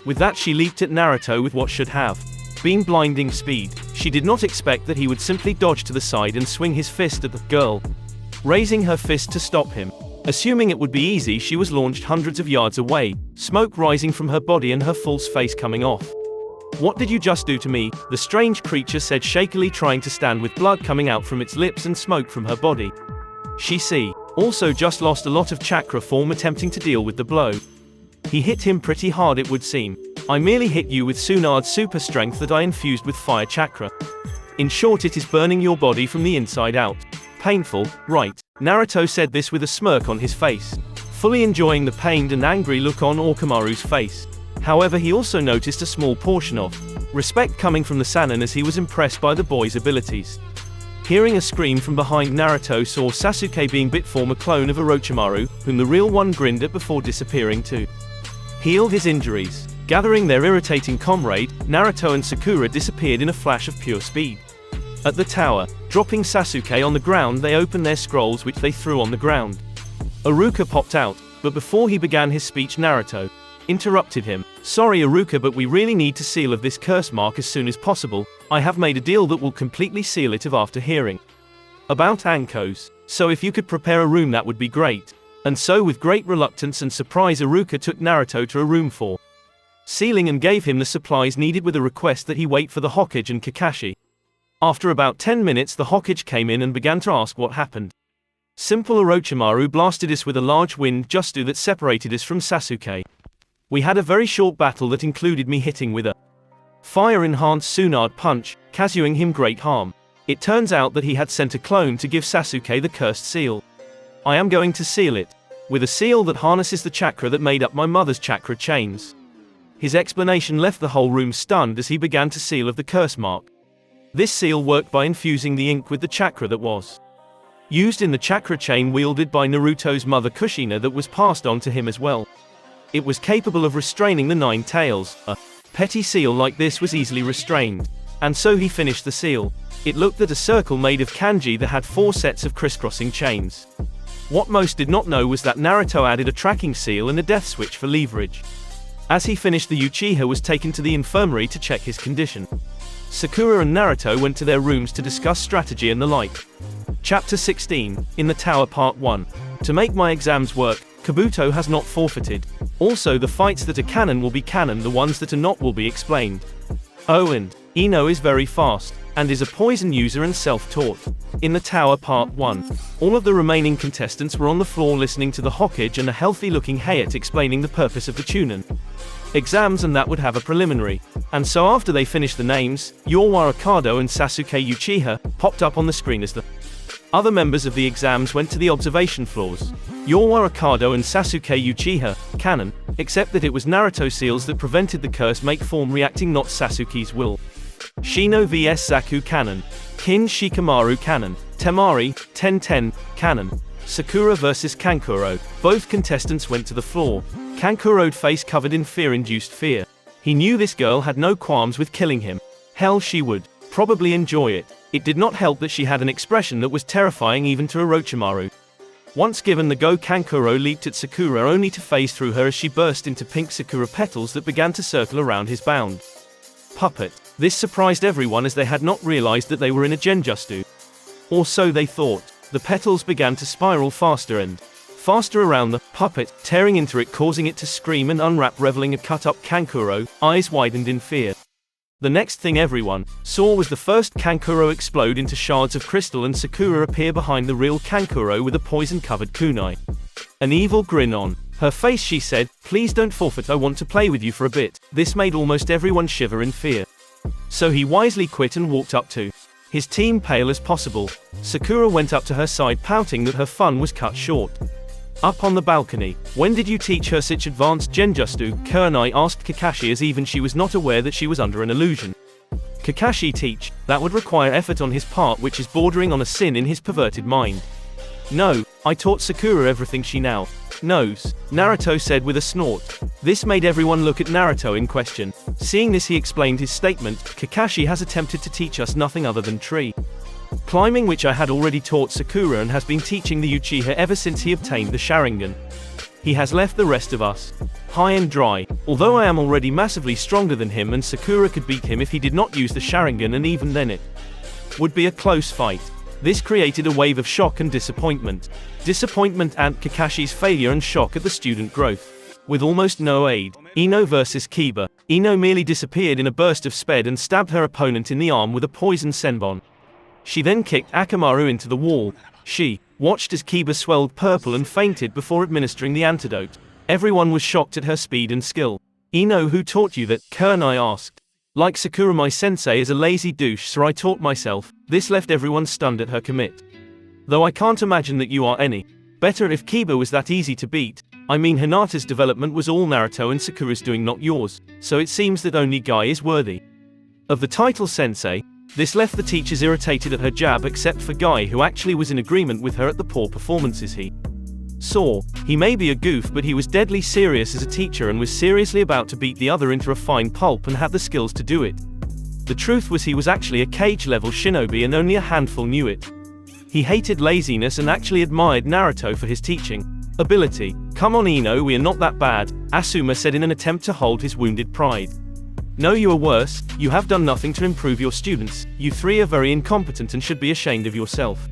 With that, she leaped at Naruto with what should have been blinding speed. She did not expect that he would simply dodge to the side and swing his fist at the girl, raising her fist to stop him. Assuming it would be easy, she was launched hundreds of yards away, smoke rising from her body and her false face coming off. What did you just do to me? The strange creature said shakily, trying to stand with blood coming out from its lips and smoke from her body. She also just lost a lot of chakra form attempting to deal with the blow. He hit him pretty hard, it would seem. I merely hit you with Tsunad's super strength that I infused with fire chakra. In short, it is burning your body from the inside out. Painful, right? Naruto said this with a smirk on his face, fully enjoying the pained and angry look on Orochimaru's face. However, he also noticed a small portion of respect coming from the Sanin as he was impressed by the boy's abilities. Hearing a scream from behind, Naruto saw Sasuke being bit, former clone of Orochimaru, whom the real one grinned at before disappearing to heal his injuries. Gathering their irritating comrade, Naruto and Sakura disappeared in a flash of pure speed. At the tower, dropping Sasuke on the ground, they opened their scrolls, which they threw on the ground. Iruka popped out, but before he began his speech, Naruto interrupted him. Sorry Iruka, but we really need to seal of this curse mark as soon as possible. I have made a deal that will completely seal it after hearing about Anko's. So if you could prepare a room, that would be great. And so with great reluctance and surprise, Iruka took Naruto to a room for sealing and gave him the supplies needed with a request that he wait for the Hokage and Kakashi. After about 10 minutes, the Hokage came in and began to ask what happened. Simple Orochimaru blasted us with a large wind justu that separated us from Sasuke. We had a very short battle that included me hitting with a fire-enhanced Tsunade punch, causing him great harm. It turns out that he had sent a clone to give Sasuke the cursed seal. I am going to seal it with a seal that harnesses the chakra that made up my mother's chakra chains. His explanation left the whole room stunned as he began to seal of the curse mark. This seal worked by infusing the ink with the chakra that was used in the chakra chain wielded by Naruto's mother Kushina that was passed on to him as well. It was capable of restraining the 9 tails. A petty seal like this was easily restrained. And so he finished the seal. It looked at a circle made of kanji that had 4 sets of crisscrossing chains. What most did not know was that Naruto added a tracking seal and a death switch for leverage. As he finished, the Uchiha was taken to the infirmary to check his condition. Sakura and Naruto went to their rooms to discuss strategy and the like. Chapter 16, In the Tower Part 1. To make my exams work, Kabuto has not forfeited. Also, the fights that are canon will be canon, the ones that are not will be explained. Oh, and Ino is very fast, and is a poison user and self-taught. In the Tower Part 1. All of the remaining contestants were on the floor listening to the Hokage and a healthy-looking Hayate explaining the purpose of the Chunin exams, and that would have a preliminary. And so after they finished the names, Yorwa Okado and Sasuke Uchiha popped up on the screen as the other members of the exams went to the observation floors. Yorwa Okado and Sasuke Uchiha, canon, except that it was Naruto seals that prevented the curse make form reacting, not Sasuke's will. Shino vs Zaku, canon. Kin Shikamaru, canon. Temari, 10-10, canon. Sakura vs Kankuro. Both contestants went to the floor. Kankuro'd face covered in fear-induced fear. He knew this girl had no qualms with killing him. Hell, she would probably enjoy it. It did not help that she had an expression that was terrifying even to Orochimaru. Once given the go, Kankuro leaped at Sakura only to phase through her as she burst into pink Sakura petals that began to circle around his bound puppet. This surprised everyone as they had not realized that they were in a genjutsu. Or so they thought. The petals began to spiral faster and faster around the puppet, tearing into it, causing it to scream and unwrap, reveling a cut-up Kankuro, eyes widened in fear. The next thing everyone saw was the first Kankuro explode into shards of crystal and Sakura appear behind the real Kankuro with a poison-covered kunai. An evil grin on her face, she said, "Please don't forfeit, I want to play with you for a bit." This made almost everyone shiver in fear. So he wisely quit and walked up to his team, pale as possible. Sakura went up to her side, pouting that her fun was cut short. Up on the balcony, "When did you teach her such advanced genjutsu?" Kurenai asked Kakashi, as even she was not aware that she was under an illusion. Kakashi teach, that would require effort on his part, which is bordering on a sin in his perverted mind. "No, I taught Sakura everything she now knows," Naruto said with a snort. This made everyone look at Naruto in question. Seeing this, he explained his statement. "Kakashi has attempted to teach us nothing other than tree climbing, which I had already taught Sakura, and has been teaching the Uchiha ever since he obtained the Sharingan. He has left the rest of us high and dry. Although I am already massively stronger than him, and Sakura could beat him if he did not use the Sharingan, and even then it would be a close fight." This created a wave of shock and disappointment. Disappointment at Kakashi's failure and shock at the student growth. With almost no aid, Ino vs Kiba. Ino merely disappeared in a burst of speed and stabbed her opponent in the arm with a poison senbon. She then kicked Akamaru into the wall. She watched as Kiba swelled purple and fainted before administering the antidote. Everyone was shocked at her speed and skill. "Ino, who taught you that?" Kurenai asked. "Like Sakura, my sensei is a lazy douche, so I taught myself." This left everyone stunned at her commit. "Though I can't imagine that you are any better if Kiba was that easy to beat. I mean, Hinata's development was all Naruto and Sakura's doing, not yours, so it seems that only Guy is worthy of the title sensei." This left the teachers irritated at her jab, except for Guy, who actually was in agreement with her at the poor performances he saw. He may be a goof, but he was deadly serious as a teacher and was seriously about to beat the other into a fine pulp and had the skills to do it. The truth was, he was actually a cage-level shinobi and only a handful knew it. He hated laziness and actually admired Naruto for his teaching ability. "Come on, Ino, we are not that bad," Asuma said in an attempt to hold his wounded pride. "No, you are worse. You have done nothing to improve your students. You three are very incompetent and should be ashamed of yourself."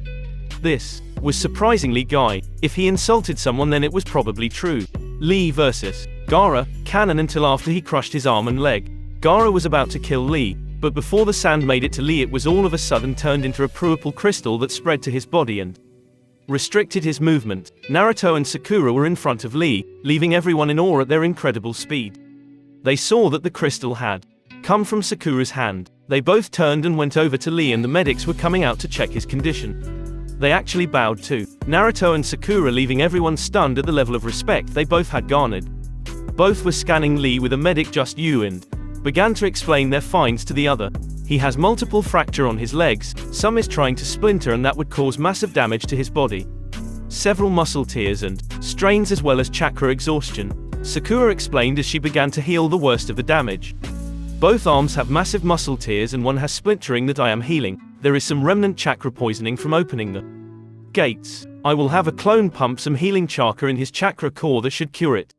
This was surprisingly Guy. If he insulted someone, then it was probably true. Lee vs Gaara, canon until after he crushed his arm and leg. Gaara was about to kill Lee, but before the sand made it to Lee, it was all of a sudden turned into a purple crystal that spread to his body and restricted his movement. Naruto and Sakura were in front of Lee, leaving everyone in awe at their incredible speed. They saw that the crystal had come from Sakura's hand. They both turned and went over to Lee, and the medics were coming out to check his condition. They actually bowed too. Naruto and Sakura, leaving everyone stunned at the level of respect they both had garnered. Both were scanning Lee with a medic just and began to explain their finds to the other. He has multiple fracture on his legs, some is trying to splinter, and that would cause massive damage to his body. Several muscle tears and strains as well as chakra exhaustion. Sakura explained as she began to heal the worst of the damage. Both arms have massive muscle tears and one has splintering that I am healing. There is some remnant chakra poisoning from opening the gates. I will have a clone pump some healing chakra in his chakra core that should cure it.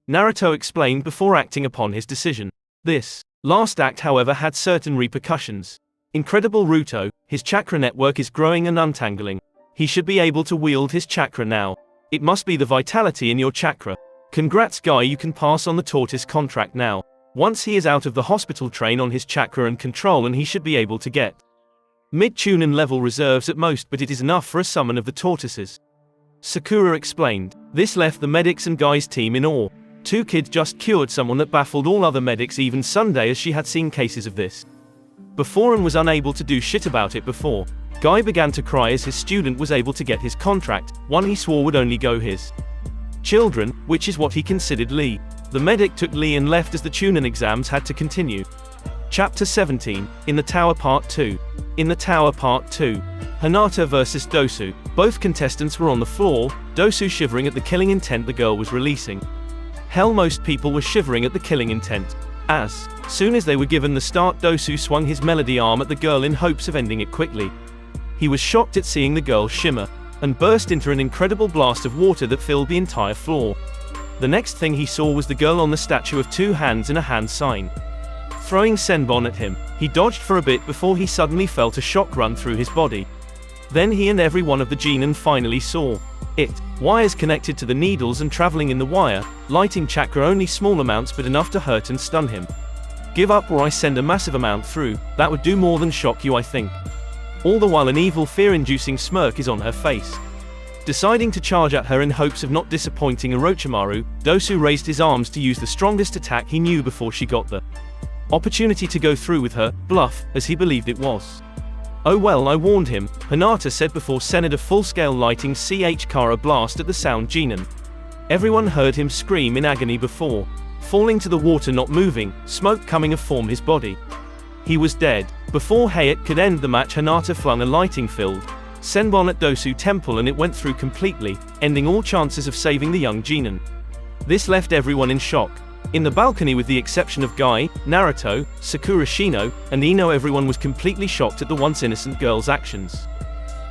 Naruto explained before acting upon his decision. This last act, however, had certain repercussions. Incredible Naruto, his chakra network is growing and untangling. He should be able to wield his chakra now. It must be the vitality in your chakra. Congrats guy, you can pass on the tortoise contract now. Once he is out of the hospital, train on his chakra and control, and he should be able to get mid-Chunin level reserves at most, but it is enough for a summon of the tortoises. Sakura explained. This left the medics and Guy's team in awe. Two kids just cured someone that baffled all other medics, even Sunday, as she had seen cases of this before and was unable to do shit about it before. Guy began to cry as his student was able to get his contract, one he swore would only go his children, which is what he considered Lee. The medic took Lee and left as the Chunin exams had to continue. Chapter 17, In the Tower Part 2. In the Tower Part 2. Hinata vs. Dosu. Both contestants were on the floor, Dosu shivering at the killing intent the girl was releasing. Hell, most people were shivering at the killing intent. As soon as they were given the start, Dosu swung his melody arm at the girl in hopes of ending it quickly. He was shocked at seeing the girl shimmer, and burst into an incredible blast of water that filled the entire floor. The next thing he saw was the girl on the statue of two hands in a hand sign, throwing Senbon at him. He dodged for a bit before he suddenly felt a shock run through his body. Then he and every one of the Genin finally saw it. Wires connected to the needles and traveling in the wire, lighting chakra, only small amounts but enough to hurt and stun him. Give up or I send a massive amount through, that would do more than shock you, I think. All the while an evil fear-inducing smirk is on her face. Deciding to charge at her in hopes of not disappointing Orochimaru, Dosu raised his arms to use the strongest attack he knew before she got the opportunity to go through with her bluff, as he believed it was. Oh well, I warned him, Hinata said before sending a full-scale lighting Kara blast at the sound Genin. Everyone heard him scream in agony before falling to the water, not moving, smoke coming from his body. He was dead. Before Hayate could end the match, Hinata flung a lighting-filled Senbon at Dosu temple and it went through completely, ending all chances of saving the young Genin. This left everyone in shock. In the balcony, with the exception of Guy, Naruto, Sakura, Shino, and Ino, everyone was completely shocked at the once innocent girl's actions.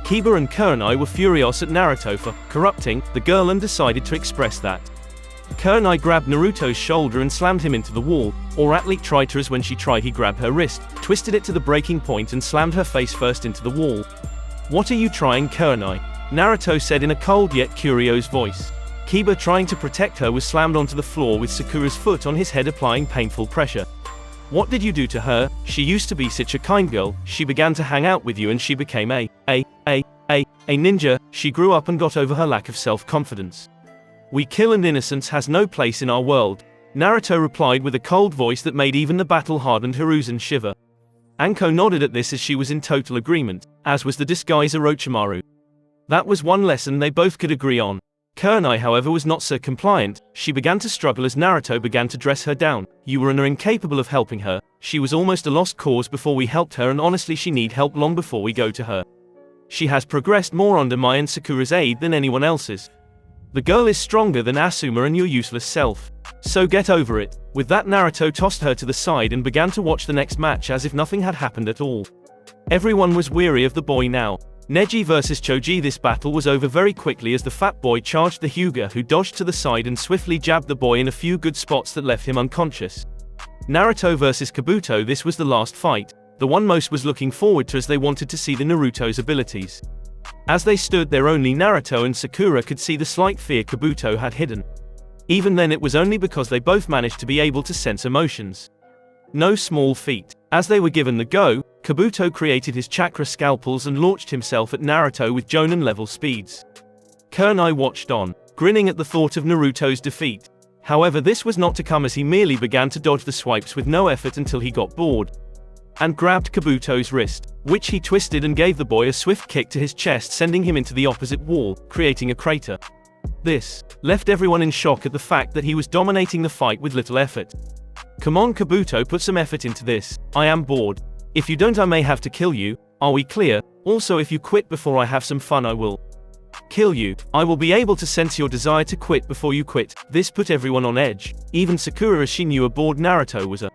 Kiba and Kurenai were furious at Naruto for corrupting the girl and decided to express that. Kurenai grabbed Naruto's shoulder and slammed him into the wall, or at least tried to, as when she tried he grabbed her wrist, twisted it to the breaking point and slammed her face first into the wall. What are you trying, Kurenai? Naruto said in a cold yet curious voice. Kiba, trying to protect her, was slammed onto the floor with Sakura's foot on his head, applying painful pressure. What did you do to her? She used to be such a kind girl, she began to hang out with you and she became a ninja, she grew up and got over her lack of self-confidence. We kill and innocence has no place in our world, Naruto replied with a cold voice that made even the battle-hardened Hiruzen shiver. Anko nodded at this as she was in total agreement, as was the disguise Orochimaru. That was one lesson they both could agree on. Kurenai, however, was not so compliant. She began to struggle as Naruto began to dress her down. You were and are incapable of helping her. She was almost a lost cause before we helped her, and honestly she need help long before we go to her. She has progressed more under my and Sakura's aid than anyone else's. The girl is stronger than Asuma and your useless self. So get over it. With that, Naruto tossed her to the side and began to watch the next match as if nothing had happened at all. Everyone was weary of the boy now. Neji vs Choji. This battle was over very quickly as the fat boy charged the Hyuga, who dodged to the side and swiftly jabbed the boy in a few good spots that left him unconscious. Naruto vs Kabuto. This was the last fight, the one most was looking forward to, as they wanted to see the Naruto's abilities. As they stood there, only Naruto and Sakura could see the slight fear Kabuto had hidden. Even then it was only because they both managed to be able to sense emotions. No small feat. As they were given the go, Kabuto created his chakra scalpels and launched himself at Naruto with Jonin level speeds. Kunai watched on, grinning at the thought of Naruto's defeat. However, this was not to come, as he merely began to dodge the swipes with no effort until he got bored and grabbed Kabuto's wrist, which he twisted and gave the boy a swift kick to his chest, sending him into the opposite wall, creating a crater. This left everyone in shock at the fact that he was dominating the fight with little effort. Come on Kabuto, put some effort into this. I am bored. If you don't, I may have to kill you. Are we clear? Also, if you quit before I have some fun, I will kill you. I will be able to sense your desire to quit before you quit. This put everyone on edge, even Sakura, as she knew a bored Naruto was a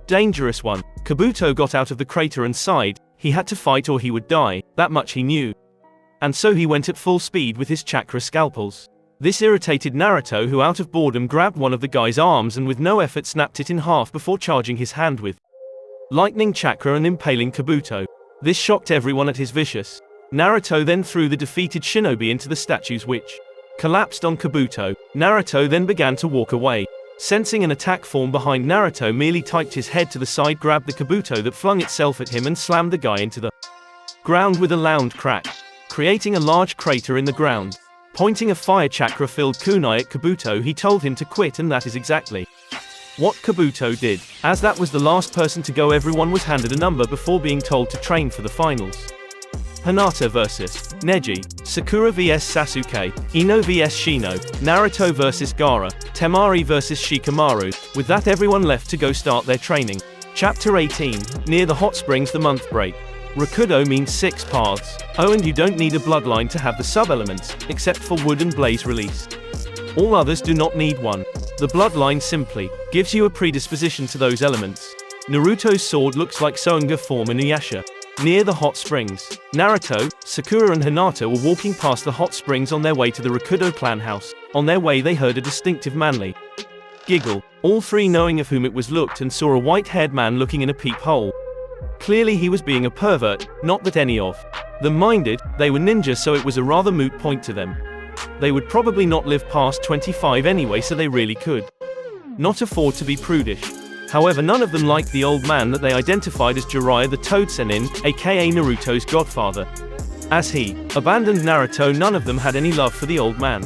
dangerous one. Kabuto got out of the crater and sighed. He had to fight or he would die, that much he knew. And so he went at full speed with his chakra scalpels. This irritated Naruto, who out of boredom grabbed one of the guy's arms and with no effort snapped it in half before charging his hand with lightning chakra and impaling Kabuto. This shocked everyone at his vicious. Naruto then threw the defeated shinobi into the statues, which collapsed on Kabuto. Naruto then began to walk away. Sensing an attack form behind Naruto, merely typed his head to the side, grabbed the Kabuto that flung itself at him and slammed the guy into the ground with a loud crack, creating a large crater in the ground. Pointing a fire chakra-filled kunai at Kabuto, he told him to quit, and that is exactly what Kabuto did. As that was the last person to go, everyone was handed a number before being told to train for the finals. Hinata vs Neji, Sakura vs Sasuke, Ino vs Shino, Naruto vs Gaara, Temari vs Shikamaru. With that, everyone left to go start their training. Chapter 18, Near the Hot Springs, the month break. Rakudo means 6 paths. Oh, and you don't need a bloodline to have the sub-elements, except for wood and blaze released. All others do not need one. The bloodline simply gives you a predisposition to those elements. Naruto's sword looks like Soenga form Inuyasha. Near the hot springs, Naruto, Sakura and Hinata were walking past the hot springs on their way to the Rakudo clan house. On their way, they heard a distinctive manly giggle. All three, knowing of whom it was, looked and saw a white-haired man looking in a peephole. Clearly he was being a pervert, not that any of them minded. They were ninjas, so it was a rather moot point to them. They would probably not live past 25 anyway, so they really could not afford to be prudish. However, none of them liked the old man that they identified as Jiraiya the Toad Sanin, aka Naruto's godfather. As he abandoned Naruto, none of them had any love for the old man.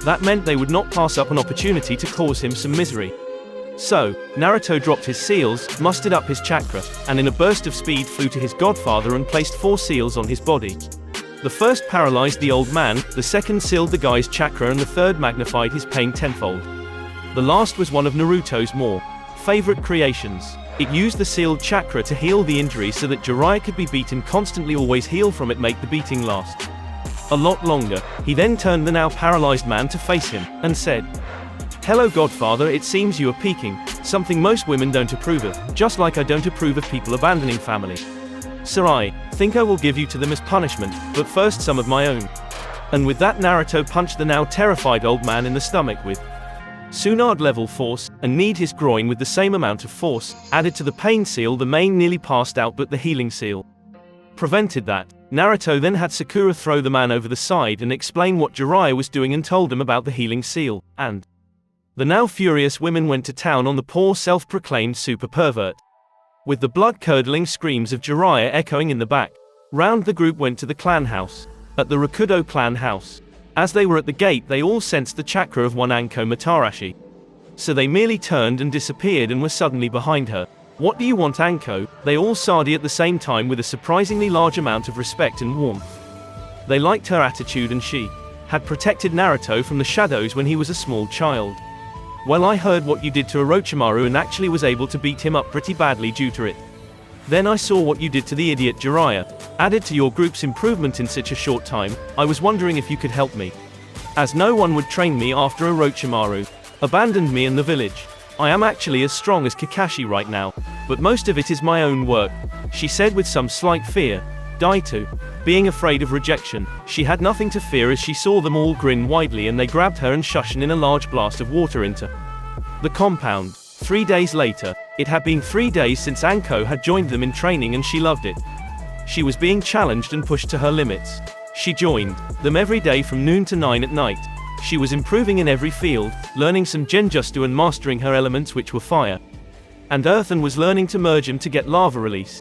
That meant they would not pass up an opportunity to cause him some misery. So, Naruto dropped his seals, mustered up his chakra, and in a burst of speed flew to his godfather and placed 4 seals on his body. The first paralyzed the old man, the second sealed the guy's chakra, and the third magnified his pain tenfold. The last was one of Naruto's more favorite creations. It used the sealed chakra to heal the injury so that Jiraiya could be beaten constantly, always heal from it, make the beating last a lot longer. He then turned the now paralyzed man to face him, and said, "Hello Godfather, it seems you are peeking, something most women don't approve of, just like I don't approve of people abandoning family. So I think I will give you to them as punishment, but first some of my own." And with that, Naruto punched the now terrified old man in the stomach with Tsunade level force, and kneed his groin with the same amount of force. Added to the pain seal, the main nearly passed out, but the healing seal prevented that. Naruto then had Sakura throw the man over the side and explain what Jiraiya was doing, and told him about the healing seal, and the now furious women went to town on the poor self-proclaimed super pervert, with the blood-curdling screams of Jiraiya echoing in the back. Round the group went to the clan house. At the Rakudo clan house, as they were at the gate, they all sensed the chakra of one Anko Matarashi. So they merely turned and disappeared and were suddenly behind her. "What do you want, Anko?" They all sardi at the same time with a surprisingly large amount of respect and warmth. They liked her attitude, and she had protected Naruto from the shadows when he was a small child. "Well, I heard what you did to Orochimaru and actually was able to beat him up pretty badly due to it. Then I saw what you did to the idiot Jiraiya. Added to your group's improvement in such a short time, I was wondering if you could help me, as no one would train me after Orochimaru abandoned me in the village. I am actually as strong as Kakashi right now, but most of it is my own work," she said with some slight fear. Daito, being afraid of rejection, she had nothing to fear as she saw them all grin widely, and they grabbed her and shushed in a large blast of water into the compound. 3 days later, it had been 3 days since Anko had joined them in training, and she loved it. She was being challenged and pushed to her limits. She joined them every day from noon to 9 at night. She was improving in every field, learning some genjutsu and mastering her elements, which were fire and earth, and was learning to merge them to get lava release.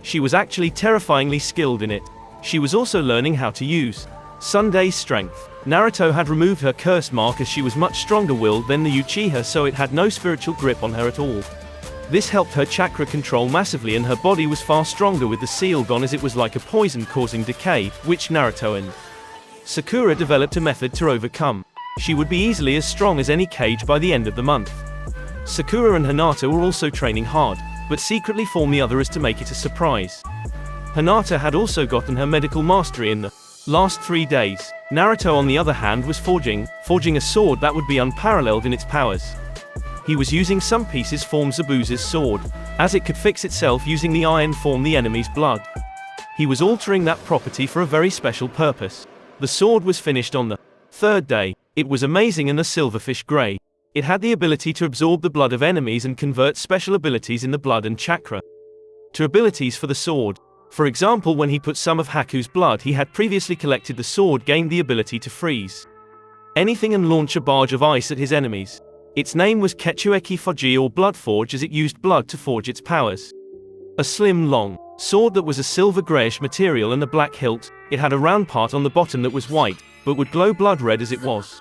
She was actually terrifyingly skilled in it. She was also learning how to use Sunday's strength. Naruto had removed her curse mark as she was much stronger-willed than the Uchiha, so it had no spiritual grip on her at all. This helped her chakra control massively, and her body was far stronger with the seal gone, as it was like a poison causing decay, which Naruto and Sakura developed a method to overcome. She would be easily as strong as any Kage by the end of the month. Sakura and Hinata were also training hard, but secretly formed the other as to make it a surprise. Hinata had also gotten her medical mastery in the last 3 days. Naruto, on the other hand, was forging a sword that would be unparalleled in its powers. He was using some pieces from Zabuza's sword, as it could fix itself using the iron from the enemy's blood. He was altering that property for a very special purpose. The sword was finished on the 3rd day. It was amazing in the silverfish gray. It had the ability to absorb the blood of enemies and convert special abilities in the blood and chakra to abilities for the sword. For example, when he put some of Haku's blood he had previously collected, the sword gained the ability to freeze anything and launch a barge of ice at his enemies. Its name was Ketchueki Fuji, or Blood Forge, as it used blood to forge its powers. A slim, long sword that was a silver greyish material and a black hilt. It had a round part on the bottom that was white, but would glow blood red as it was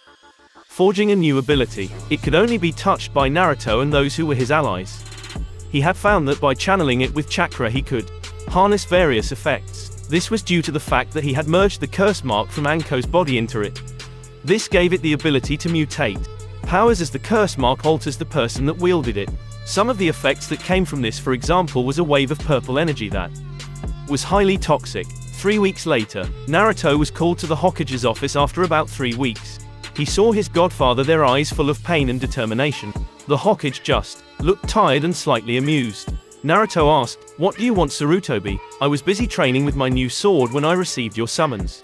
forging a new ability. It could only be touched by Naruto and those who were his allies. He had found that by channeling it with chakra he could harness various effects. This was due to the fact that he had merged the curse mark from Anko's body into it. This gave it the ability to mutate powers as the curse mark alters the person that wielded it. Some of the effects that came from this, for example, was a wave of purple energy that was highly toxic. 3 weeks later, Naruto was called to the Hokage's office after about 3 weeks. He saw his godfather, their eyes full of pain and determination. The Hokage just looked tired and slightly amused. Naruto asked, "What do you want, Sarutobi? I was busy training with my new sword when I received your summons."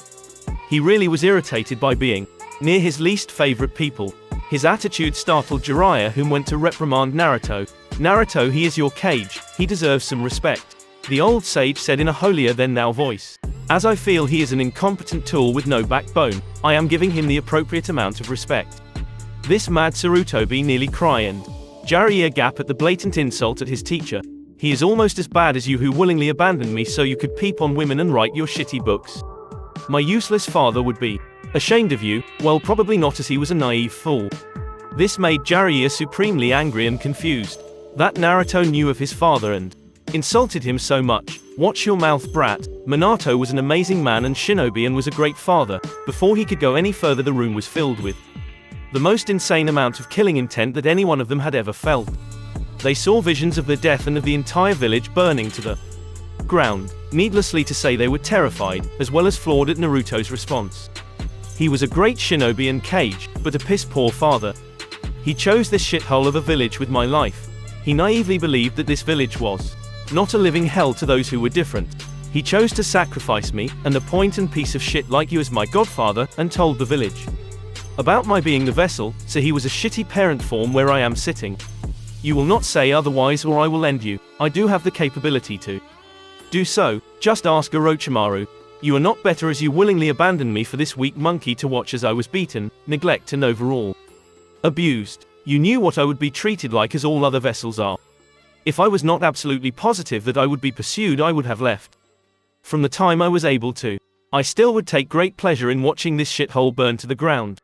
He really was irritated by being near his least favorite people. His attitude startled Jiraiya, whom went to reprimand Naruto. "Naruto, he is your Kage. He deserves some respect," the old sage said in a holier than now voice. "As I feel he is an incompetent tool with no backbone, I am giving him the appropriate amount of respect." This mad Sarutobi nearly cried, and Jiraiya gaped at the blatant insult at his teacher. "He is almost as bad as you, who willingly abandoned me so you could peep on women and write your shitty books. My useless father would be ashamed of you." Well, probably not, as he was a naive fool. This made Jiraiya supremely angry and confused. That Naruto knew of his father and insulted him so much. "Watch your mouth, brat." Minato was an amazing man and shinobi and was a great father. Before he could go any further, the room was filled with the most insane amount of killing intent that any one of them had ever felt. They saw visions of their death and of the entire village burning to the ground. Needlessly to say, they were terrified, as well as floored at Naruto's response. He was a great shinobi and Kage, but a piss-poor father. He chose this shithole of a village with my life. He naively believed that this village was not a living hell to those who were different. He chose to sacrifice me, and a point and piece of shit like you, as my godfather, and told the village about my being the vessel, so he was a shitty parent form where I am sitting. You will not say otherwise or I will end you. I do have the capability to do so. Just ask Orochimaru. You are not better, as you willingly abandoned me for this weak monkey to watch as I was beaten, neglected and overall abused. You knew what I would be treated like, as all other vessels are. If I was not absolutely positive that I would be pursued, I would have left from the time I was able to. I still would take great pleasure in watching this shithole burn to the ground.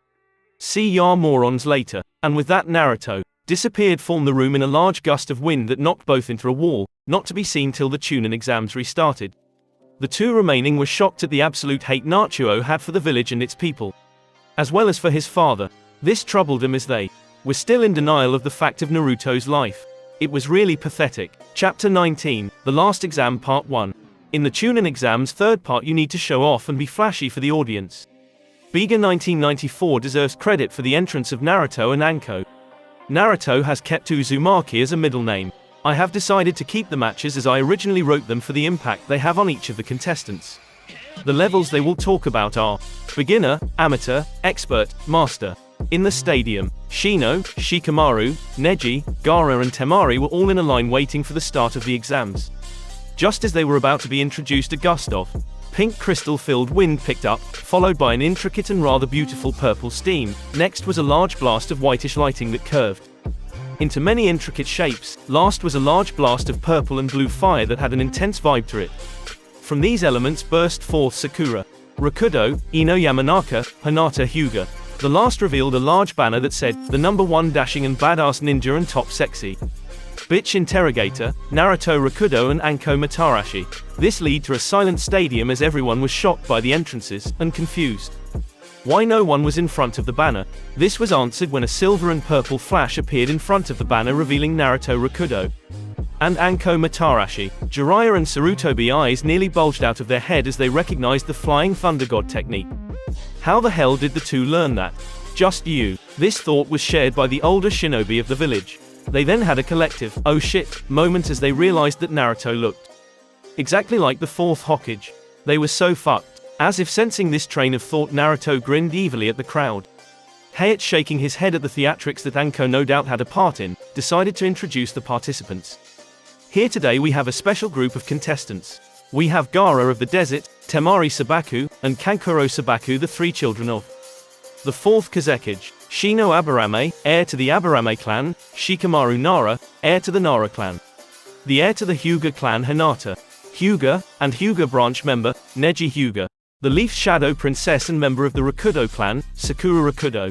See ya morons later. And with that, Naruto disappeared from the room in a large gust of wind that knocked both into a wall, not to be seen till the Chunin exams restarted. The two remaining were shocked at the absolute hate Naruto had for the village and its people, as well as for his father. This troubled them, as they were still in denial of the fact of Naruto's life. It was really pathetic. Chapter 19, The Last Exam, Part 1. In the Chunin exams third part, you need to show off and be flashy for the audience. Biga 1994 deserves credit for the entrance of Naruto and Anko. Naruto has kept Uzumaki as a middle name. I have decided to keep the matches as I originally wrote them for the impact they have on each of the contestants. The levels they will talk about are beginner, amateur, expert, master. In the stadium, Shino, Shikamaru, Neji, Gaara and Temari were all in a line waiting for the start of the exams. Just as they were about to be introduced, a gust of pink crystal-filled wind picked up, followed by an intricate and rather beautiful purple steam. Next was a large blast of whitish lighting that curved into many intricate shapes. Last was a large blast of purple and blue fire that had an intense vibe to it. From these elements burst forth Sakura. Rakudo, Ino Yamanaka, Hinata Hyuga. The last revealed a large banner that said, "The #1 dashing and badass ninja and top sexy. Bitch interrogator, Naruto Rakudo and Anko Matarashi." This led to a silent stadium as everyone was shocked by the entrances, and confused. Why no one was in front of the banner? This was answered when a silver and purple flash appeared in front of the banner revealing Naruto Rakudo and Anko Matarashi. Jiraiya and Sarutobi eyes nearly bulged out of their head as they recognized the Flying Thunder God technique. How the hell did the two learn that? Just you. This thought was shared by the older shinobi of the village. They then had a collective, "oh shit," moment as they realized that Naruto looked exactly like the fourth Hokage. They were so fucked. As if sensing this train of thought, Naruto grinned evilly at the crowd. Hayate, shaking his head at the theatrics that Anko no doubt had a part in, decided to introduce the participants. Here today we have a special group of contestants. We have Gaara of the Desert, Temari Sabaku, and Kankuro Sabaku, the three children of the fourth Kazekage, Shino Aburame, heir to the Aburame clan, Shikamaru Nara, heir to the Nara clan. The heir to the Hyuga clan, Hinata Hyuga, and Hyuga branch member, Neji Hyuga. The Leaf Shadow Princess and member of the Rakudo clan, Sakura Rakudo.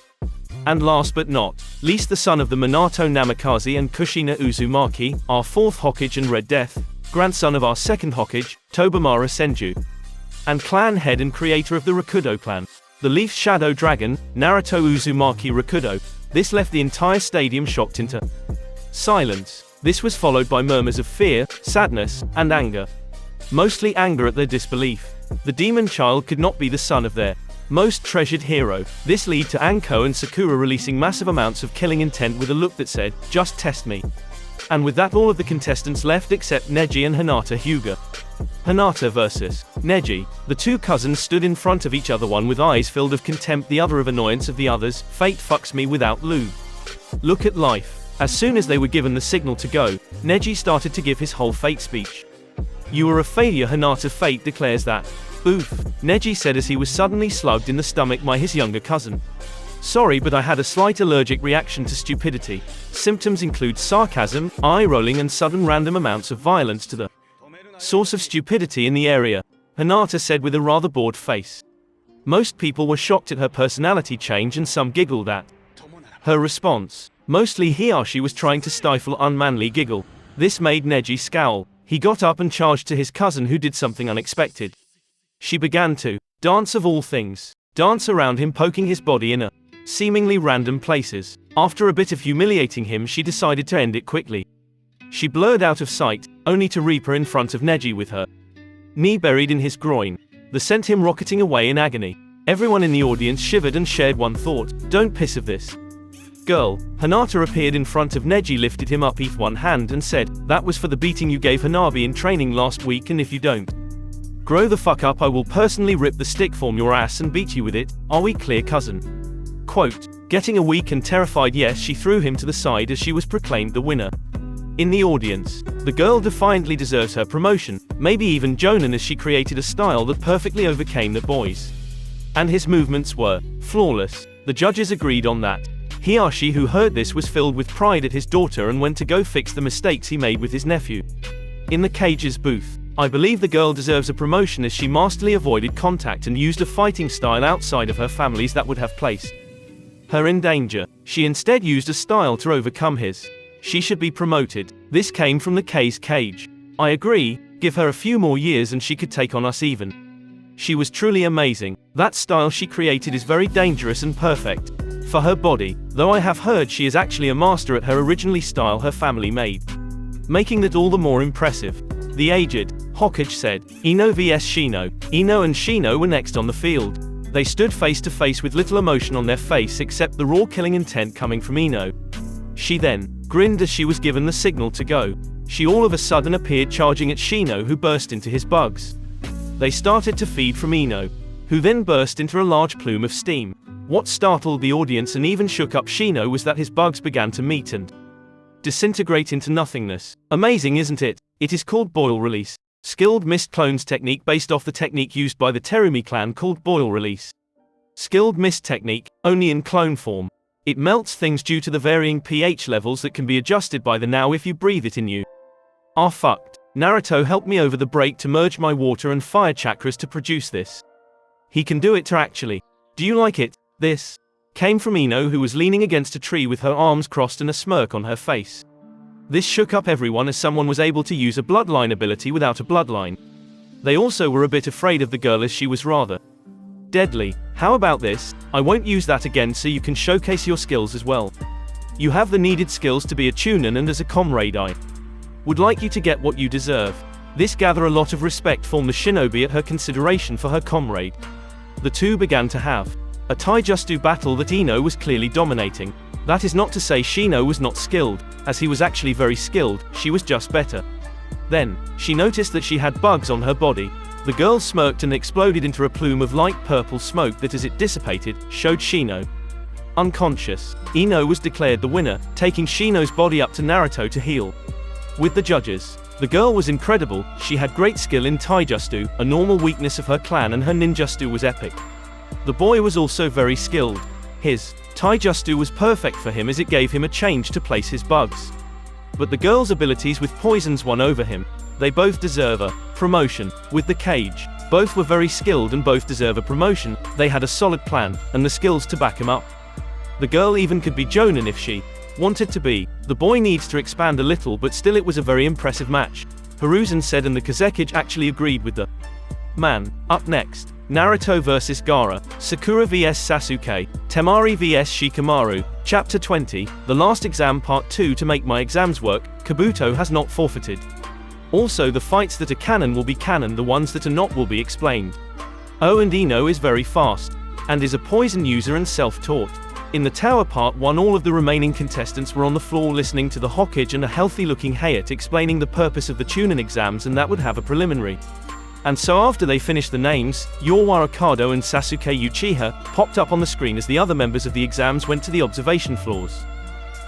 And last but not least, the son of the Minato Namikaze and Kushina Uzumaki, our fourth Hokage and Red Death, grandson of our second Hokage, Tobamara Senju, and clan head and creator of the Rakudo clan, the Leaf Shadow Dragon, Naruto Uzumaki Rakudo. This left the entire stadium shocked into silence. This was followed by murmurs of fear, sadness, and anger. Mostly anger at their disbelief. The demon child could not be the son of their most treasured hero. This led to Anko and Sakura releasing massive amounts of killing intent with a look that said, "just test me." And with that, all of the contestants left except Neji and Hinata Hyuga. Hinata versus Neji. The two cousins stood in front of each other, one with eyes filled of contempt, the other of annoyance of the other's "fate fucks me without lube. Look at life." As soon as they were given the signal to go, Neji started to give his whole fate speech. "You are a failure, Hinata. Fate declares that." "Oof," Neji said as he was suddenly slugged in the stomach by his younger cousin. "Sorry, but I had a slight allergic reaction to stupidity. Symptoms include sarcasm, eye rolling, and sudden random amounts of violence to the source of stupidity in the area," Hinata said with a rather bored face. Most people were shocked at her personality change and some giggled at her response. Mostly Hiyashi was trying to stifle unmanly giggle. This made Neji scowl. He got up and charged to his cousin, who did something unexpected. She began to dance, of all things. Dance around him, poking his body in a seemingly random places. After a bit of humiliating him, she decided to end it quickly. She blurred out of sight, only to reaper in front of Neji with her knee buried in his groin. This sent him rocketing away in agony. Everyone in the audience shivered and shared one thought: don't piss of this girl. Hinata appeared in front of Neji, lifted him up with one hand and said, "That was for the beating you gave Hanabi in training last week, and if you don't grow the fuck up, I will personally rip the stick from your ass and beat you with it. Are we clear, cousin?" Quote. Getting a weak and terrified yes, she threw him to the side as she was proclaimed the winner. In the audience, the girl defiantly deserves her promotion, maybe even Jonan, as she created a style that perfectly overcame the boys. And his movements were flawless. The judges agreed on that. Hiyashi, who heard this, was filled with pride at his daughter and went to go fix the mistakes he made with his nephew in the cage's booth. "I believe the girl deserves a promotion as she masterly avoided contact and used a fighting style outside of her family's that would have placed her in danger. She instead used a style to overcome his. She should be promoted." This came from the K's cage. "I agree, give her a few more years and she could take on us even. She was truly amazing. That style she created is very dangerous and perfect for her body, though I have heard she is actually a master at her originally style her family made, making that all the more impressive." The aged Hokage said. Ino vs Shino. Ino and Shino were next on the field. They stood face to face with little emotion on their face except the raw killing intent coming from Ino. She then grinned as she was given the signal to go. She all of a sudden appeared charging at Shino, who burst into his bugs. They started to feed from Ino, who then burst into a large plume of steam. What startled the audience and even shook up Shino was that his bugs began to meet and disintegrate into nothingness. Amazing, isn't it? It is called boil release. Skilled mist clones technique based off the technique used by the Terumi clan called boil release. Skilled mist technique, only in clone form. It melts things due to the varying pH levels that can be adjusted by the now if you breathe it in you. Ah fucked. Naruto helped me over the break to merge my water and fire chakras to produce this. He can do it too actually. Do you like it? This came from Ino, who was leaning against a tree with her arms crossed and a smirk on her face. This shook up everyone as someone was able to use a bloodline ability without a bloodline. They also were a bit afraid of the girl as she was rather deadly. How about this? I won't use that again so you can showcase your skills as well. You have the needed skills to be a Chunin, and as a comrade I would like you to get what you deserve. This gathered a lot of respect from the shinobi at her consideration for her comrade. The two began to have a taijutsu battle that Ino was clearly dominating. That is not to say Shino was not skilled, as he was actually very skilled, she was just better. Then, she noticed that she had bugs on her body. The girl smirked and exploded into a plume of light purple smoke that, as it dissipated, showed Shino unconscious. Ino was declared the winner, taking Shino's body up to Naruto to heal with the judges. The girl was incredible, she had great skill in taijutsu, a normal weakness of her clan, and her ninjutsu was epic. The boy was also very skilled. His taijutsu was perfect for him as it gave him a change to place his bugs. But the girl's abilities with poisons won over him. They both deserve a promotion. With the cage, both were very skilled and both deserve a promotion. They had a solid plan, and the skills to back him up. The girl even could be Jonin if she wanted to be. The boy needs to expand a little, but still it was a very impressive match. Hiruzen said, and the Kazekage actually agreed with the man. Up next, Naruto vs Gaara, Sakura vs Sasuke, Temari vs Shikamaru, Chapter 20, The Last Exam Part 2. To make my exams work, Kabuto has not forfeited. Also, the fights that are canon will be canon, the ones that are not will be explained. Oh, and Ino is very fast, and is a poison user and self-taught. In the tower part 1, all of the remaining contestants were on the floor listening to the Hokage and a healthy-looking Hayate explaining the purpose of the Chunin exams, and that would have a preliminary. And so after they finished the names, Orochimaru Okado and Sasuke Uchiha popped up on the screen as the other members of the exams went to the observation floors.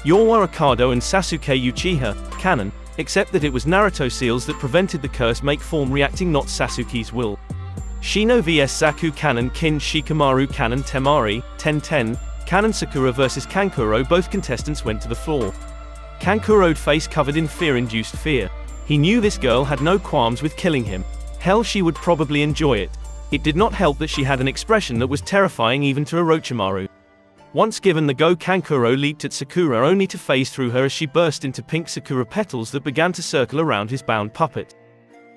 Orochimaru Okado and Sasuke Uchiha, canon, except that it was Naruto seals that prevented the curse make form reacting, not Sasuke's will. Shino vs Zaku, canon. Kin Shikamaru, canon. Temari, 10-10, canon. Sakura vs Kankuro. Both contestants went to the floor. Kankuro'd face covered in fear-induced fear. He knew this girl had no qualms with killing him. Hell, she would probably enjoy it. It did not help that she had an expression that was terrifying even to Orochimaru. Once given the go, Kankuro leaped at Sakura only to phase through her as she burst into pink Sakura petals that began to circle around his bound puppet.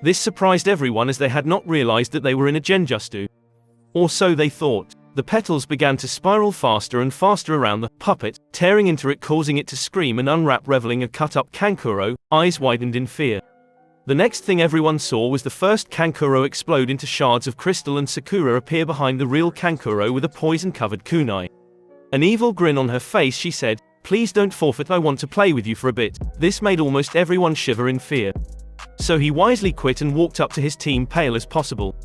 This surprised everyone as they had not realized that they were in a genjutsu. Or so they thought. The petals began to spiral faster and faster around the puppet, tearing into it, causing it to scream and unwrap, reveling a cut-up Kankuro, eyes widened in fear. The next thing everyone saw was the first Kankuro explode into shards of crystal and Sakura appear behind the real Kankuro with a poison-covered kunai. An evil grin on her face, she said, "Please don't forfeit, I want to play with you for a bit." This made almost everyone shiver in fear. So he wisely quit and walked up to his team, pale as possible.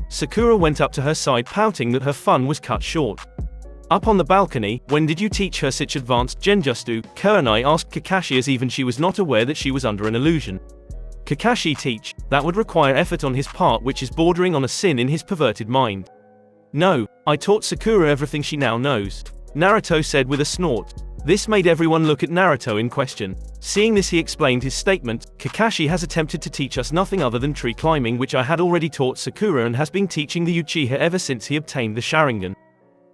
Sakura went up to her side, pouting that her fun was cut short. Up on the balcony, "When did you teach her such advanced genjutsu?" Kurenai asked Kakashi, as even she was not aware that she was under an illusion. Kakashi teach, that would require effort on his part, which is bordering on a sin in his perverted mind. "No, I taught Sakura everything she now knows," Naruto said with a snort. This made everyone look at Naruto in question. Seeing this, he explained his statement. "Kakashi has attempted to teach us nothing other than tree climbing, which I had already taught Sakura, and has been teaching the Uchiha ever since he obtained the Sharingan.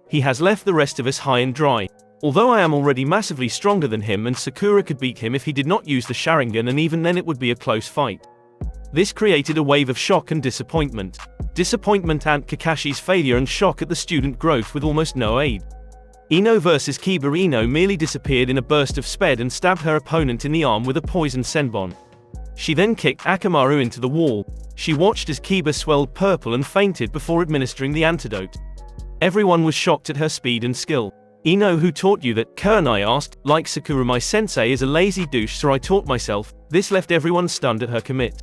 He has left the rest of us high and dry. Although I am already massively stronger than him, and Sakura could beat him if he did not use the Sharingan, and even then it would be a close fight." This created a wave of shock and disappointment. Disappointment at Kakashi's failure and shock at the student growth with almost no aid. Ino vs Kiba. Ino merely disappeared in a burst of speed and stabbed her opponent in the arm with a poison senbon. She then kicked Akamaru into the wall. She watched as Kiba swelled purple and fainted before administering the antidote. Everyone was shocked at her speed and skill. "Ino, who taught you that?" Kurenai asked. "Like Sakura, my sensei is a lazy douche, so I taught myself." This left everyone stunned at her commit.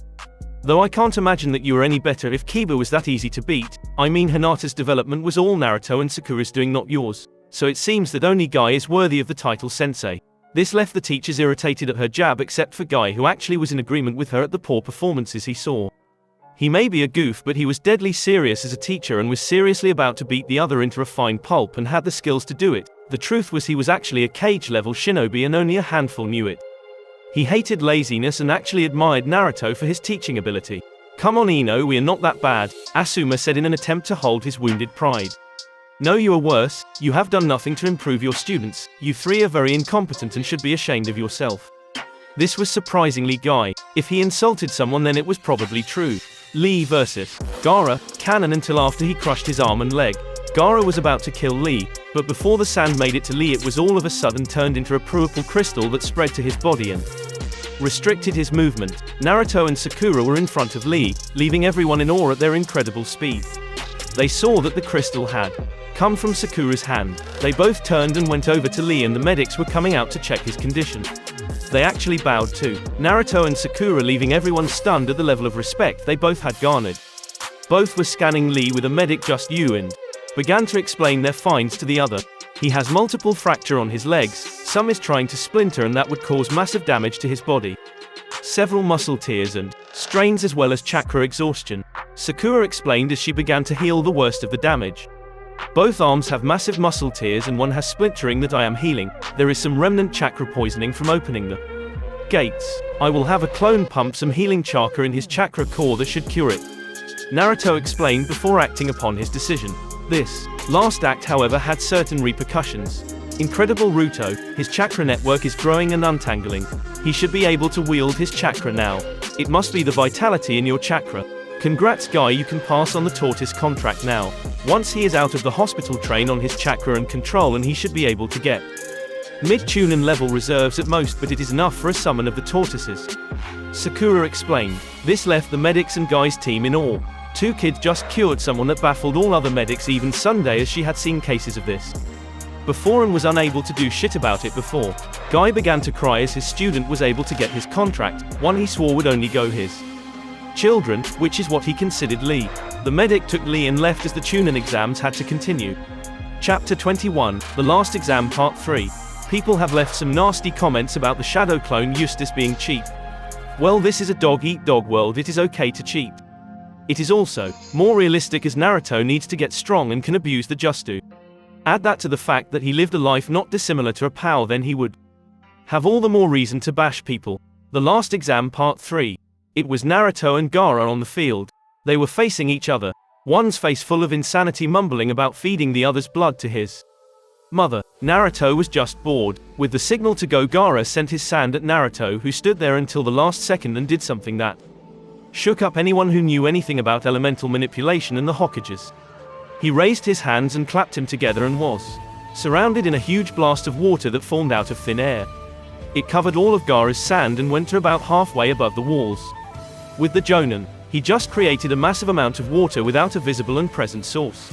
"Though I can't imagine that you were any better if Kiba was that easy to beat. I mean, Hinata's development was all Naruto and Sakura's doing, not yours. So it seems that only Guy is worthy of the title sensei." This left the teachers irritated at her jab, except for Guy, who actually was in agreement with her at the poor performances he saw. He may be a goof, but he was deadly serious as a teacher and was seriously about to beat the other into a fine pulp and had the skills to do it. The truth was, he was actually a cage-level shinobi and only a handful knew it. He hated laziness and actually admired Naruto for his teaching ability. Come on Ino, we are not that bad, Asuma said in an attempt to hold his wounded pride. No, you are worse, you have done nothing to improve your students, you three are very incompetent and should be ashamed of yourself. This was surprisingly Guy. If he insulted someone then it was probably true. Lee versus Gaara, canon until after he crushed his arm and leg. Gaara was about to kill Lee, but before the sand made it to Lee it was all of a sudden turned into a purple crystal that spread to his body and restricted his movement. Naruto and Sakura were in front of Lee, leaving everyone in awe at their incredible speed. They saw that the crystal had come from Sakura's hand. They both turned and went over to Lee and the medics were coming out to check his condition. They actually bowed too. Naruto and Sakura leaving everyone stunned at the level of respect they both had garnered. Both were scanning Lee with a medic just you and began to explain their finds to the other. He has multiple fracture on his legs, some is trying to splinter and that would cause massive damage to his body. Several muscle tears and strains as well as chakra exhaustion. Sakura explained as she began to heal the worst of the damage. Both arms have massive muscle tears and one has splintering that I am healing. There is some remnant chakra poisoning from opening the gates. I will have a clone pump some healing chakra in his chakra core that should cure it. Naruto explained before acting upon his decision. This last act however had certain repercussions. Incredible Ruto, his chakra network is growing and untangling. He should be able to wield his chakra now. It must be the vitality in your chakra. Congrats Guy, you can pass on the tortoise contract now. Once he is out of the hospital, train on his chakra and control and he should be able to get mid-Chunin level reserves at most, but it is enough for a summon of the tortoises. Sakura explained. This left the medics and Guy's team in awe. Two kids just cured someone that baffled all other medics, even Sunday, as she had seen cases of this before and was unable to do shit about it before. Guy began to cry as his student was able to get his contract, one he swore would only go his children, which is what he considered Lee. The medic took Lee and left as the Chunin exams had to continue. Chapter 21, The Last Exam Part 3. People have left some nasty comments about the shadow clone Eustace being cheap. Well, this is a dog-eat-dog world, it is okay to cheat. It is also more realistic as Naruto needs to get strong and can abuse the Justu. Add that to the fact that he lived a life not dissimilar to a pal, then he would have all the more reason to bash people. The Last Exam Part 3. It was Naruto and Gaara on the field. They were facing each other, one's face full of insanity mumbling about feeding the other's blood to his mother. Naruto was just bored. With the signal to go, Gaara sent his sand at Naruto, who stood there until the last second and did something that shook up anyone who knew anything about elemental manipulation and the Hokages. He raised his hands and clapped him together and was surrounded in a huge blast of water that formed out of thin air. It covered all of Gaara's sand and went to about halfway above the walls. With the Jonin, he just created a massive amount of water without a visible and present source.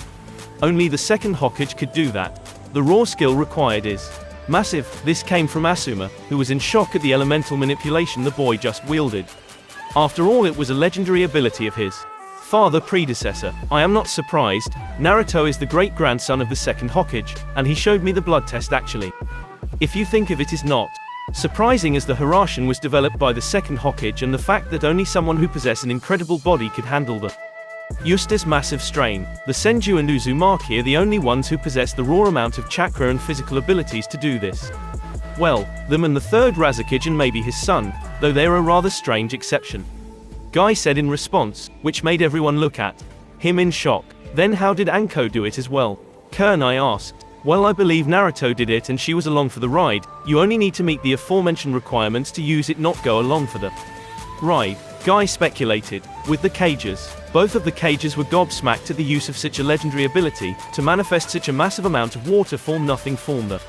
Only the second Hokage could do that. The raw skill required is massive. This came from Asuma, who was in shock at the elemental manipulation the boy just wielded. After all, it was a legendary ability of his father predecessor. I am not surprised. Naruto is the great-grandson of the second Hokage, and he showed me the blood test actually. If you think of it, is not surprising, as the Hiraishin was developed by the second Hokage, and the fact that only someone who possessed an incredible body could handle the Eustace massive strain. The Senju and Uzumaki are the only ones who possess the raw amount of chakra and physical abilities to do this. Well, them and the third Razakage and maybe his son, though they're a rather strange exception. Guy said in response, which made everyone look at him in shock. Then how did Anko do it as well? Kernai asked. Well, I believe Naruto did it and she was along for the ride. You only need to meet the aforementioned requirements to use it, not go along for the ride. Guy speculated. With the cages, both of the cages were gobsmacked at the use of such a legendary ability. To manifest such a massive amount of water form the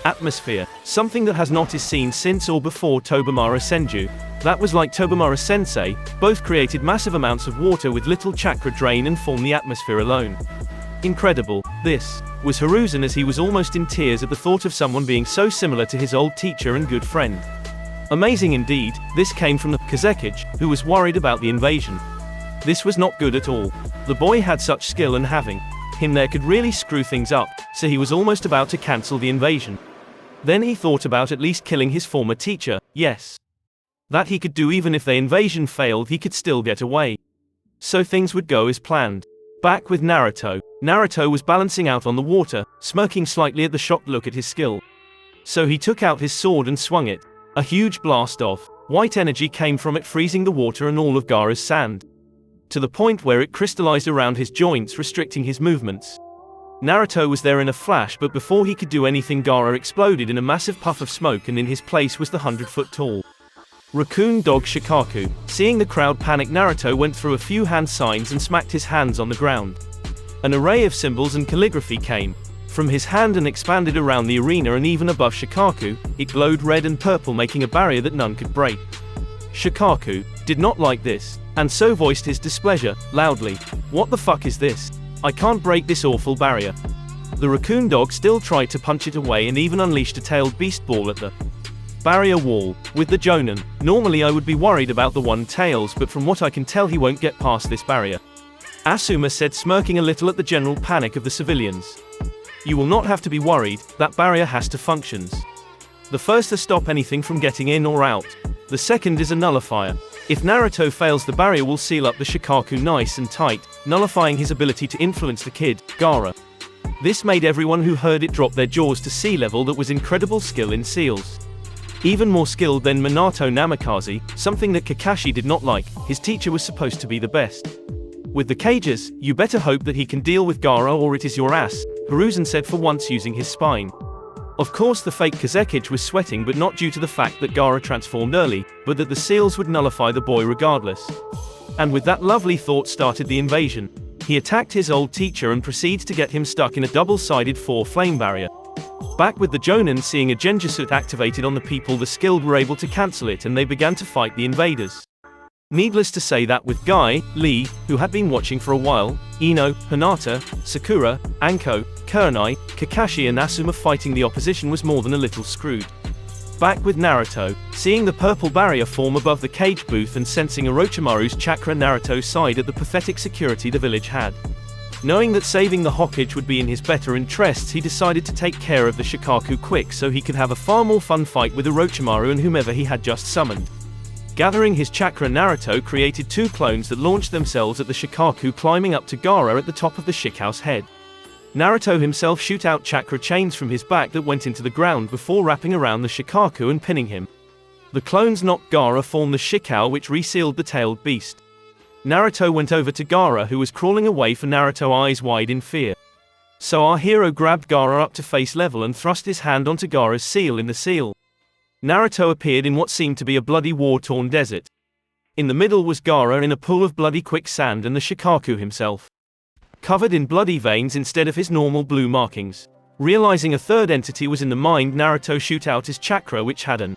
atmosphere, something that has not is seen since or before Tobimura Senju. That was like Tobimura Sensei, both created massive amounts of water with little chakra drain and formed the atmosphere alone. Incredible. This was Hiruzen, as he was almost in tears at the thought of someone being so similar to his old teacher and good friend. Amazing indeed. This came from the Kazekage, who was worried about the invasion. This was not good at all. The boy had such skill, and having him there could really screw things up, so he was almost about to cancel the invasion. Then he thought about at least killing his former teacher. Yes, that he could do. Even if the invasion failed, he could still get away. So things would go as planned. Back with Naruto. Naruto was balancing out on the water, smirking slightly at the shocked look at his skill. So he took out his sword and swung it. A huge blast of white energy came from it, freezing the water and all of Gaara's sand. to the point where it crystallized around his joints, restricting his movements. Naruto was there in a flash, but before he could do anything, Gaara exploded in a massive puff of smoke, and in his place was the 100-foot-tall raccoon dog Shikaku. Seeing the crowd panic, Naruto went through a few hand signs and smacked his hands on the ground. An array of symbols and calligraphy came from his hand and expanded around the arena, and even above Shikaku, it glowed red and purple, making a barrier that none could break. Shikaku did not like this, and so voiced his displeasure, loudly. "What the fuck is this? I can't break this awful barrier." The raccoon dog still tried to punch it away and even unleashed a tailed beast ball at the barrier wall. With the Jonin, normally I would be worried about the one tails, but from what I can tell he won't get past this barrier, Asuma said, smirking a little at the general panic of the civilians. "You will not have to be worried, that barrier has two functions. The first to stop anything from getting in or out. The second is a nullifier. If Naruto fails, the barrier will seal up the Shikaku nice and tight, nullifying his ability to influence the kid, Gaara." This made everyone who heard it drop their jaws to sea level. That was incredible skill in seals. Even more skilled than Minato Namikaze, something that Kakashi did not like. His teacher was supposed to be the best. "With the cages, you better hope that he can deal with Gaara or it is your ass," Hiruzen said, for once using his spine. Of course the fake Kazekage was sweating, but not due to the fact that Gaara transformed early, but that the seals would nullify the boy regardless. And with that lovely thought started the invasion. He attacked his old teacher and proceeds to get him stuck in a double-sided 4-flame barrier. Back with the Jonin, seeing a genjutsu activated on the people, the skilled were able to cancel it and they began to fight the invaders. Needless to say that with Guy, Lee, who had been watching for a while, Ino, Hinata, Sakura, Anko, Kurenai, Kakashi and Asuma fighting the opposition was more than a little screwed. Back with Naruto, seeing the purple barrier form above the cage booth and sensing Orochimaru's chakra, Naruto sighed at the pathetic security the village had. Knowing that saving the Hokage would be in his better interests, he decided to take care of the Shikaku quick so he could have a far more fun fight with Orochimaru and whomever he had just summoned. Gathering his chakra, Naruto created 2 clones that launched themselves at the Shikaku, climbing up to Gaara at the top of the Shikau's head. Naruto himself shoot out chakra chains from his back that went into the ground before wrapping around the Shikaku and pinning him. The clones knocked Gaara, formed the Shikau, which resealed the tailed beast. Naruto went over to Gaara, who was crawling away for Naruto, eyes wide in fear. So our hero grabbed Gaara up to face level and thrust his hand onto Gaara's seal. In the seal, Naruto appeared in what seemed to be a bloody war-torn desert. In the middle was Gaara in a pool of bloody quicksand, and the Shikaku himself, covered in bloody veins instead of his normal blue markings. Realizing a third entity was in the mind, Naruto shoot out his chakra, which had an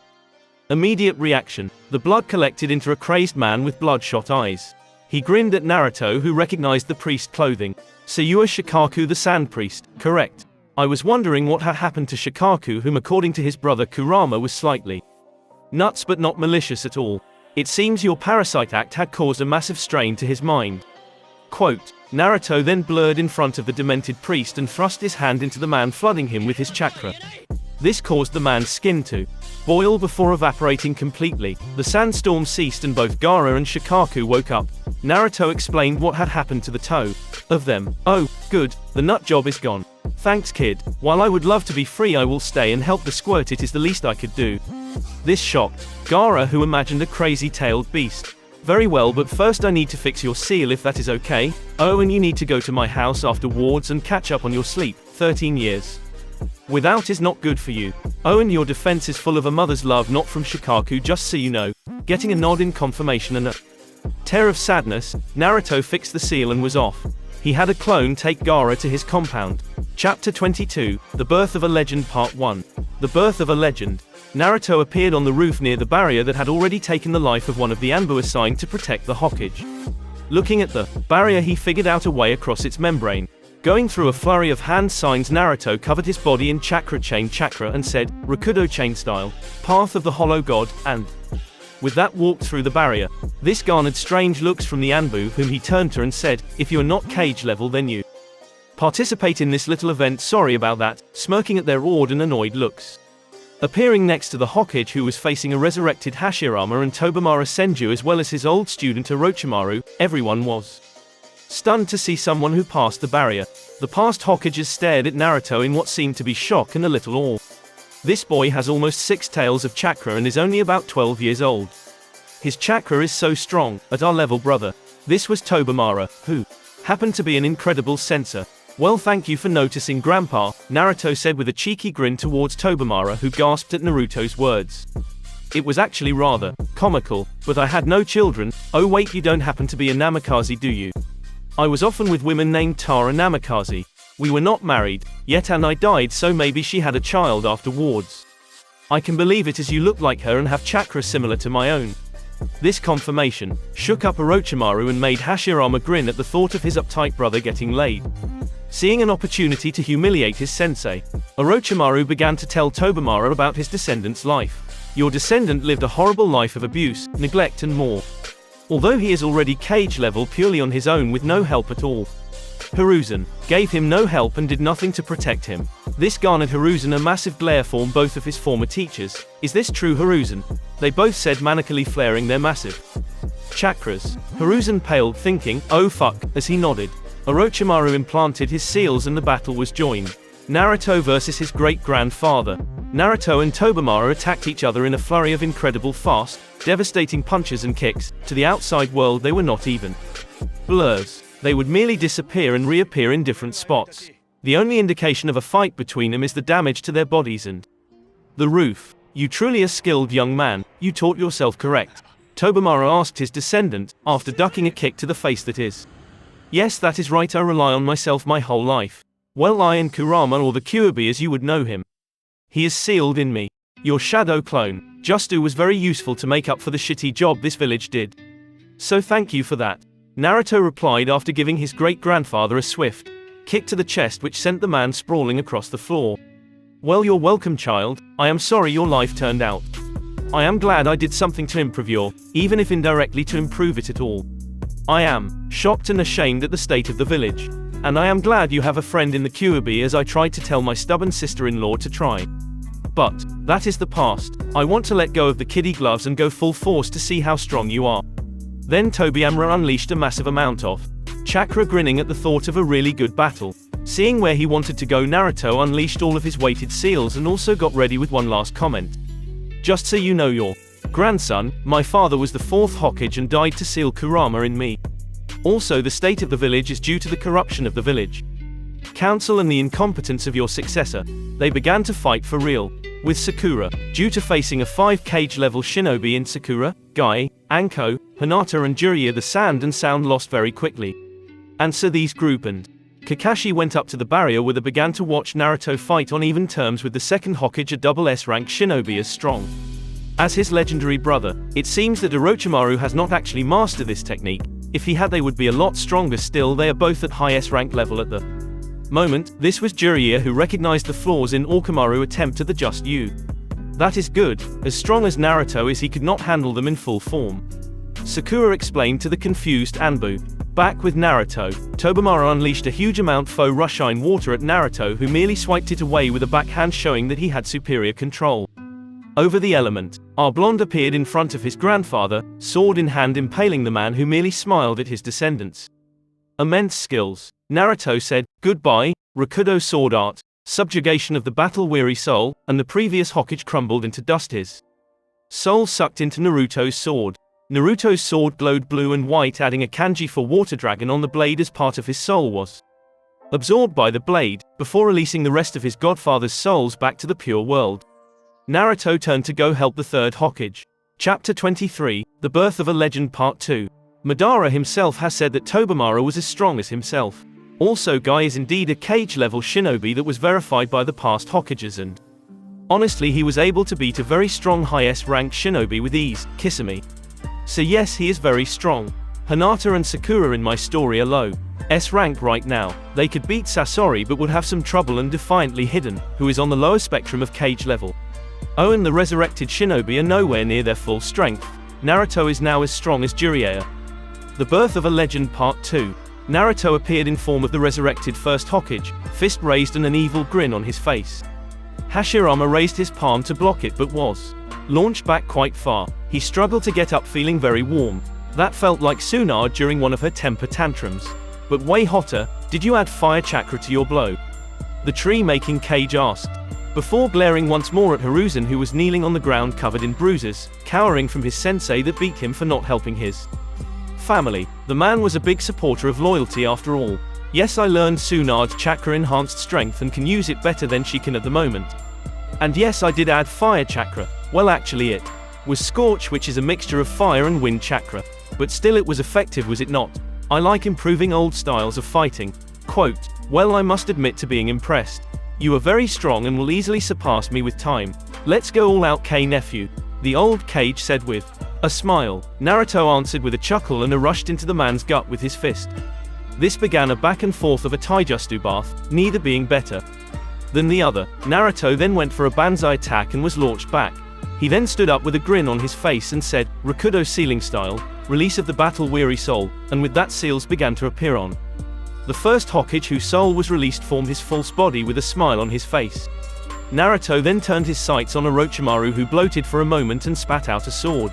immediate reaction. The blood collected into a crazed man with bloodshot eyes. He grinned at Naruto, who recognized the priest clothing. "So you are Shikaku the Sand Priest, correct? I was wondering what had happened to Shikaku, whom according to his brother Kurama was slightly nuts but not malicious at all. It seems your parasite act had caused a massive strain to his mind." Quote, Naruto then blurred in front of the demented priest and thrust his hand into the man, flooding him with his chakra. This caused the man's skin to boil before evaporating completely. The sandstorm ceased and both Gaara and Shikaku woke up. Naruto explained what had happened to the toe of them. "Oh, good, the nut job is gone. Thanks, kid. While I would love to be free, I will stay and help the squirt. It is the least I could do." This shocked Gaara, who imagined a crazy-tailed beast. "Very well, but first I need to fix your seal, if that is okay. Oh, and you need to go to my house afterwards and catch up on your sleep. 13 years without is not good for you. Oh, and your defense is full of a mother's love, not from Shikaku, just so you know." Getting a nod in confirmation and a tear of sadness, Naruto fixed the seal and was off. He had a clone take Gaara to his compound. Chapter 22, The Birth of a Legend Part 1. The Birth of a Legend. Naruto appeared on the roof near the barrier that had already taken the life of one of the Anbu assigned to protect the Hokage. Looking at the barrier, he figured out a way across its membrane. Going through a flurry of hand signs, Naruto covered his body in chakra chain chakra and said, "Rakudo chain style, path of the hollow god," and with that walked through the barrier. This garnered strange looks from the Anbu, whom he turned to and said, "If you're not cage level, then you participate in this little event. Sorry about that," smirking at their awed and annoyed looks. Appearing next to the Hokage, who was facing a resurrected Hashirama and Tobimura Senju, as well as his old student Orochimaru, everyone was stunned to see someone who passed the barrier. The past Hokages stared at Naruto in what seemed to be shock and a little awe. This boy has almost 6 tails of chakra and is only about 12 years old. His chakra is so strong. At our level, brother. This was Tobamara, who happened to be an incredible sensor. Well, thank you for noticing, Grandpa, Naruto said with a cheeky grin towards Tobamara, who gasped at Naruto's words. It was actually rather comical, but I had no children. Oh wait, you don't happen to be a Namikaze, do you? I was often with women named Tara Namikaze. We were not married yet and I died, so maybe she had a child afterwards. I can believe it, as you look like her and have chakra similar to my own. This confirmation shook up Orochimaru and made Hashirama grin at the thought of his uptight brother getting laid. Seeing an opportunity to humiliate his sensei, Orochimaru began to tell Tobamara about his descendant's life. Your descendant lived a horrible life of abuse, neglect and more. Although he is already cage level purely on his own with no help at all. Hiruzen gave him no help and did nothing to protect him. This garnered Hiruzen a massive glare from both of his former teachers. Is this true, Hiruzen? They both said, manically flaring their massive chakras. Hiruzen paled, thinking, oh fuck, as he nodded. Orochimaru implanted his seals and the battle was joined. Naruto versus his great-grandfather. Naruto and Tobamara attacked each other in a flurry of incredible fast, devastating punches and kicks. To the outside world they were not even blurs. They would merely disappear and reappear in different spots. The only indication of a fight between them is the damage to their bodies and the roof. You truly a skilled young man, you taught yourself correct. Tobamara asked his descendant, after ducking a kick to the face. That is. Yes, that is right, I rely on myself my whole life. Well, I and Kurama, or the Kyuubi as you would know him. He is sealed in me. Your shadow clone, Justu, was very useful to make up for the shitty job this village did. So thank you for that. Naruto replied after giving his great-grandfather a swift kick to the chest which sent the man sprawling across the floor. Well, you're welcome, child. I am sorry your life turned out. I am glad I did something to improve your, even if indirectly to improve it at all. I am shocked and ashamed at the state of the village. And I am glad you have a friend in the Kyuubi, as I tried to tell my stubborn sister-in-law to try. But that is the past. I want to let go of the kiddie gloves and go full force to see how strong you are. Then Tobamara unleashed a massive amount of chakra, grinning at the thought of a really good battle. Seeing where he wanted to go, Naruto unleashed all of his weighted seals and also got ready with one last comment. Just so you know, your grandson, my father was the 4th Hokage and died to seal Kurama in me. Also, the state of the village is due to the corruption of the village council and the incompetence of your successor. They began to fight for real with Sakura, due to facing a 5 cage level shinobi in Sakura, Guy, Anko, Hinata and Jiraiya. The sand and sound lost very quickly. And so these group and Kakashi went up to the barrier where they began to watch Naruto fight on even terms with the 2nd Hokage, a double S rank shinobi as strong as his legendary brother. It seems that Orochimaru has not actually mastered this technique. If he had, they would be a lot stronger still. They are both at high S rank level at the moment. This was Jiraiya who recognized the flaws in Orochimaru's attempt at the just you. That is good. As strong as Naruto is, he could not handle them in full form. Sakura explained to the confused Anbu. Back with Naruto, Tobamara unleashed a huge amount faux rushine water at Naruto, who merely swiped it away with a backhand, showing that he had superior control over the element. Our blonde appeared in front of his grandfather, sword in hand, impaling the man, who merely smiled at his descendants. Immense skills. Naruto said, goodbye, Rakudo sword art, subjugation of the battle-weary soul, and the previous Hokage crumbled into dust. His soul sucked into Naruto's sword. Naruto's sword glowed blue and white, adding a kanji for water dragon on the blade as part of his soul was absorbed by the blade, before releasing the rest of his godfather's souls back to the pure world. Naruto turned to go help the 3rd Hokage. Chapter 23, The Birth of a Legend Part 2. Madara himself has said that Tobamara was as strong as himself. Also, Guy is indeed a cage-level shinobi that was verified by the past Hokages, and honestly he was able to beat a very strong high S-rank shinobi with ease, Kisame. So yes, he is very strong. Hinata and Sakura in my story are low S rank right now. They could beat Sasori but would have some trouble, and Defiantly Hidden, who is on the lower spectrum of cage level. Oh, and the resurrected shinobi are nowhere near their full strength. Naruto is now as strong as Jiraiya. The Birth of a Legend Part 2. Naruto appeared in form of the resurrected 1st Hokage, fist raised and an evil grin on his face. Hashirama raised his palm to block it but was launched back quite far. He struggled to get up, feeling very warm. That felt like Tsunade during one of her temper tantrums. But way hotter. Did you add fire chakra to your blow? The tree-making Cage asked, before glaring once more at Hiruzen, who was kneeling on the ground covered in bruises, cowering from his sensei that beat him for not helping his family. The man was a big supporter of loyalty after all. Yes, I learned Tsunade chakra enhanced strength and can use it better than she can at the moment. And yes, I did add fire chakra. Well, actually it was scorch, which is a mixture of fire and wind chakra. But still it was effective, was it not? I like improving old styles of fighting. Quote, well, I must admit to being impressed. You are very strong and will easily surpass me with time. Let's go all out, nephew. The old Kage said with a smile. Naruto answered with a chuckle and rushed into the man's gut with his fist. This began a back and forth of a taijutsu bath, neither being better than the other. Naruto then went for a banzai attack and was launched back. He then stood up with a grin on his face and said, Rakudo ceiling style, release of the battle-weary soul, and with that seals began to appear on. The first Hokage whose soul was released formed his false body with a smile on his face. Naruto then turned his sights on Orochimaru, who bloated for a moment and spat out a sword.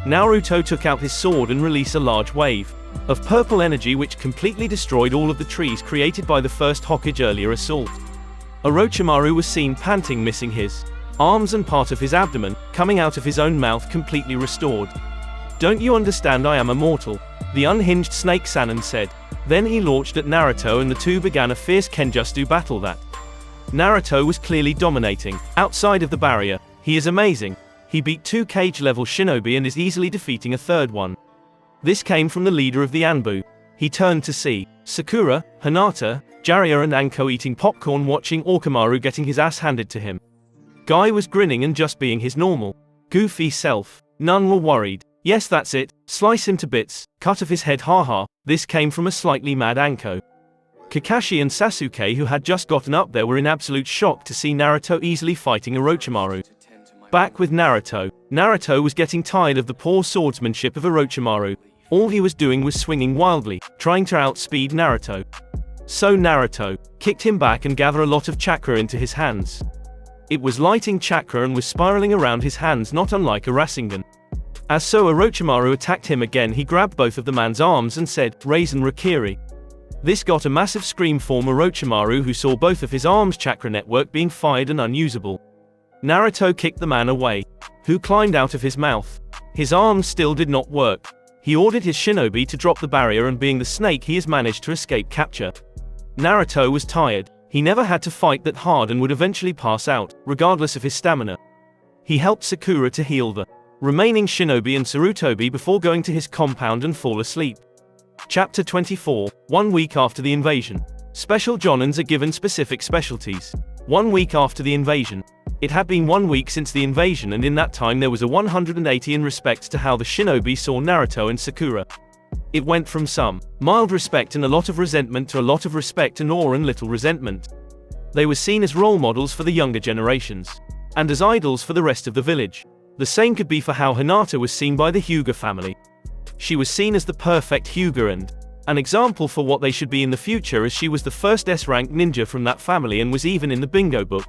Naruto took out his sword and released a large wave of purple energy which completely destroyed all of the trees created by the first Hokage earlier assault. Orochimaru was seen panting, missing his arms and part of his abdomen, coming out of his own mouth completely restored. Don't you understand I am immortal? The unhinged snake Sanin said. Then he launched at Naruto and the two began a fierce Kenjutsu battle that Naruto was clearly dominating. Outside of the barrier, he is amazing. He beat 2 Kage level shinobi and is easily defeating a third one. This came from the leader of the Anbu. He turned to see Sakura, Hinata, Jiraiya and Anko eating popcorn, watching Orochimaru getting his ass handed to him. Guy was grinning and just being his normal, goofy self. None were worried. Yes, that's it, slice him to bits, cut off his head, haha. This came from a slightly mad Anko. Kakashi and Sasuke, who had just gotten up there, were in absolute shock to see Naruto easily fighting Orochimaru. Back with Naruto. Naruto was getting tired of the poor swordsmanship of Orochimaru. All he was doing was swinging wildly, trying to outspeed Naruto. So Naruto kicked him back and gathered a lot of chakra into his hands. It was lighting chakra and was spiraling around his hands, not unlike a Rasengan. As so Orochimaru attacked him again, he grabbed both of the man's arms and said, Raisin Rakiri. This got a massive scream from Orochimaru, who saw both of his arms' chakra network being fired and unusable. Naruto kicked the man away, who climbed out of his mouth. His arms still did not work. He ordered his shinobi to drop the barrier, and being the snake he has managed to escape capture. Naruto was tired. He never had to fight that hard and would eventually pass out, regardless of his stamina. He helped Sakura to heal the remaining shinobi and Sarutobi before going to his compound and fall asleep. Chapter 24, 1 week after the invasion. Special Jonins are given specific specialties. 1 week after the invasion. It had been 1 week since the invasion, and in that time there was a 180 in respect to how the shinobi saw Naruto and Sakura. It went from some mild respect and a lot of resentment to a lot of respect and awe and little resentment. They were seen as role models for the younger generations, and as idols for the rest of the village. The same could be for how Hinata was seen by the Hyuga family. She was seen as the perfect Hyuga and an example for what they should be in the future, as she was the first S-rank ninja from that family and was even in the bingo book.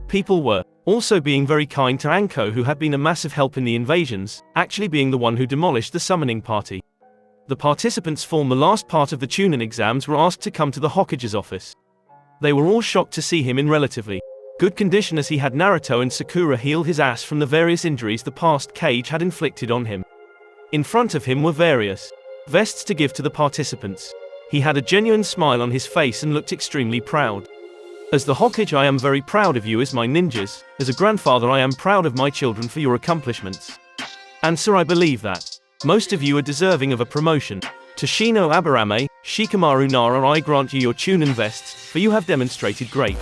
People were also being very kind to Anko, who had been a massive help in the invasions, actually being the one who demolished the summoning party. The participants from the last part of the Chunin exams were asked to come to the Hokage's office. They were all shocked to see him in relatively good condition, as he had Naruto and Sakura heal his ass from the various injuries the past Kage had inflicted on him. In front of him were various vests to give to the participants. He had a genuine smile on his face and looked extremely proud. As the Hokage, I am very proud of you as my ninjas. As a grandfather, I am proud of my children for your accomplishments. And sir, I believe that most of you are deserving of a promotion. To Shino Aburame, Shikamaru Nara, I grant you your Chunin vests, for you have demonstrated great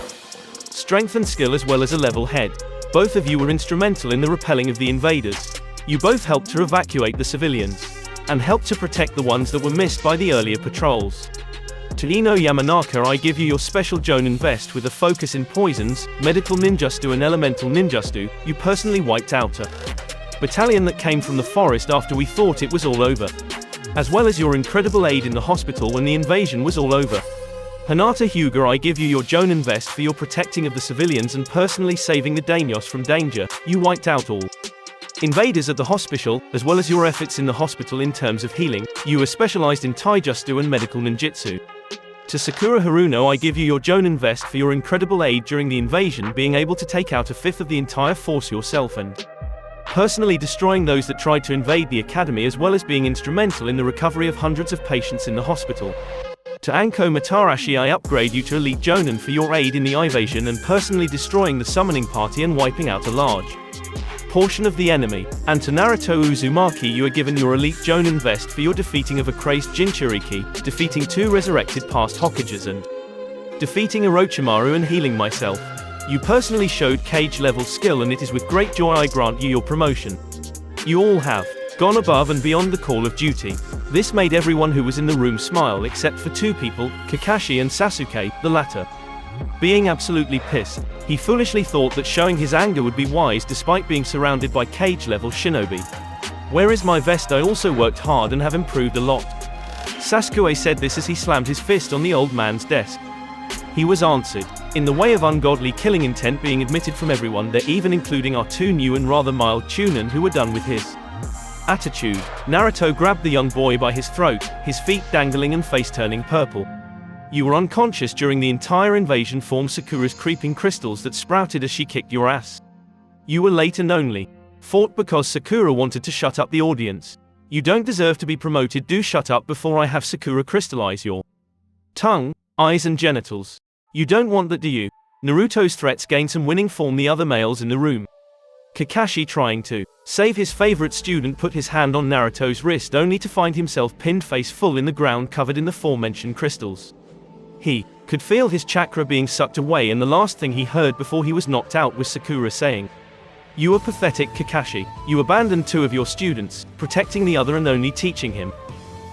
strength and skill as well as a level head. Both of you were instrumental in the repelling of the invaders. You both helped to evacuate the civilians, and helped to protect the ones that were missed by the earlier patrols. To Ino Yamanaka, I give you your special Jonin vest with a focus in poisons, medical ninjutsu and elemental ninjutsu. You personally wiped out a battalion that came from the forest after we thought it was all over, as well as your incredible aid in the hospital when the invasion was all over. Hinata Hyuga, I give you your Jonin vest for your protecting of the civilians and personally saving the daimyos from danger. You wiped out all invaders at the hospital, as well as your efforts in the hospital in terms of healing. You were specialized in taijutsu and medical ninjutsu. To Sakura Haruno, I give you your Jonin vest for your incredible aid during the invasion, being able to take out a fifth of the entire force yourself and personally destroying those that tried to invade the academy as well as being instrumental in the recovery of hundreds of patients in the hospital. To Anko Matarashi, I upgrade you to Elite Jonin for your aid in the evasion and personally destroying the summoning party and wiping out a large portion of the enemy. And to Naruto Uzumaki, you are given your Elite Jonin vest for your defeating of a crazed Jinchuriki, defeating 2 resurrected past Hokages and defeating Orochimaru and healing myself. You personally showed cage level skill, and it is with great joy I grant you your promotion. You all have gone above and beyond the call of duty. This made everyone who was in the room smile except for 2 people, Kakashi and Sasuke, the latter being absolutely pissed. He foolishly thought that showing his anger would be wise despite being surrounded by cage level shinobi. Where is my vest? I also worked hard and have improved a lot. Sasuke said this as he slammed his fist on the old man's desk. He was answered in the way of ungodly killing intent being admitted from everyone there, even including our 2 new and rather mild Chunin who were done with his attitude. Naruto grabbed the young boy by his throat, his feet dangling and face turning purple. You were unconscious during the entire invasion form Sakura's creeping crystals that sprouted as she kicked your ass. You were late and only fought because Sakura wanted to shut up the audience. You don't deserve to be promoted. Do shut up before I have Sakura crystallize your tongue, eyes and genitals. You don't want that, do you? Naruto's threats gained some winning form. The other males in the room. Kakashi, trying to save his favorite student, put his hand on Naruto's wrist only to find himself pinned face full in the ground covered in the aforementioned crystals. He could feel his chakra being sucked away, and the last thing he heard before he was knocked out was Sakura saying, "You are pathetic, Kakashi. You abandoned 2 of your students, protecting the other and only teaching him.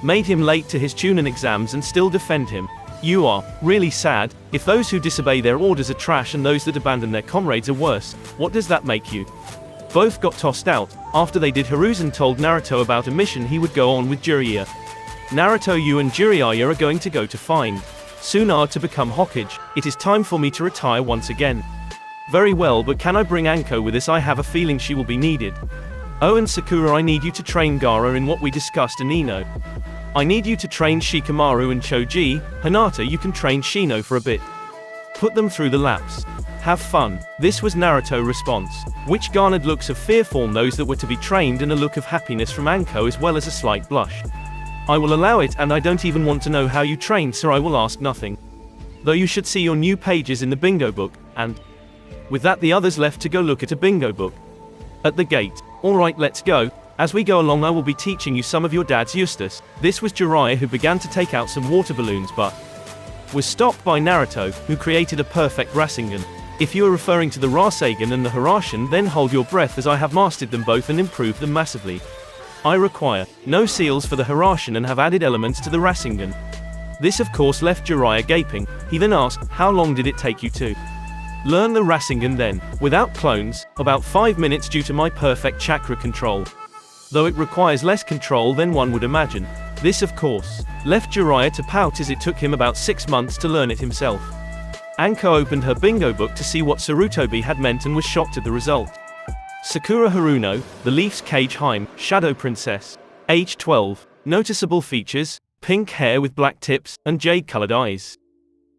Made him late to his Chunin exams and still defend him. You are really sad. If those who disobey their orders are trash and those that abandon their comrades are worse, what does that make you?" Both got tossed out. After they did, Hiruzen told Naruto about a mission he would go on with Jiraiya. Naruto, you and Jiraiya are going to go to find Tsunade to become Hokage. It is time for me to retire once again. Very well, but can I bring Anko with us? I have a feeling she will be needed. Oh, and Sakura, I need you to train Gaara in what we discussed, and Ino. I need you to train Shikamaru and Choji. Hinata, you can train Shino for a bit. Put them through the laps. Have fun. This was Naruto's response, which garnered looks of fear from those that were to be trained and a look of happiness from Anko as well as a slight blush. I will allow it, and I don't even want to know how you trained, sir. I will ask nothing. Though you should see your new pages in the bingo book, and with that the others left to go look at a bingo book at the gate. Alright, let's go. As we go along I will be teaching you some of your dad's Eustace. This was Jiraiya, who began to take out some water balloons but was stopped by Naruto, who created a perfect Rasengan. If you are referring to the Rasengan and the Hiraishin, then hold your breath, as I have mastered them both and improved them massively. I require no seals for the Hiraishin and have added elements to the Rasengan. This of course left Jiraiya gaping. He then asked, how long did it take you to learn the Rasengan? Then, without clones, about 5 minutes due to my perfect chakra control. Though it requires less control than one would imagine. This of course left Jiraiya to pout, as it took him about 6 months to learn it himself. Anko opened her bingo book to see what Sarutobi had meant and was shocked at the result. Sakura Haruno, the Leaf's Cage Heim, Shadow Princess. Age 12. Noticeable features: pink hair with black tips, and jade-colored eyes.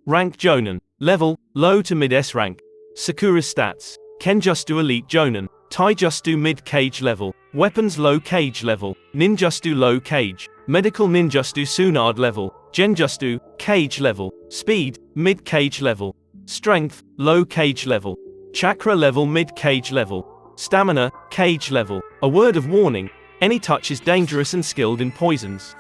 Rank Jonin. Level, low to mid-S rank. Sakura's stats: Kenjutsu Elite Jonin. Taijutsu mid-cage level. Weapons low cage level. Ninjutsu low cage. Medical Ninjutsu Tsunade level. Genjutsu, cage level. Speed, mid-cage level. Strength, low cage level. Chakra level mid-cage level. Stamina, cage level. A word of warning: any touch is dangerous and skilled in poisons.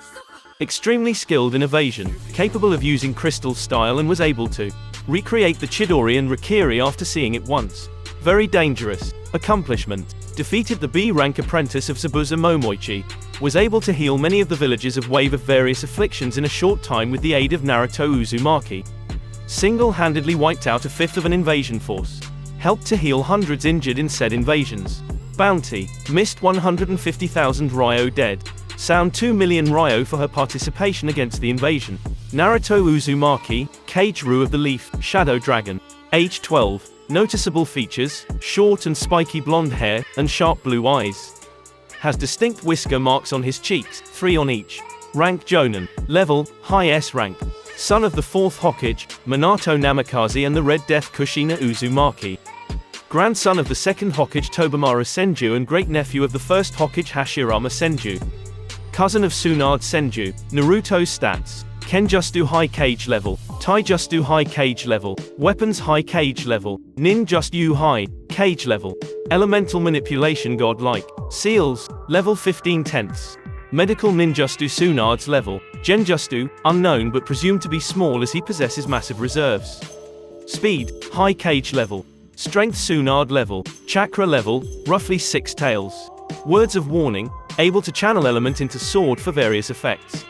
Extremely skilled in evasion, capable of using crystal style, and was able to recreate the Chidori and Rikiri after seeing it once. Very dangerous. Accomplishment: defeated the B-rank apprentice of Zabuza Momoichi. Was able to heal many of the villages of Wave of various afflictions in a short time with the aid of Naruto Uzumaki. Single-handedly wiped out a fifth of an invasion force. Helped to heal hundreds injured in said invasions. Bounty: missed 150,000 Ryo dead. Sound 2 million Ryo for her participation against the invasion. Naruto Uzumaki, Cage Ru of the Leaf, Shadow Dragon. Age 12. Noticeable features: short and spiky blonde hair, and sharp blue eyes. Has distinct whisker marks on his cheeks, 3 on each. Rank Jonin. Level, high S rank. Son of the 4th Hokage, Minato Namikaze and the Red Death Kushina Uzumaki. grandson of the second Hokage Tobimaro Senju and great-nephew of the first Hokage Hashirama Senju. Cousin of Tsunade Senju. Naruto's stats: Kenjutsu high cage level, Taijutsu high cage level, weapons high cage level, Ninjutsu high cage level, elemental manipulation godlike, seals, level 15 tenths. Medical ninjutsu Tsunade's level, Genjutsu, unknown but presumed to be small as he possesses massive reserves. Speed, high cage level. Strength Tsunade level, chakra level, roughly 6 taels. Words of warning, able to channel element into sword for various effects.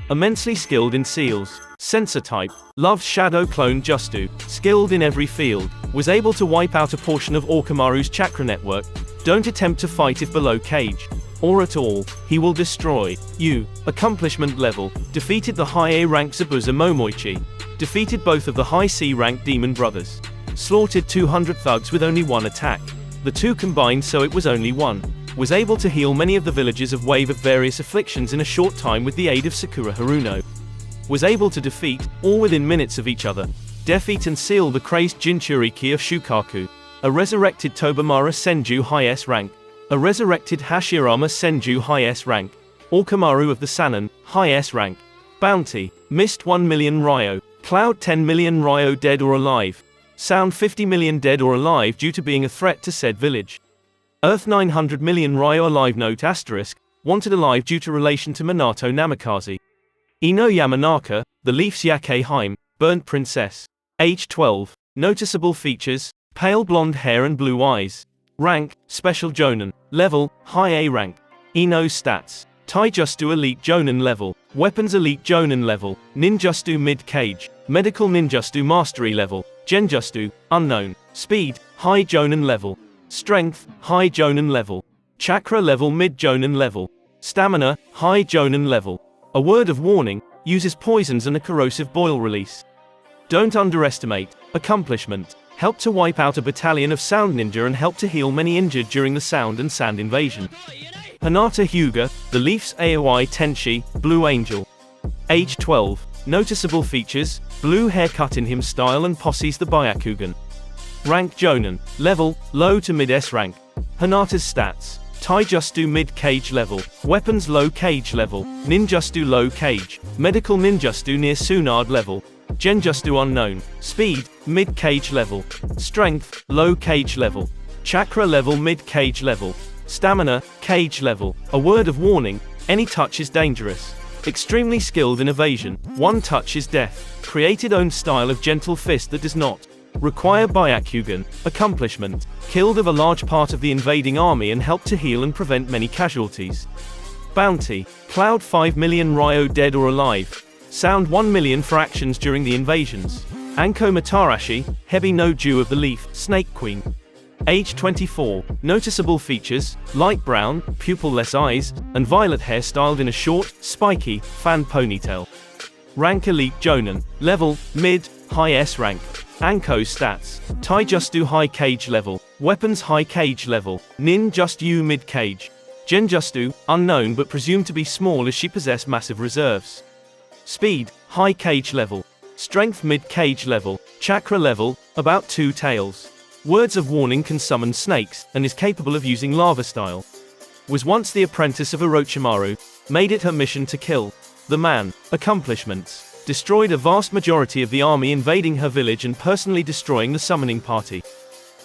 Immensely skilled in seals. Sensor type, loves shadow clone Jutsu, skilled in every field, was able to wipe out a portion of Orochimaru's chakra network. Don't attempt to fight if below cage, or at all, he will destroy you. Accomplishment level, defeated the high A rank Zabuza Momoichi, defeated both of the high C rank demon brothers, slaughtered 200 thugs with only one attack, the two combined so it was only one, was able to heal many of the villages of wave of various afflictions in a short time with the aid of Sakura Haruno, was able to defeat, all within minutes of each other, defeat and seal the crazed Jinchuriki of Shukaku, a resurrected Tobimaro Senju high S rank, a resurrected Hashirama Senju high S rank, Orochimaru of the Sanin, high S rank. Bounty, missed 1 million Ryo, Cloud 10 million Ryo dead or alive, Sound 50 million dead or alive due to being a threat to said village. Earth 900 million Ryo alive. Note asterisk, wanted alive due to relation to Minato Namikaze. Ino Yamanaka, the Leafs Yake Heim, burnt princess. Age 12. Noticeable features, pale blonde hair and blue eyes. Rank, special Jonin. Level, high A rank. Ino's stats: Taijutsu elite Jonin level, weapons elite Jonin level, ninjutsu mid cage, medical ninjutsu mastery level, genjutsu, unknown, speed, high Jonin level, strength, high Jonin level, chakra level mid Jonin level, stamina, high Jonin level. A word of warning, uses poisons and a corrosive boil release. Don't underestimate. Accomplishment: helped to wipe out a battalion of sound ninja and helped to heal many injured during the sound and sand invasion. Hinata Hyuga, the Leafs Aoi Tenshi, Blue Angel. Age 12. Noticeable features, blue haircut in him style and posses the Byakugan. Rank Jonin. Level, low to mid S rank. Hinata's stats: Taijutsu mid cage level, weapons low cage level, ninjutsu low cage, medical ninjutsu near Tsunade level, genjutsu unknown, speed, mid cage level, strength, low cage level, chakra level mid cage level, stamina, cage level. A word of warning, any touch is dangerous. Extremely skilled in evasion, one touch is death. Created own style of gentle fist that does not require Byakugan. Accomplishment: killed of a large part of the invading army and helped to heal and prevent many casualties. Bounty: Cloud 5 million Ryo dead or alive, Sound 1 million for actions during the invasions. Anko Matarashi, Hebi no Ju of the Leaf, Snake Queen. Age 24. Noticeable features, light brown, pupil-less eyes, and violet hair styled in a short, spiky, fan ponytail. Rank Elite Jonin. Level, mid, high S rank. Anko's stats: Taijutsu high cage level, weapons high cage level, ninjutsu mid cage, genjutsu, unknown but presumed to be small as she possessed massive reserves. Speed, high cage level, strength mid cage level, chakra level, about 2 taels. Words of warning: can summon snakes, and is capable of using lava style. Was once the apprentice of Orochimaru, made it her mission to kill the man. Accomplishments: destroyed a vast majority of the army invading her village and personally destroying the summoning party.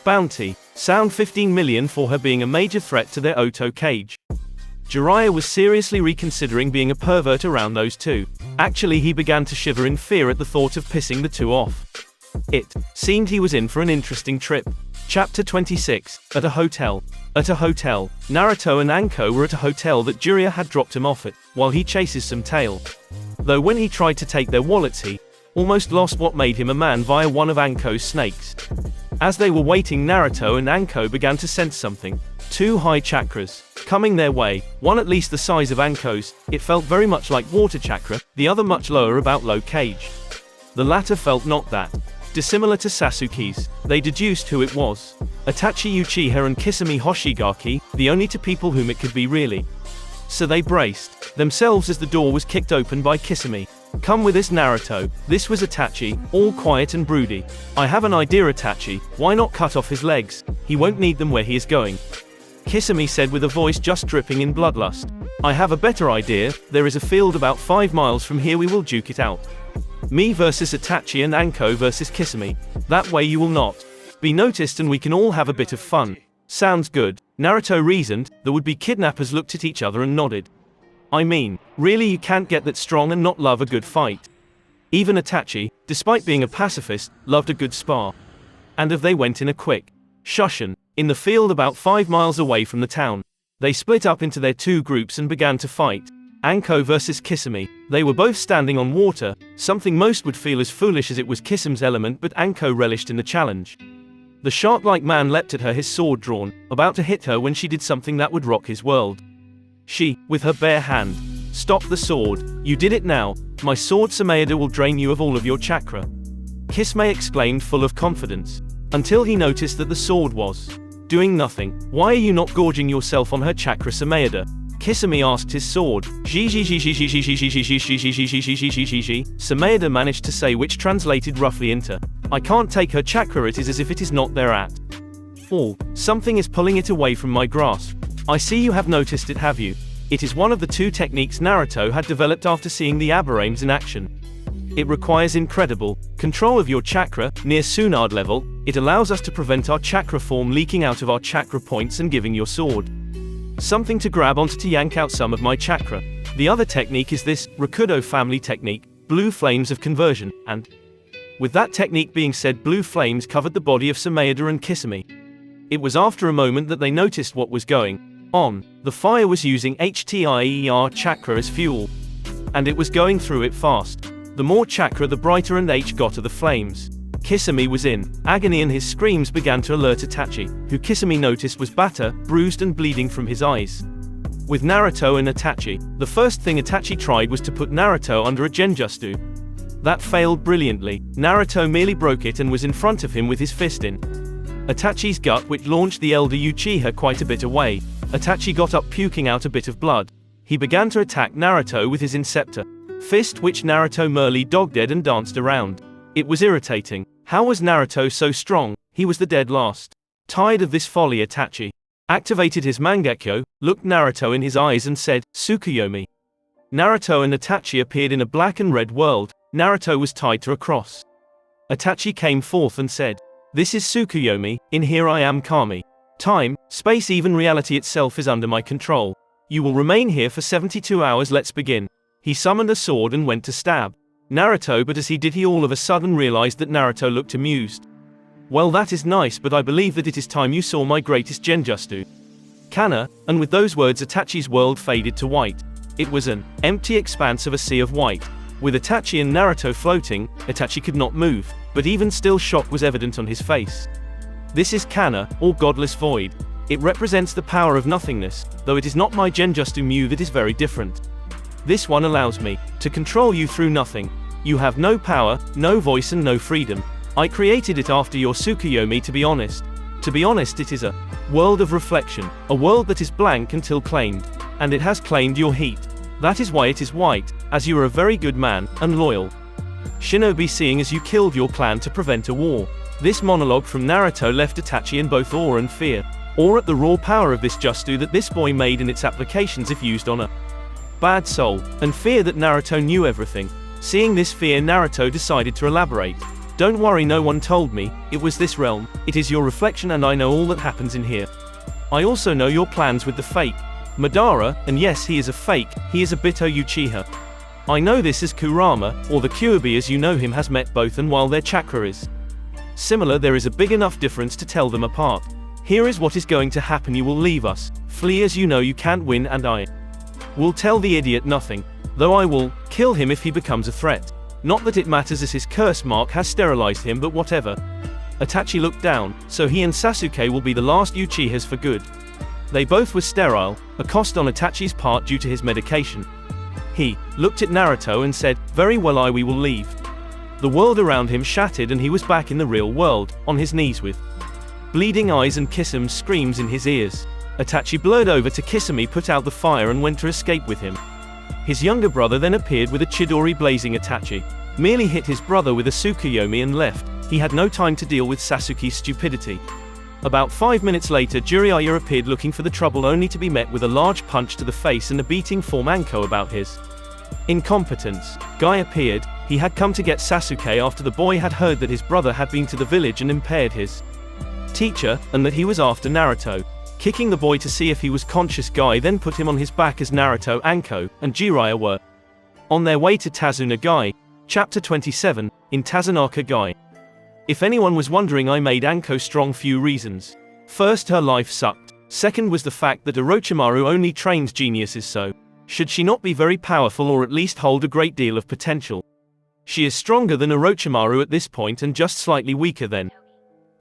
Bounty: Sound 15 million for her being a major threat to their Oto cage. Jiraiya was seriously reconsidering being a pervert around those two. Actually, he began to shiver in fear at the thought of pissing the two off. It seemed he was in for an interesting trip. Chapter 26. At a hotel. At a hotel, Naruto and Anko were at a hotel that Jiraiya had dropped him off at, while he chases some tail. Though when he tried to take their wallets he almost lost what made him a man via one of Anko's snakes. As they were waiting, Naruto and Anko began to sense something. 2 high chakras coming their way, one at least the size of Anko's. It felt very much like water chakra, the other much lower, about low cage. The latter felt not that dissimilar to Sasuke's. They deduced who it was. Itachi Uchiha and Kisame Hoshigaki, the only 2 people whom it could be really. So they braced themselves as the door was kicked open by Kisame. Come with us, Naruto. This was Itachi, all quiet and broody. I have an idea, Itachi. Why not cut off his legs? He won't need them where he is going. Kisame said with a voice just dripping in bloodlust. I have a better idea. There is a field about 5 miles from here. We will duke it out. Me versus Itachi and Anko versus Kisame. That way you will not be noticed and we can all have a bit of fun. Sounds good, Naruto reasoned. The would-be kidnappers looked at each other and nodded. I mean, really you can't get that strong and not love a good fight. Even Itachi, despite being a pacifist, loved a good spar. And if they went in a quick shushin, in the field about 5 miles away from the town. They split up into their 2 groups and began to fight. Anko versus Kisame. They were both standing on water, something most would feel as foolish as it was Kisame's element, but Anko relished in the challenge. The shark-like man leapt at her, his sword drawn, about to hit her when she did something that would rock his world. She, with her bare hand, stopped the sword. You did it now. My sword Samayada will drain you of all of your chakra. Kisame exclaimed, full of confidence. Until he noticed that the sword was doing nothing. Why are you not gorging yourself on her chakra, Samayada? Kisame asked his sword. Samayada managed to say, which translated roughly into, I can't take her chakra, it is as if it is not there at all. Something is pulling it away from my grasp. I see you have noticed it, have you? It is one of the 2 techniques Naruto had developed after seeing the Aberrames in action. It requires incredible control of your chakra, near Tsunade level. It allows us to prevent our chakra form leaking out of our chakra points and giving your sword something to grab onto to yank out some of my chakra. The other technique is this Rakudo family technique, blue flames of conversion, and with that technique being said, blue flames covered the body of Samayada and Kisame. It was after a moment that they noticed what was going on. The fire was using HTIER chakra as fuel, and it was going through it fast. The more chakra, the brighter and H got of the flames. Kisame was in agony and his screams began to alert Itachi, who Kisame noticed was battered, bruised and bleeding from his eyes. With Naruto and Itachi, the first thing Itachi tried was to put Naruto under a genjutsu. That failed brilliantly. Naruto merely broke it and was in front of him with his fist in Itachi's gut, which launched the elder Uchiha quite a bit away. Itachi got up, puking out a bit of blood. He began to attack Naruto with his Inceptor fist, which Naruto merely dog-dead and danced around. It was irritating. How was Naruto so strong? He was the dead last. Tired of this folly, Itachi activated his Mangekyo, looked Naruto in his eyes and said, Tsukuyomi. Naruto and Itachi appeared in a black and red world. Naruto was tied to a cross. Itachi came forth and said, this is Tsukuyomi, in here I am Kami. Time, space, even reality itself is under my control. You will remain here for 72 hours, let's begin. He summoned a sword and went to stab Naruto, but as he did, he all of a sudden realized that Naruto looked amused. Well, that is nice, but I believe that it is time you saw my greatest genjutsu. Kana, and with those words Itachi's world faded to white. It was an empty expanse of a sea of white. With Itachi and Naruto floating, Itachi could not move, but even still shock was evident on his face. This is Kana, or godless void. It represents the power of nothingness, though it is not my genjutsu Mu that is very different. This one allows me to control you through nothing. You have no power, no voice and no freedom. I created it after your Tsukuyomi, to be honest. To be honest, it is a world of reflection, a world that is blank until claimed. And it has claimed your heat. That is why it is white, as you are a very good man, and loyal shinobi, seeing as you killed your clan to prevent a war. This monologue from Naruto left Itachi in both awe and fear. Awe at the raw power of this jutsu that this boy made and its applications if used on a bad soul, and fear that Naruto knew everything. Seeing this fear, Naruto decided to elaborate. Don't worry, no one told me. It was this realm. It is your reflection and I know all that happens in here. I also know your plans with the fake Madara, and yes, he is a fake. He is a Bito Uchiha. I know this as Kurama, or the Kyuubi as you know him, has met both, and while their chakra is similar, there is a big enough difference to tell them apart. Here is what is going to happen. You will leave us, flee, as you know you can't win, and I will tell the idiot nothing. Though I will kill him if he becomes a threat. Not that it matters, as his curse mark has sterilized him, but whatever. Itachi looked down, so he and Sasuke will be the last Uchihas for good. They both were sterile, a cost on Itachi's part due to his medication. He looked at Naruto and said, very well, we will leave. The world around him shattered and he was back in the real world, on his knees with bleeding eyes and Kisame's screams in his ears. Itachi blurred over to Kisame, put out the fire and went to escape with him. His younger brother then appeared with a Chidori blazing Itachi. Merely hit his brother with a Tsukuyomi and left. He had no time to deal with Sasuke's stupidity. About 5 minutes later, Jiraiya appeared looking for the trouble, only to be met with a large punch to the face and a beating for Anko about his incompetence. Guy appeared. He had come to get Sasuke after the boy had heard that his brother had been to the village and impaired his teacher, and that he was after Naruto. Kicking the boy to see if he was conscious, Guy then put him on his back as Naruto, Anko, and Jiraiya were on their way to Tazunagai. Chapter 27, in Tazunagai. If anyone was wondering, I made Anko strong few reasons. First, her life sucked. Second was the fact that Orochimaru only trains geniuses, so should she not be very powerful or at least hold a great deal of potential? She is stronger than Orochimaru at this point and just slightly weaker than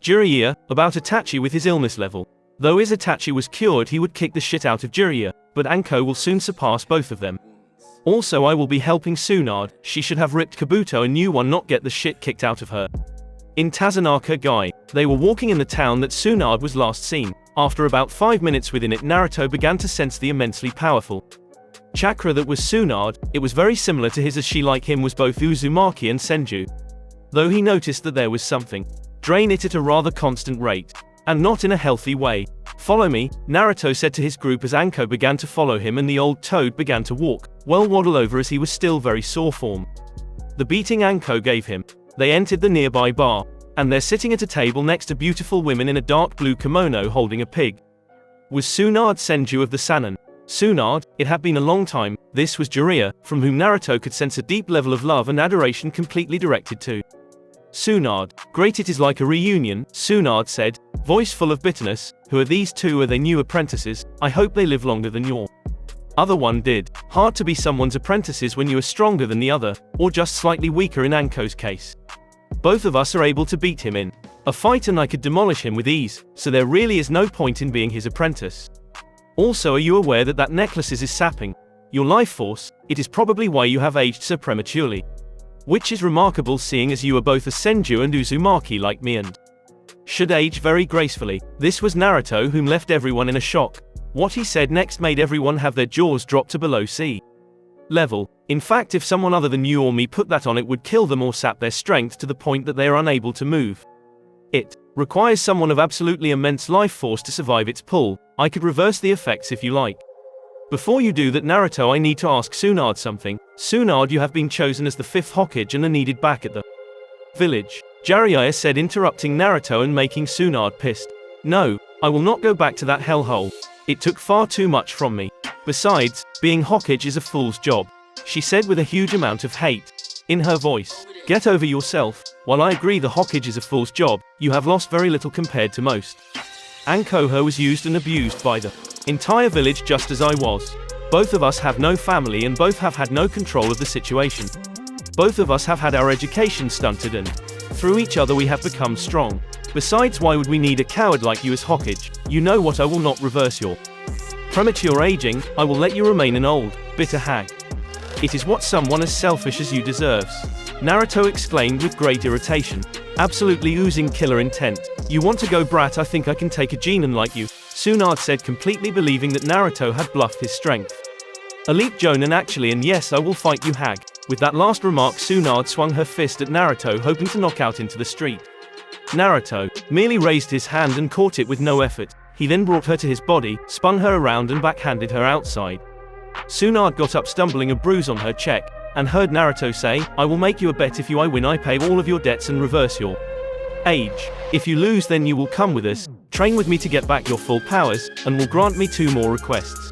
Jiraiya. About Itachi with his illness level. Though his Itachi was cured, he would kick the shit out of Jiraiya, but Anko will soon surpass both of them. Also, I will be helping Tsunade. She should have ripped Kabuto a new one, not get the shit kicked out of her. In Tazunagai, they were walking in the town that Tsunade was last seen. After about 5 minutes within it, Naruto began to sense the immensely powerful chakra that was Tsunade. It was very similar to his, as she, like him, was both Uzumaki and Senju. Though he noticed that there was something drain it at a rather constant rate, and not in a healthy way. Follow me, Naruto said to his group as Anko began to follow him, and the old toad began to walk, well, waddle over, as he was still very sore from the beating Anko gave him. They entered the nearby bar, and there, sitting at a table next to beautiful women in a dark blue kimono holding a pig, was Tsunade Senju of the Sanin. Tsunade, it had been a long time. This was Jiraiya, from whom Naruto could sense a deep level of love and adoration completely directed to Tsunade. Great, it is like a reunion, Tsunade said, voice full of bitterness. Who are these two? Are they new apprentices? I hope they live longer than your other one did. Hard to be someone's apprentices when you are stronger than the other, or just slightly weaker in Anko's case. Both of us are able to beat him in a fight, and I could demolish him with ease, so there really is no point in being his apprentice. Also, are you aware that that necklace is sapping your life force? It is probably why you have aged so prematurely. Which is remarkable, seeing as you are both a Senju and Uzumaki like me and should age very gracefully. This was Naruto, whom left everyone in a shock. What he said next made everyone have their jaws drop to below sea level. In fact, if someone other than you or me put that on, it would kill them or sap their strength to the point that they are unable to move. It requires someone of absolutely immense life force to survive its pull. I could reverse the effects if you like. Before you do that, Naruto, I need to ask Tsunade something. Tsunade, you have been chosen as the 5th Hokage and are needed back at the village, Jiraiya said, interrupting Naruto and making Tsunade pissed. No, I will not go back to that hellhole. It took far too much from me. Besides, being Hokage is a fool's job, she said with a huge amount of hate in her voice. Get over yourself. While I agree the Hokage is a fool's job, you have lost very little compared to most. Ankoha was used and abused by the entire village just as I was. Both of us have no family and both have had no control of the situation. Both of us have had our education stunted, and through each other we have become strong. Besides, why would we need a coward like you as Hokage? You know what, I will not reverse your premature aging. I will let you remain an old, bitter hag. It is what someone as selfish as you deserves, Naruto exclaimed with great irritation, absolutely oozing killer intent. You want to go, brat? I think I can take a genin like you, Tsunade said, completely believing that Naruto had bluffed his strength. Elite Jonin actually, and yes, I will fight you, hag. With that last remark, Tsunade swung her fist at Naruto, hoping to knock out into the street. Naruto merely raised his hand and caught it with no effort. He then brought her to his body, spun her around and backhanded her outside. Tsunade got up, stumbling, a bruise on her cheek, and heard Naruto say, I will make you a bet. If you I win, I pay all of your debts and reverse your age. If you lose, then you will come with us, train with me to get back your full powers, and will grant me 2 more requests.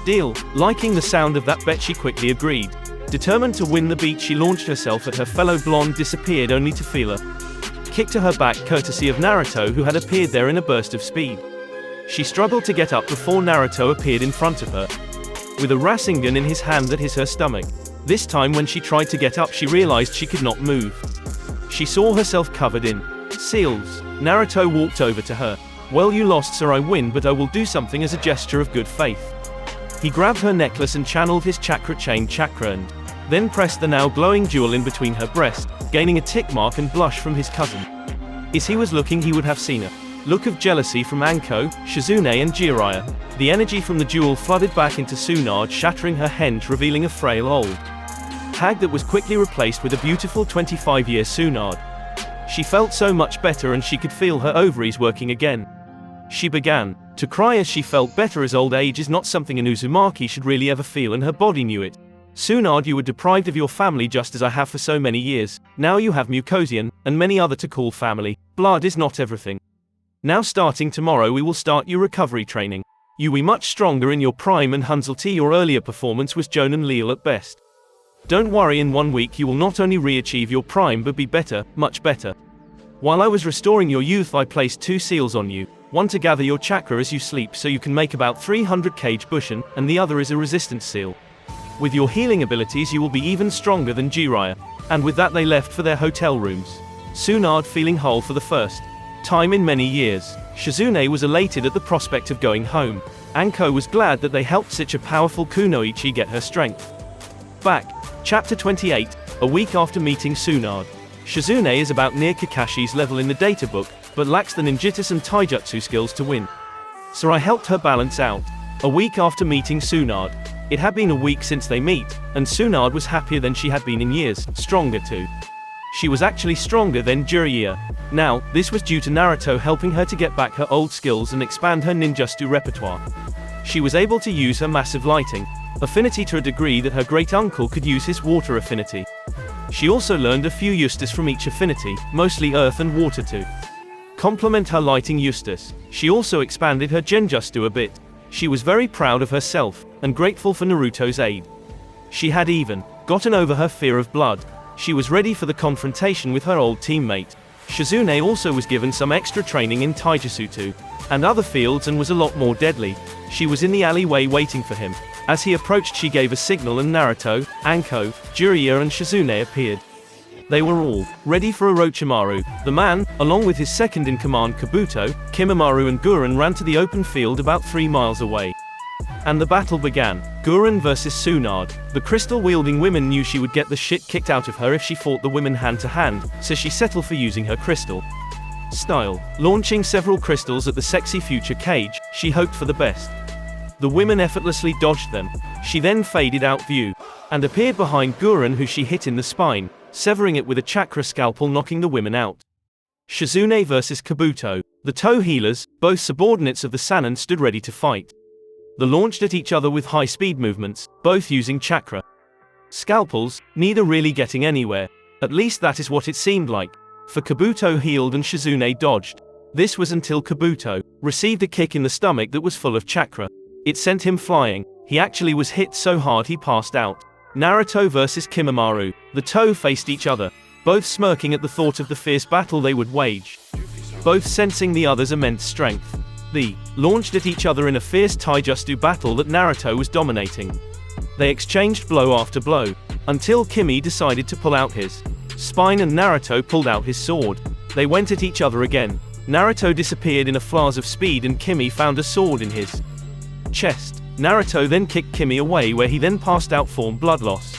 Deal. Liking the sound of that bet, she quickly agreed. Determined to win the beat, she launched herself at her fellow blonde, disappeared only to feel a kick to her back courtesy of Naruto, who had appeared there in a burst of speed. She struggled to get up before Naruto appeared in front of her, with a Rasengan in his hand that hit her stomach. This time when she tried to get up, she realized she could not move. She saw herself covered in seals. Naruto walked over to her. Well, you lost, sir. I win, but I will do something as a gesture of good faith. He grabbed her necklace and channeled his chakra chain chakra and then pressed the now glowing jewel in between her breast, gaining a tick mark and blush from his cousin. As he was looking, he would have seen a look of jealousy from Anko, Shizune and Jiraiya. The energy from the duel flooded back into Tsunade, shattering her henge, revealing a frail old hag that was quickly replaced with a beautiful 25-year Tsunade. She felt so much better and she could feel her ovaries working again. She began to cry as she felt better, as old age is not something an Uzumaki should really ever feel, and her body knew it. Tsunade, you were deprived of your family just as I have for so many years. Now you have Mucosian, and many other to call family. Blood is not everything. Now starting tomorrow we will start you recovery training. You be much stronger in your prime, and Hanzelti, your earlier performance was Jonan Leal at best. Don't worry, in 1 week you will not only re-achieve your prime but be better, much better. While I was restoring your youth I placed 2 seals on you. One to gather your chakra as you sleep so you can make about 300 kg Bushin, and the other is a resistance seal. With your healing abilities you will be even stronger than Jiraiya. And with that they left for their hotel rooms. Tsunade feeling whole for the first time in many years. Shizune was elated at the prospect of going home. Anko was glad that they helped such a powerful kunoichi get her strength back. Chapter 28, a week after meeting Tsunade. Shizune is about near Kakashi's level in the data book, but lacks the ninjutsu and taijutsu skills to win. So I helped her balance out. A week after meeting Tsunade. It had been a week since they meet, and Tsunade was happier than she had been in years, stronger too. She was actually stronger than Jiraiya. Now, this was due to Naruto helping her to get back her old skills and expand her ninjutsu repertoire. She was able to use her massive lighting affinity to a degree that her great uncle could use his water affinity. She also learned a few Eustace from each affinity, mostly earth and water to complement her lighting Eustace. She also expanded her genjutsu a bit. She was very proud of herself, and grateful for Naruto's aid. She had even gotten over her fear of blood. She was ready for the confrontation with her old teammate. Shizune also was given some extra training in taijutsu and other fields and was a lot more deadly. She was in the alleyway waiting for him. As he approached she gave a signal and Naruto, Anko, Jiraiya and Shizune appeared. They were all ready for Orochimaru. The man, along with his second-in-command Kabuto, Kimamaru and Gurren ran to the open field about 3 miles away. And the battle began. Gurren versus Tsunade. The crystal-wielding woman knew she would get the shit kicked out of her if she fought the women hand-to-hand, so she settled for using her crystal style. Launching several crystals at the sexy future cage, she hoped for the best. The women effortlessly dodged them. She then faded out view and appeared behind Gurren, who she hit in the spine, severing it with a chakra scalpel, knocking the women out. Shizune versus Kabuto. The toe healers, both subordinates of the Sanin, stood ready to fight. They launched at each other with high-speed movements, both using chakra scalpels, neither really getting anywhere. At least that is what it seemed like. For Kabuto healed and Shizune dodged. This was until Kabuto received a kick in the stomach that was full of chakra. It sent him flying. He actually was hit so hard he passed out. Naruto versus Kimamaru. The toe faced each other, both smirking at the thought of the fierce battle they would wage, both sensing the other's immense strength. They launched at each other in a fierce taijutsu battle that Naruto was dominating. They exchanged blow after blow, until Kimi decided to pull out his spine and Naruto pulled out his sword. They went at each other again. Naruto disappeared in a flash of speed and Kimi found a sword in his chest. Naruto then kicked Kimi away, where he then passed out from blood loss.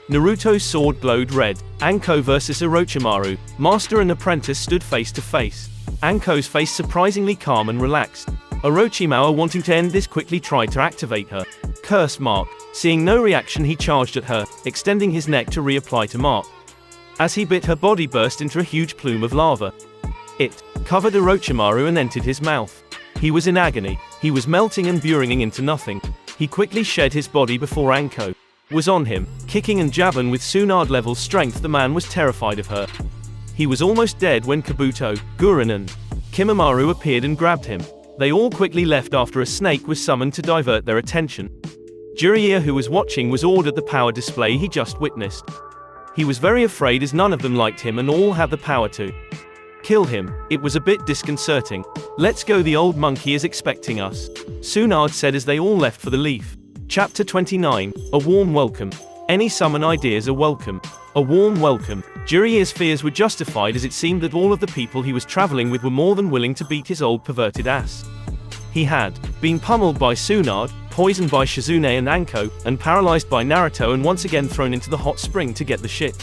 Naruto's sword glowed red. Anko versus Orochimaru. Master and apprentice stood face to face. Anko's face surprisingly calm and relaxed. Orochimaru, wanting to end this, quickly tried to activate her curse mark. Seeing no reaction, he charged at her, extending his neck to reapply to mark. As he bit, her body burst into a huge plume of lava. It covered Orochimaru and entered his mouth. He was in agony. He was melting and burning into nothing. He quickly shed his body before Anko was on him, kicking and jabbing with Tsunade-level strength. The man was terrified of her. He was almost dead when Kabuto, Gurren and Kimamaru appeared and grabbed him. They all quickly left after a snake was summoned to divert their attention. Jiraiya, who was watching, was awed at the power display he just witnessed. He was very afraid as none of them liked him and all had the power to kill him. It was a bit disconcerting. "Let's go, the old monkey is expecting us," Tsunade said as they all left for the leaf. Chapter 29, a warm welcome. Any summon ideas are welcome. A warm welcome. Jiraiya's fears were justified, as it seemed that all of the people he was traveling with were more than willing to beat his old perverted ass. He had been pummeled by Tsunade, poisoned by Shizune and Anko, and paralyzed by Naruto, and once again thrown into the hot spring to get the shit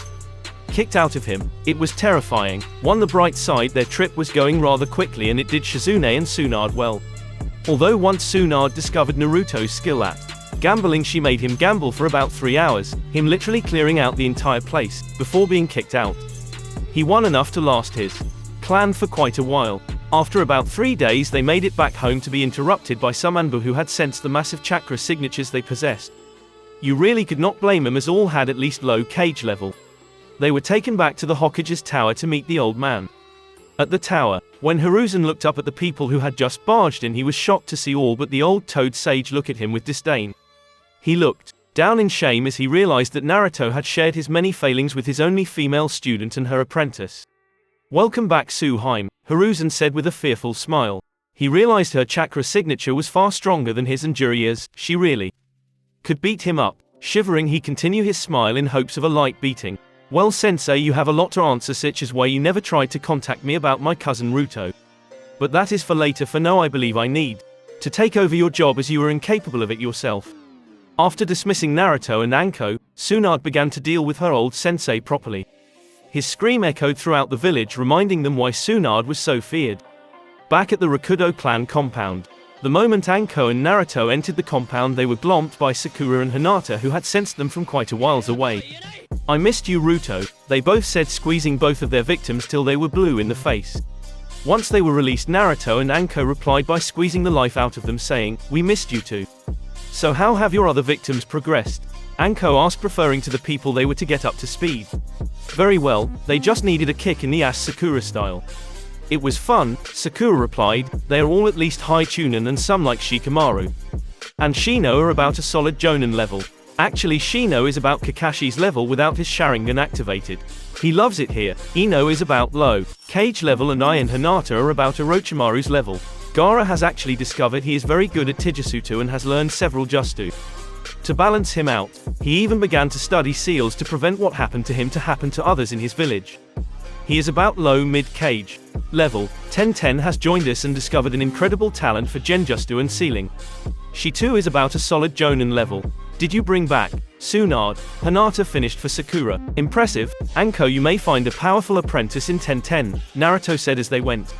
kicked out of him. It was terrifying. On the bright side, their trip was going rather quickly and it did Shizune and Tsunade well. Although once Tsunade discovered Naruto's skill at gambling, she made him gamble for about 3 hours, him literally clearing out the entire place, before being kicked out. He won enough to last his clan for quite a while. After about 3 days they made it back home to be interrupted by some Anbu who had sensed the massive chakra signatures they possessed. You really could not blame them, as all had at least low cage level. They were taken back to the Hokage's tower to meet the old man. At the tower, when Hiruzen looked up at the people who had just barged in, he was shocked to see all but the old toad sage look at him with disdain. He looked down in shame as he realized that Naruto had shared his many failings with his only female student and her apprentice. "Welcome back, Suheim," Hiruzen said with a fearful smile. He realized her chakra signature was far stronger than his, and Jiraiya's. She really could beat him up. Shivering, he continued his smile in hopes of a light beating. "Well, sensei, you have a lot to answer, such as why you never tried to contact me about my cousin Ruto. But that is for later. For now I believe I need to take over your job, as you were incapable of it yourself." After dismissing Naruto and Anko, Tsunade began to deal with her old sensei properly. His scream echoed throughout the village, reminding them why Tsunade was so feared. Back at the Rakudo clan compound, the moment Anko and Naruto entered the compound, they were glomped by Sakura and Hinata, who had sensed them from quite a whiles away. "I missed you, Ruto," they both said, squeezing both of their victims till they were blue in the face. Once they were released, Naruto and Anko replied by squeezing the life out of them, saying, "We missed you too. So how have your other victims progressed?" Anko asked, referring to the people they were to get up to speed. "Very well, they just needed a kick in the ass, Sakura style." "It was fun," Sakura replied. "They are all at least high Chunin, and some like Shikamaru and Shino are about a solid Jonin level. Actually, Shino is about Kakashi's level without his Sharingan activated. He loves it here. Ino is about low cage level, and I and Hinata are about Orochimaru's level. Gaara has actually discovered he is very good at Taijutsu and has learned several jutsu to balance him out. He even began to study seals to prevent what happened to him to happen to others in his village. He is about low mid cage level. Ten has joined us and discovered an incredible talent for genjutsu and sealing. She too is about a solid Jonin level. Did you bring back Tsunade?" Hinata finished for Sakura. "Impressive. Anko, you may find a powerful apprentice in Ten," Naruto said as they went.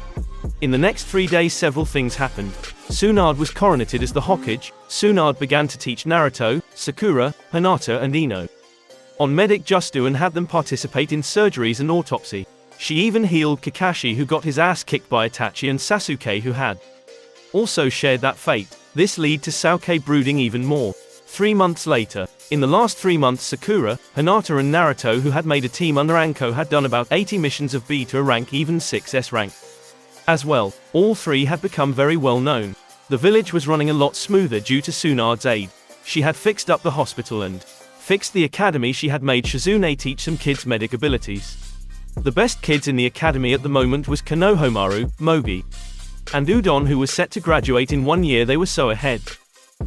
In the next 3 days several things happened. Tsunade was coronated as the Hokage. Tsunade began to teach Naruto, Sakura, Hinata and Ino on medic jutsu and had them participate in surgeries and autopsy. She even healed Kakashi, who got his ass kicked by Itachi, and Sasuke, who had also shared that fate. This led to Sasuke brooding even more. 3 months later, in the last 3 months, Sakura, Hinata and Naruto, who had made a team under Anko, had done about 80 missions of B to a rank, even 6S rank. As well, all three had become very well known. The village was running a lot smoother due to Tsunade's aid. She had fixed up the hospital and fixed the academy. She had made Shizune teach some kids medic abilities. The best kids in the academy at the moment was Konoha, Mogi, and Udon, who was set to graduate in 1 year. They were so ahead.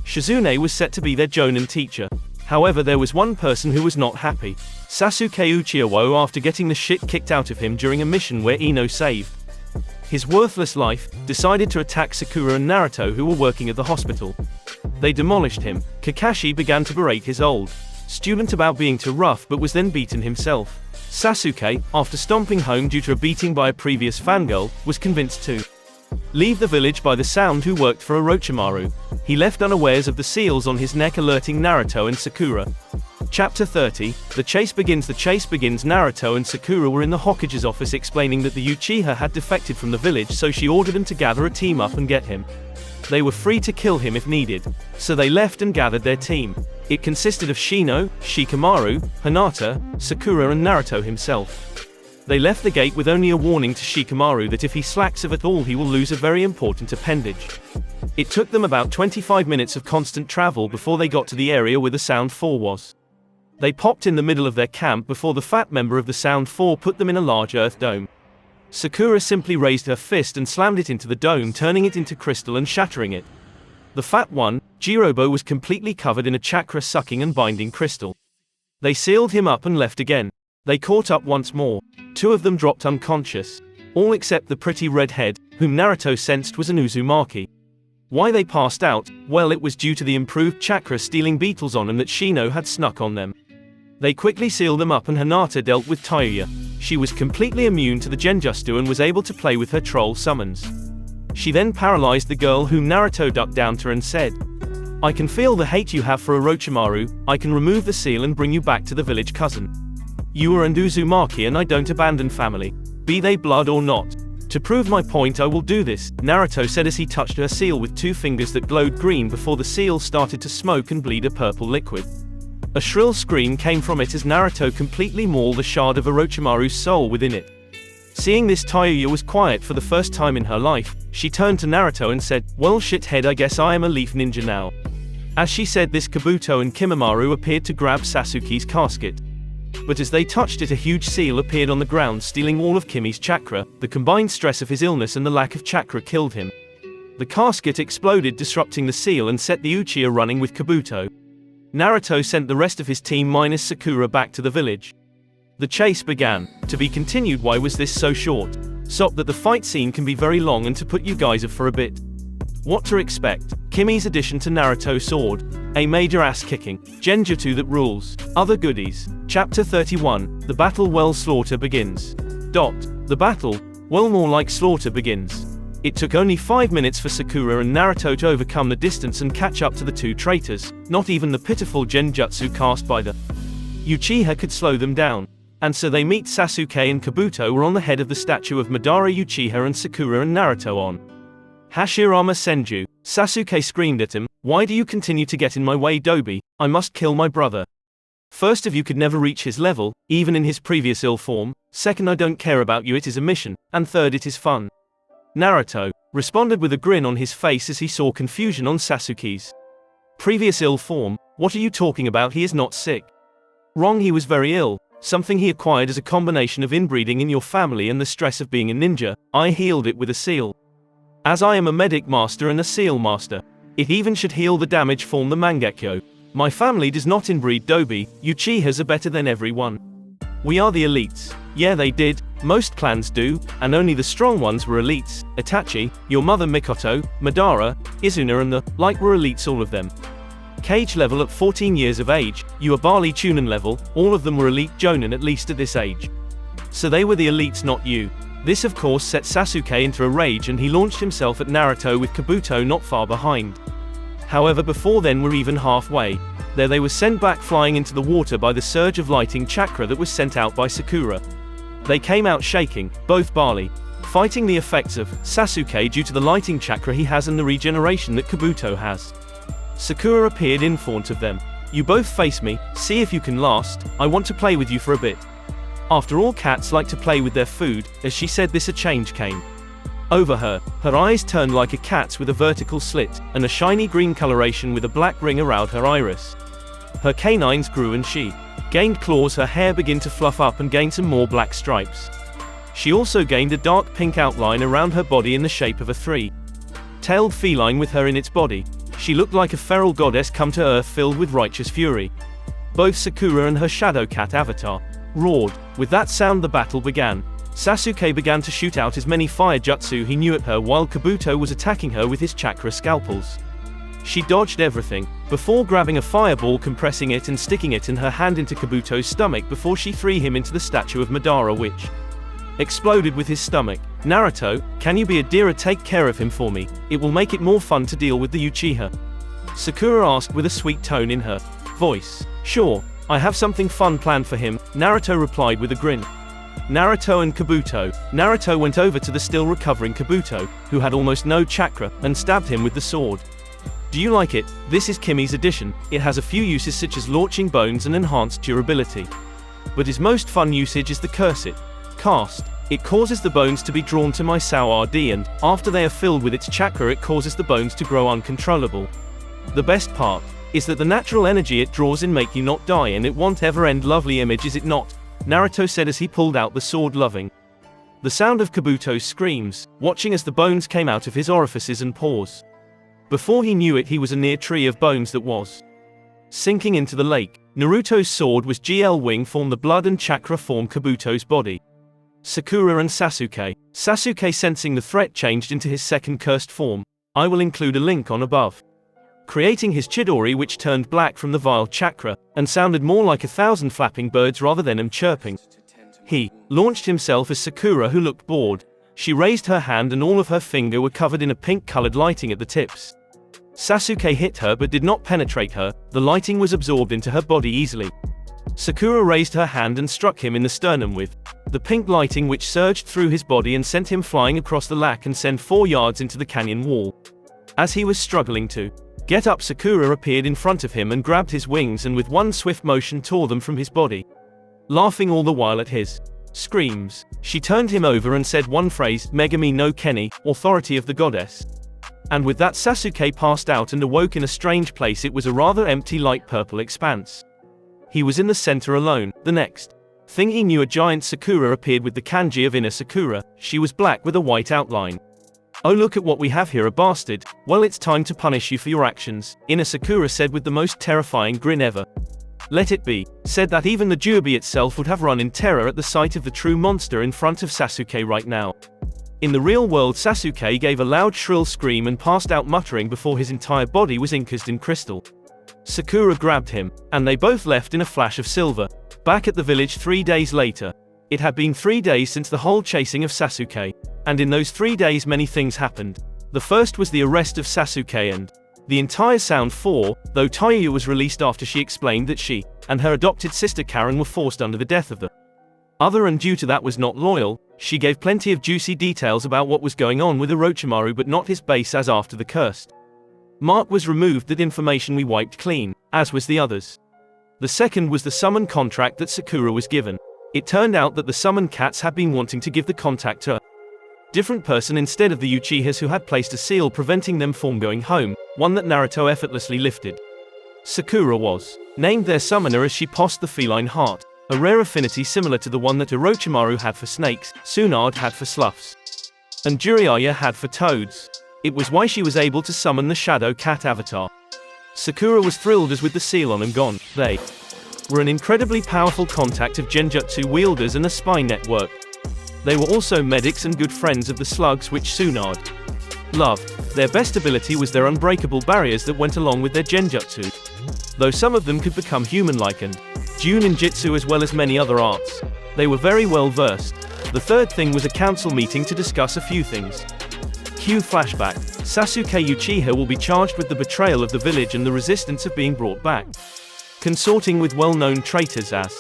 Shizune was set to be their Jonin teacher. However, there was one person who was not happy. Sasuke Uchiha, after getting the shit kicked out of him during a mission where Ino saved his worthless life, decided to attack Sakura and Naruto, who were working at the hospital. They demolished him. Kakashi began to berate his old student about being too rough, but was then beaten himself. Sasuke, after stomping home due to a beating by a previous fangirl, was convinced to leave the village by the sound, who worked for Orochimaru. He left unawares of the seals on his neck, alerting Naruto and Sakura. Chapter 30, The Chase Begins. The chase begins. Naruto and Sakura were in the Hokage's office explaining that the Uchiha had defected from the village, so she ordered them to gather a team up and get him. They were free to kill him if needed. So they left and gathered their team. It consisted of Shino, Shikamaru, Hinata, Sakura and Naruto himself. They left the gate with only a warning to Shikamaru that if he slacks of at all, he will lose a very important appendage. It took them about 25 minutes of constant travel before they got to the area where the Sound 4 was. They popped in the middle of their camp before the fat member of the Sound 4 put them in a large earth dome. Sakura simply raised her fist and slammed it into the dome, turning it into crystal and shattering it. The fat one, Jirobo, was completely covered in a chakra sucking and binding crystal. They sealed him up and left again. They caught up once more. 2 of them dropped unconscious. All except the pretty redhead, whom Naruto sensed was an Uzumaki. Why they passed out? Well, it was due to the improved chakra stealing beetles on them that Shino had snuck on them. They quickly sealed them up and Hinata dealt with Tayuya. She was completely immune to the genjutsu and was able to play with her troll summons. She then paralyzed the girl whom Naruto ducked down to and said, "I can feel the hate you have for Orochimaru, I can remove the seal and bring you back to the village cousin. You are an Uzumaki and I don't abandon family, be they blood or not. To prove my point I will do this," Naruto said as he touched her seal with 2 fingers that glowed green before the seal started to smoke and bleed a purple liquid. A shrill scream came from it as Naruto completely mauled the shard of Orochimaru's soul within it. Seeing this, Tayuya was quiet for the first time in her life. She turned to Naruto and said, "Well shithead, I guess I am a leaf ninja now." As she said this, Kabuto and Kimimaro appeared to grab Sasuke's casket. But as they touched it, a huge seal appeared on the ground, stealing all of Kimi's chakra. The combined stress of his illness and the lack of chakra killed him. The casket exploded, disrupting the seal and set the Uchiha running with Kabuto. Naruto sent the rest of his team minus Sakura back to the village. The chase began. To be continued. Why was this so short? Stop that the fight scene can be very long and to put you guys off for a bit. What to expect? Kimi's addition to Naruto's sword. A major ass-kicking. Genjutsu that rules. Other goodies. Chapter 31. The Battle Well Slaughter begins. The battle, well more like slaughter begins. It took only 5 minutes for Sakura and Naruto to overcome the distance and catch up to the 2 traitors. Not even the pitiful genjutsu cast by the Uchiha could slow them down. And so they meet. Sasuke and Kabuto were on the head of the statue of Madara Uchiha and Sakura and Naruto on Hashirama Senju. Sasuke screamed at him, "Why do you continue to get in my way, Dobi? I must kill my brother. First of you could never reach his level, even in his previous ill form. Second, I don't care about you, it is a mission. And third, it is fun." Naruto responded with a grin on his face as he saw confusion on Sasuke's previous ill form. "What are you talking about? He is not sick." "Wrong, he was very ill. Something he acquired as a combination of inbreeding in your family and the stress of being a ninja. I healed it with a seal. As I am a medic master and a seal master, it even should heal the damage from the Mangekyo. My family does not inbreed Dobi. Uchihas are better than everyone. We are the elites." "Yeah, they did. Most clans do, and only the strong ones were elites. Itachi, your mother Mikoto, Madara, Izuna and the like were elites, all of them. Cage level at 14 years of age, you are barley Chunin level, all of them were elite Jonin at least at this age. So they were the elites, not you." This of course set Sasuke into a rage and he launched himself at Naruto with Kabuto not far behind. However, before then were even halfway, there they were sent back flying into the water by the surge of lighting chakra that was sent out by Sakura. They came out shaking, both barley, fighting the effects of Sasuke due to the lighting chakra he has and the regeneration that Kabuto has. Sakura appeared in front of them. "You both face me, see if you can last, I want to play with you for a bit." After all, cats like to play with their food. As she said this, a change came over her. Her eyes turned like a cat's with a vertical slit, and a shiny green coloration with a black ring around her iris. Her canines grew and she gained claws. Her hair began to fluff up and gain some more black stripes. She also gained a dark pink outline around her body in the shape of a 3-tailed feline with her in its body. She looked like a feral goddess come to earth filled with righteous fury. Both Sakura and her shadow cat avatar roared. With that sound the battle began. Sasuke began to shoot out as many fire jutsu he knew at her while Kabuto was attacking her with his chakra scalpels. She dodged everything, before grabbing a fireball, compressing it and sticking it in her hand into Kabuto's stomach before she threw him into the statue of Madara, which exploded with his stomach. "Naruto, can you be a dear, take care of him for me? It will make it more fun to deal with the Uchiha," Sakura asked with a sweet tone in her voice. "Sure, I have something fun planned for him," Naruto replied with a grin. Naruto and Kabuto. Naruto went over to the still recovering Kabuto, who had almost no chakra, and stabbed him with the sword. "Do you like it? This is Kimi's addition. It has a few uses such as launching bones and enhanced durability. But his most fun usage is the curse it cast. It causes the bones to be drawn to my Sao RD and, after they are filled with its chakra, it causes the bones to grow uncontrollable. The best part is that the natural energy it draws in make you not die and it won't ever end. Lovely image, is it not?" Naruto said as he pulled out the sword, loving the sound of Kabuto's screams, watching as the bones came out of his orifices and pores. Before he knew it, he was a near tree of bones that was sinking into the lake. Naruto's sword was GL wing form, the blood and chakra form Kabuto's body. Sakura and Sasuke. Sasuke, sensing the threat, changed into his second cursed form. I will include a link on above. creating his Chidori, which turned black from the vile chakra, and sounded more like 1,000 flapping birds rather than him chirping. He launched himself as Sakura, who looked bored. She raised her hand and all of her finger were covered in a pink-colored lighting at the tips. Sasuke hit her but did not penetrate her, the lighting was absorbed into her body easily. Sakura raised her hand and struck him in the sternum with the pink lighting, which surged through his body and sent him flying across the lake and sent 4 yards into the canyon wall. As he was struggling to get up, Sakura appeared in front of him and grabbed his wings and with one swift motion tore them from his body. Laughing all the while at his screams, she turned him over and said one phrase, "Megami no Kenny, authority of the goddess." And with that, Sasuke passed out and awoke in a strange place. It was a rather empty light purple expanse. He was in the center alone. The next thing he knew, a giant Sakura appeared with the kanji of inner Sakura. She was black with a white outline. "Oh, look at what we have here, a bastard. Well, it's time to punish you for your actions," inner Sakura said with the most terrifying grin ever. "Let it be said that even the Jubi itself would have run in terror at the sight of the true monster in front of Sasuke right now." In the real world, Sasuke gave a loud shrill scream and passed out, muttering before his entire body was encased in crystal. Sakura grabbed him, and they both left in a flash of silver. Back at the village 3 days later. It had been 3 days since the whole chasing of Sasuke, and in those 3 days many things happened. The first was the arrest of Sasuke and the entire Sound 4, though Tayuya was released after she explained that she and her adopted sister Karen were forced under the death of the other, and due to that was not loyal. She gave plenty of juicy details about what was going on with Orochimaru, but not his base, as after the cursed mark was removed, that information we wiped clean, as was the others. The second was the summon contract that Sakura was given. It turned out that the summon cats had been wanting to give the contact to a different person instead of the Uchihas, who had placed a seal preventing them from going home, one that Naruto effortlessly lifted. Sakura was named their summoner as she possessed the feline heart, a rare affinity similar to the one that Orochimaru had for snakes, Tsunade had for sloughs, and Jiraiya had for toads. It was why she was able to summon the Shadow Cat avatar. Sakura was thrilled, as with the seal on and gone, they were an incredibly powerful contact of genjutsu wielders and a spy network. They were also medics and good friends of the slugs, which Tsunade loved. Their best ability was their unbreakable barriers that went along with their genjutsu, though some of them could become human-like and Chunin Jitsu, as well as many other arts. They were very well versed. The third thing was a council meeting to discuss a few things. Cue flashback. Sasuke Uchiha will be charged with the betrayal of the village and the resistance of being brought back, consorting with well-known traitors as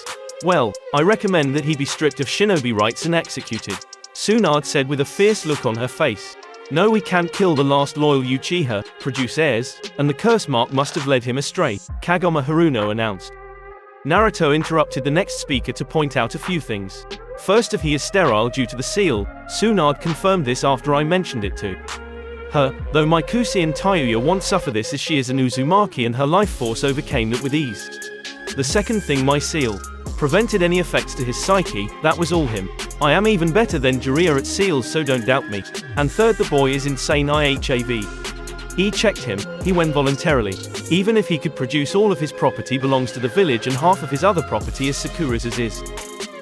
well. I recommend that he be stripped of shinobi rights and executed, Tsunade said with a fierce look on her face. No, we can't kill the last loyal Uchiha, produce heirs, and the curse mark must have led him astray, Kagome Haruno announced. Naruto interrupted the next speaker to point out a few things. First off, he is sterile due to the seal. Tsunade confirmed this after I mentioned it to her, though Mikushi and Tayuya won't suffer this, as she is an Uzumaki and her life force overcame that with ease. The second thing, my seal prevented any effects to his psyche, that was all him. I am even better than Jiraiya at seals, so don't doubt me. And third, the boy is insane IHAV. He checked him, he went voluntarily. Even if he could produce, all of his property belongs to the village and half of his other property is Sakura's, as is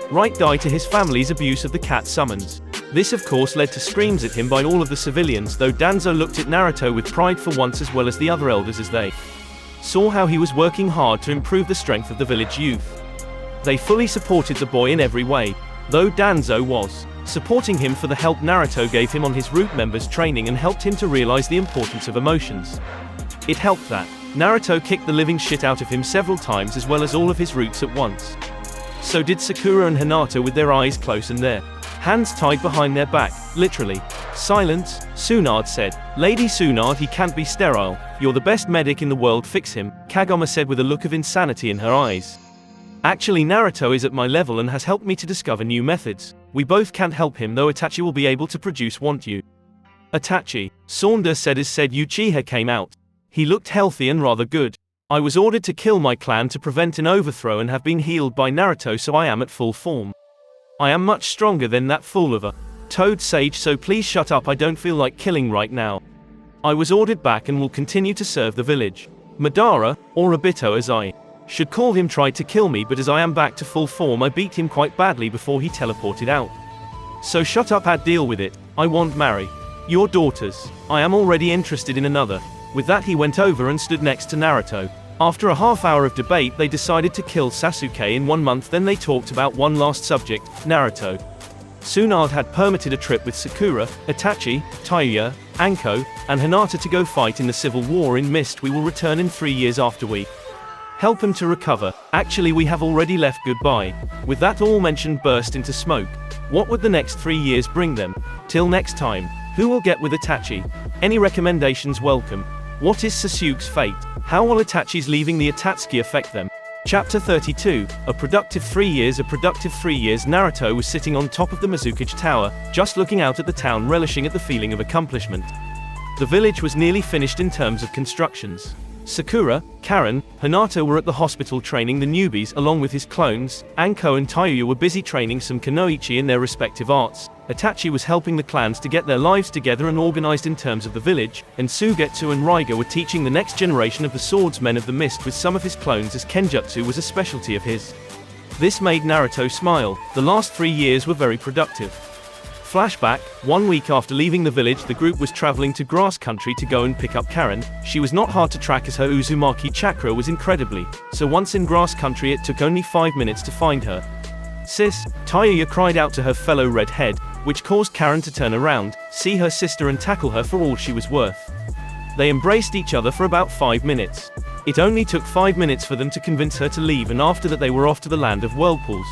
right die to his family's abuse of the cat summons. This of course led to screams at him by all of the civilians, though Danzo looked at Naruto with pride for once, as well as the other elders, as they saw how he was working hard to improve the strength of the village youth. They fully supported the boy in every way, though Danzo was supporting him for the help Naruto gave him on his root members training and helped him to realize the importance of emotions. It helped that Naruto kicked the living shit out of him several times, as well as all of his roots at once. So did Sakura and Hinata, with their eyes closed and their hands tied behind their back, literally. Silence, Tsunade said. Lady Tsunade, he can't be sterile. You're the best medic in the world, fix him, Kagome said with a look of insanity in her eyes. Actually, Naruto is at my level and has helped me to discover new methods. We both can't help him, though Itachi will be able to produce, want you? Itachi, Saunders said as said Uchiha came out. He looked healthy and rather good. I was ordered to kill my clan to prevent an overthrow and have been healed by Naruto, so I am at full form. I am much stronger than that fool of a Toad Sage, so please shut up, I don't feel like killing right now. I was ordered back and will continue to serve the village. Madara, or Obito as I should call him, tried to kill me, but as I am back to full form I beat him quite badly before he teleported out. So shut up, deal with it. I want marry your daughters. I am already interested in another. With that he went over and stood next to Naruto. After a half hour of debate they decided to kill Sasuke in 1 month. Then they talked about one last subject, Naruto. Tsunade had permitted a trip with Sakura, Itachi, Taiuya, Anko, and Hinata to go fight in the civil war in Mist. We will return in 3 years after we help him to recover. Actually we have already left, goodbye. With that all mentioned burst into smoke. What would the next 3 years bring them? Till next time, who will get with Itachi? Any recommendations welcome. What is Sasuke's fate? How will Itachi's leaving the Akatsuki affect them? Chapter 32, A Productive 3 Years. A productive 3 years. Naruto was sitting on top of the Mizukage Tower, just looking out at the town, relishing at the feeling of accomplishment. The village was nearly finished in terms of constructions. Sakura, Karen, Hinata were at the hospital training the newbies along with his clones. Anko and Taiuya were busy training some kunoichi in their respective arts. Itachi was helping the clans to get their lives together and organized in terms of the village, and Suigetsu and Raiga were teaching the next generation of the swordsmen of the mist with some of his clones, as kenjutsu was a specialty of his. This made Naruto smile. The last 3 years were very productive. Flashback, 1 week after leaving the village the group was traveling to grass country to go and pick up Karen. She was not hard to track as her Uzumaki chakra was incredibly, so once in grass country it took only 5 minutes to find her. Sis, Taiuya cried out to her fellow redhead, which caused Karen to turn around, see her sister and tackle her for all she was worth. They embraced each other for about 5 minutes. It only took 5 minutes for them to convince her to leave, and after that they were off to the land of whirlpools.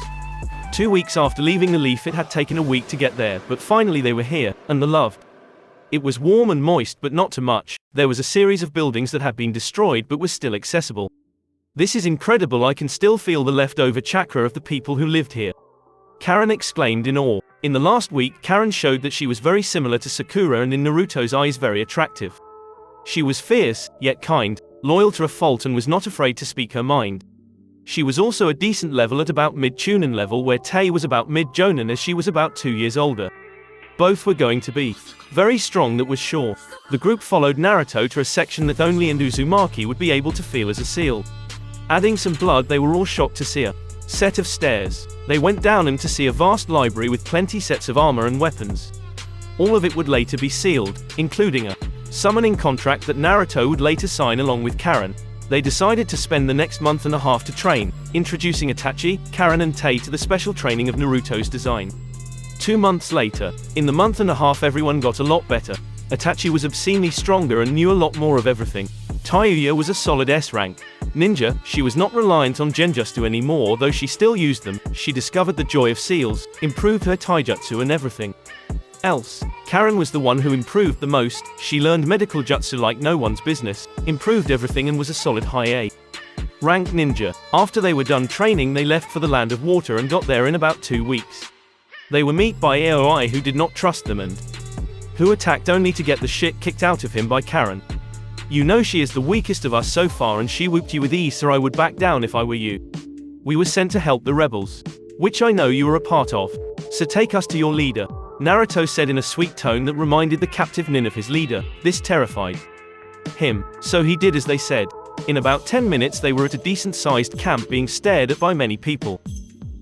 2 weeks after leaving the leaf, it had taken a week to get there, but finally they were here, and the loved. It was warm and moist but not too much. There was a series of buildings that had been destroyed but was still accessible. This is incredible, I can still feel the leftover chakra of the people who lived here. Karen exclaimed in awe. In the last week Karen showed that she was very similar to Sakura and in Naruto's eyes very attractive. She was fierce, yet kind, loyal to a fault, and was not afraid to speak her mind. She was also a decent level at about mid-Chunin level, where Tei was about mid-Jonin as she was about 2 years older. Both were going to be very strong, that was sure. The group followed Naruto to a section that only an Uzumaki would be able to feel as a seal. Adding some blood, they were all shocked to see a set of stairs. They went down and to see a vast library with plenty sets of armor and weapons. All of it would later be sealed, including a summoning contract that Naruto would later sign along with Karen. They decided to spend the next month and a half to train, introducing Itachi, Karen and Tei to the special training of Naruto's design. 2 months later, in the month and a half everyone got a lot better. Itachi was obscenely stronger and knew a lot more of everything. Taiuya was a solid S rank. Ninja, she was not reliant on genjutsu anymore, though she still used them. She discovered the joy of seals, improved her taijutsu and everything else. Karen was the one who improved the most. She learned medical jutsu like no one's business, improved everything and was a solid high A rank ninja. After they were done training they left for the land of water and got there in about 2 weeks. They were met by Aoi, who did not trust them and who attacked only to get the shit kicked out of him by Karen. You know she is the weakest of us so far and she whooped you with ease, so I would back down if I were you. We were sent to help the rebels, which I know you were a part of. So take us to your leader. Naruto said in a sweet tone that reminded the captive nin of his leader. This terrified him, so he did as they said. In about 10 minutes they were at a decent-sized camp being stared at by many people.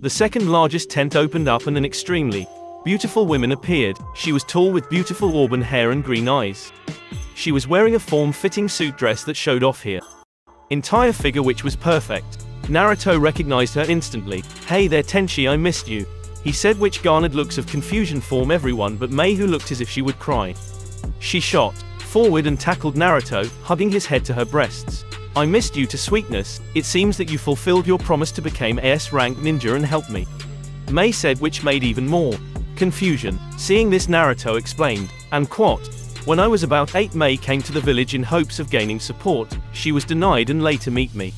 The second largest tent opened up and an extremely beautiful woman appeared. She was tall with beautiful auburn hair and green eyes. She was wearing a form-fitting suit dress that showed off her entire figure, which was perfect. Naruto recognized her instantly. Hey there Tenchi, I missed you, he said, which garnered looks of confusion from everyone but Mei, who looked as if she would cry. She shot forward and tackled Naruto, hugging his head to her breasts. I missed you to sweetness. It seems that you fulfilled your promise to become a S-rank ninja and help me, Mei said, which made even more confusion. Seeing this, Naruto explained, and quote, when I was about 8 Mei came to the village in hopes of gaining support. She was denied and later meet me.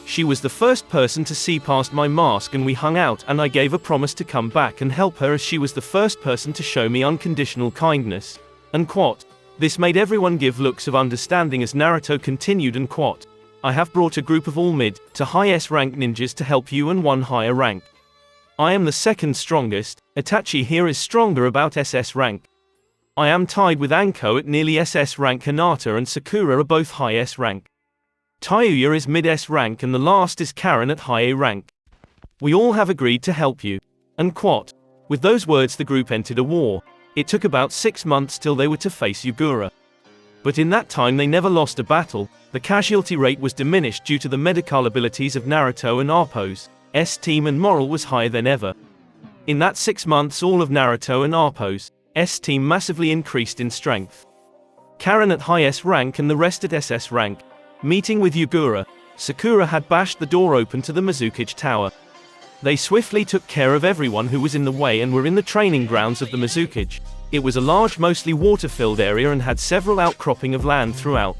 She was the first person to see past my mask and we hung out, and I gave a promise to come back and help her as she was the first person to show me unconditional kindness. Unquote. This made everyone give looks of understanding as Naruto continued, and quote, I have brought a group of all mid to high S rank ninjas to help you and one higher rank. I am the second strongest. Itachi here is stronger about SS rank. I am tied with Anko at nearly SS rank. Hinata and Sakura are both high S rank. Taiuya is mid-S rank and the last is Karen at high A rank. We all have agreed to help you. Unquote. With those words the group entered a war. It took about 6 months till they were to face Yugura. But in that time they never lost a battle. The casualty rate was diminished due to the medical abilities of Naruto and Appo's team, and morale was higher than ever. In that 6 months all of Naruto and Appo's team massively increased in strength. Karen at high S rank and the rest at SS rank. Meeting with Yugura, Sakura had bashed the door open to the Mizukage Tower. They swiftly took care of everyone who was in the way and were in the training grounds of the Mizukage. It was a large, mostly water-filled area and had several outcropping of land throughout.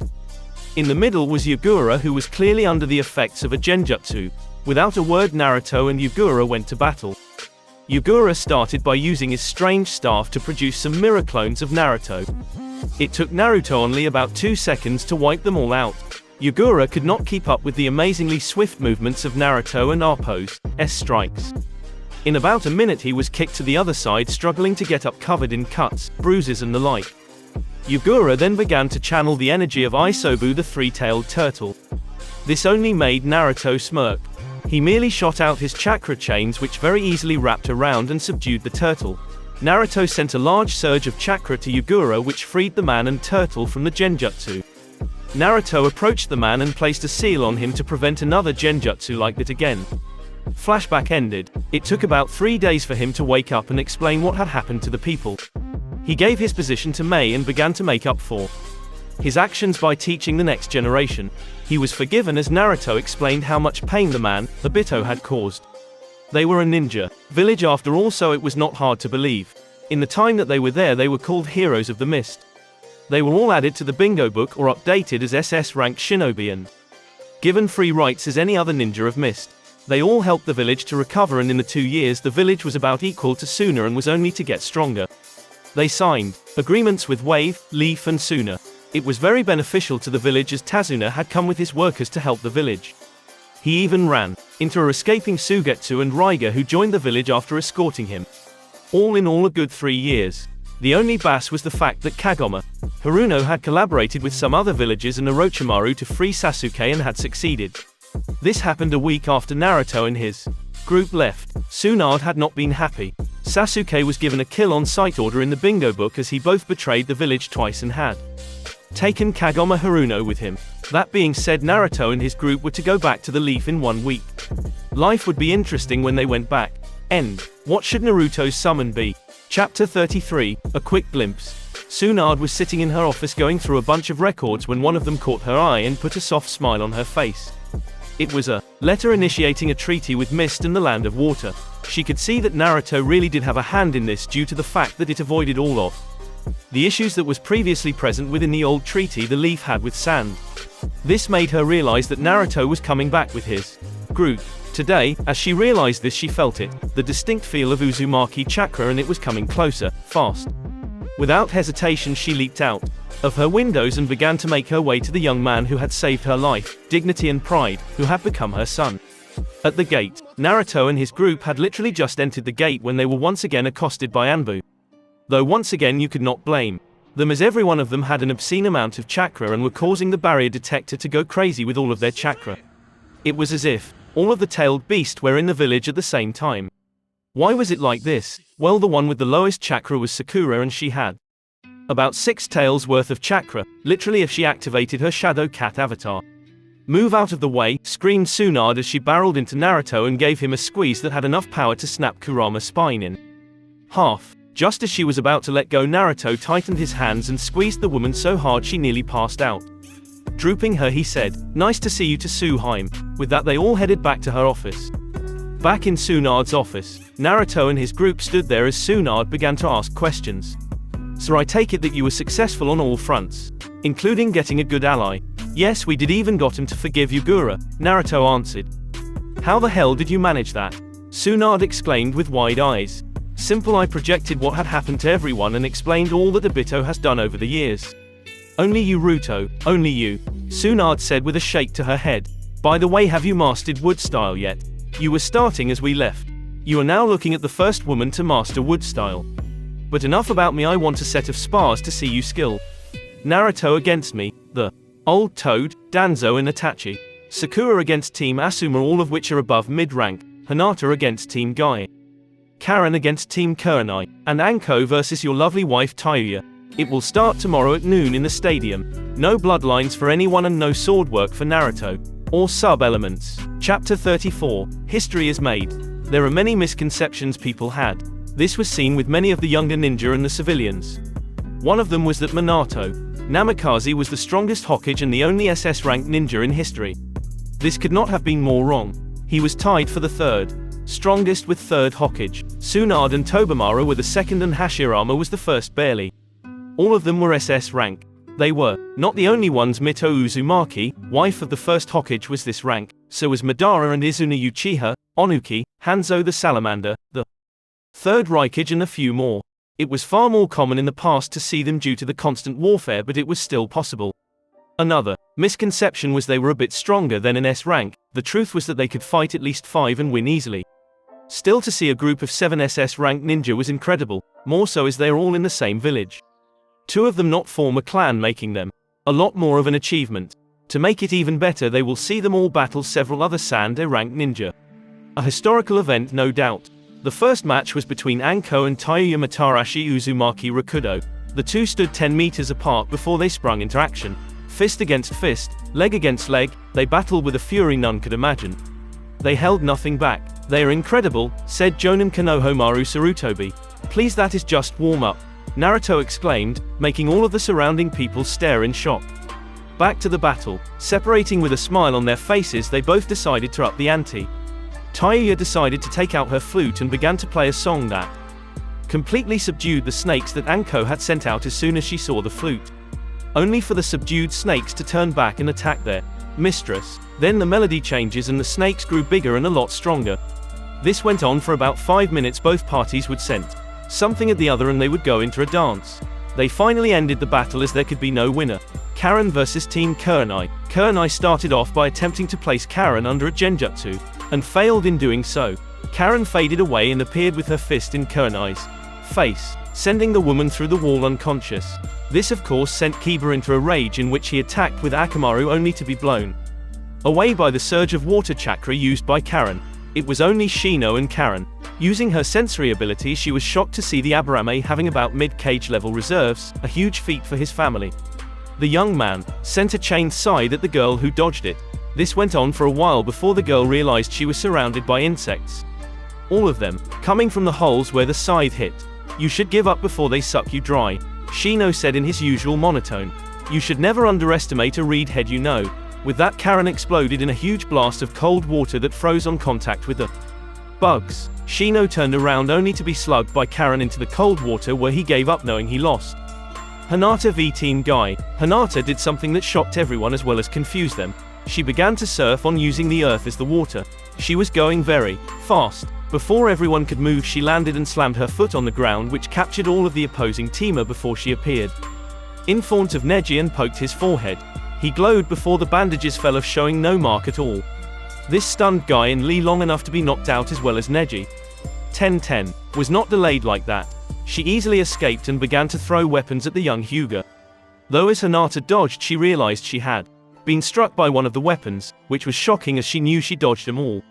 In the middle was Yugura, who was clearly under the effects of a genjutsu. Without a word, Naruto and Yugura went to battle. Yugura started by using his strange staff to produce some mirror clones of Naruto. It took Naruto only about 2 seconds to wipe them all out. Yugura could not keep up with the amazingly swift movements of Naruto and Appo's strikes. In about a minute he was kicked to the other side, struggling to get up, covered in cuts, bruises and the like. Yugura then began to channel the energy of Isobu, the three-tailed turtle. This only made Naruto smirk. He merely shot out his chakra chains, which very easily wrapped around and subdued the turtle. Naruto sent a large surge of chakra to Yugura, which freed the man and turtle from the genjutsu. Naruto approached the man and placed a seal on him to prevent another genjutsu like that again. Flashback ended. It took about 3 days for him to wake up and explain what had happened to the people. He gave his position to Mei and began to make up for his actions by teaching the next generation. He was forgiven as Naruto explained how much pain the man, Obito, had caused. They were a ninja village after all, so it was not hard to believe. In the time that they were there, they were called Heroes of the Mist. They were all added to the bingo book or updated as SS rank shinobi and given free rights as any other ninja of Mist. They all helped the village to recover, and in the 2 years the village was about equal to Suna and was only to get stronger. They signed agreements with Wave, Leaf and Suna. It was very beneficial to the village as Tazuna had come with his workers to help the village. He even ran into a escaping Sugetsu and Raiga, who joined the village after escorting him. All in all, a good 3 years. The only bass was the fact that Kagome Haruno had collaborated with some other villages and Orochimaru to free Sasuke and had succeeded. This happened a week after Naruto and his group left. Tsunade had not been happy. Sasuke was given a kill on sight order in the bingo book, as he both betrayed the village twice and had taken Kagome Haruno with him. That being said, Naruto and his group were to go back to the Leaf in 1 week. Life would be interesting when they went back. End. What should Naruto's summon be? Chapter 33, a quick glimpse. Tsunade was sitting in her office going through a bunch of records when one of them caught her eye and put a soft smile on her face. It was a letter initiating a treaty with Mist and the Land of Water. She could see that Naruto really did have a hand in this due to the fact that it avoided all of the issues that was previously present within the old treaty the Leaf had with Sand. This made her realize that Naruto was coming back with his group. Today, as she realized this, she felt it, the distinct feel of Uzumaki chakra, and it was coming closer, fast. Without hesitation she leaped out of her windows and began to make her way to the young man who had saved her life, dignity and pride, who had become her son. At the gate, Naruto and his group had literally just entered the gate when they were once again accosted by Anbu. Though once again you could not blame them, as every one of them had an obscene amount of chakra and were causing the barrier detector to go crazy with all of their chakra. It was as if all of the tailed beasts were in the village at the same time. Why was it like this? Well, the one with the lowest chakra was Sakura, and she had about 6 tails worth of chakra, literally if she activated her Shadow Cat avatar. Move out of the way, screamed Tsunade as she barreled into Naruto and gave him a squeeze that had enough power to snap Kurama's spine in half. Just as she was about to let go, Naruto tightened his hands and squeezed the woman so hard she nearly passed out. Drooping her, he said, "Nice to see you, to Tsuheim." With that, they all headed back to her office. Back in Tsunade's office, Naruto and his group stood there as Tsunade began to ask questions. "So I take it that you were successful on all fronts, including getting a good ally?" "Yes, we did, even got him to forgive Yugura," Naruto answered. "How the hell did you manage that?" Tsunade exclaimed with wide eyes. "Simple, I projected what had happened to everyone and explained all that Obito has done over the years." "Only you, Ruto, only you," Tsunade said with a shake to her head. "By the way, have you mastered wood style yet? You were starting as we left. You are now looking at the first woman to master wood style. But enough about me, I want a set of spars to see you skill. Naruto against me, the old Toad, Danzo and Itachi. Sakura against Team Asuma, all of which are above mid-rank. Hinata against Team Guy. Karen against Team Kurenai. And Anko versus your lovely wife Tayuya. It will start tomorrow at noon in the stadium. No bloodlines for anyone and no sword work for Naruto. Or sub-elements. Chapter 34. History is made. There are many misconceptions people had. This was seen with many of the younger ninja and the civilians. One of them was that Minato Namikaze was the strongest Hokage and the only SS-ranked ninja in history. This could not have been more wrong. He was tied for the third strongest with third Hokage. Tsunade and Tobimaro were the second and Hashirama was the first barely. All of them were SS rank. They were not the only ones. Mito Uzumaki, wife of the first Hokage, was this rank. So was Madara and Izuna Uchiha, Onuki, Hanzo the Salamander, the third Raikage and a few more. It was far more common in the past to see them due to the constant warfare, but it was still possible. Another misconception was they were a bit stronger than an S rank. The truth was that they could fight at least 5 and win easily. Still, to see a group of 7 SS rank ninja was incredible, more so as they are all in the same village. 2 of them not form a clan, making them a lot more of an achievement. To make it even better, they will see them all battle several other Sande rank ninja. A historical event, no doubt. The first match was between Anko and Taiyo Yamatarashi Uzumaki Rakudo. The two stood 10 meters apart before they sprung into action. Fist against fist, leg against leg, they battled with a fury none could imagine. They held nothing back. They are incredible, said Jonin Konoha Sarutobi. Please, that is just warm-up, Naruto exclaimed, making all of the surrounding people stare in shock. Back to the battle. Separating with a smile on their faces, they both decided to up the ante. Taiyo decided to take out her flute and began to play a song that completely subdued the snakes that Anko had sent out as soon as she saw the flute. Only for the subdued snakes to turn back and attack their mistress. Then the melody changes and the snakes grew bigger and a lot stronger. This went on for about 5 minutes. Both parties would scent something at the other and they would go into a dance. They finally ended the battle as there could be no winner. Karen versus Team Kurenai. Kurenai started off by attempting to place Karen under a genjutsu, and failed in doing so. Karen faded away and appeared with her fist in Kurenai's face, sending the woman through the wall unconscious. This of course sent Kiba into a rage, in which he attacked with Akamaru only to be blown away by the surge of water chakra used by Karen. It was only Shino and Karen. Using her sensory ability, she was shocked to see the Aburame having about mid-cage level reserves, a huge feat for his family. The young man sent a chained scythe at the girl who dodged it. This went on for a while before the girl realized she was surrounded by insects. All of them coming from the holes where the scythe hit. You should give up before they suck you dry, Shino said in his usual monotone. You should never underestimate a reed head, you know. With that, Karen exploded in a huge blast of cold water that froze on contact with the bugs. Shino turned around only to be slugged by Karen into the cold water, where he gave up knowing he lost. Hinata v Team Guy. Hinata did something that shocked everyone as well as confused them. She began to surf on using the earth as the water. She was going very fast. Before everyone could move, she landed and slammed her foot on the ground, which captured all of the opposing teamer before she appeared in front of Neji and poked his forehead. He glowed before the bandages fell off, showing no mark at all. This stunned Guy and Lee long enough to be knocked out, as well as Neji. 10-10 was not delayed like that. She easily escaped and began to throw weapons at the young Hyuga. Though as Hinata dodged, she realized she had been struck by one of the weapons, which was shocking as she knew she dodged them all.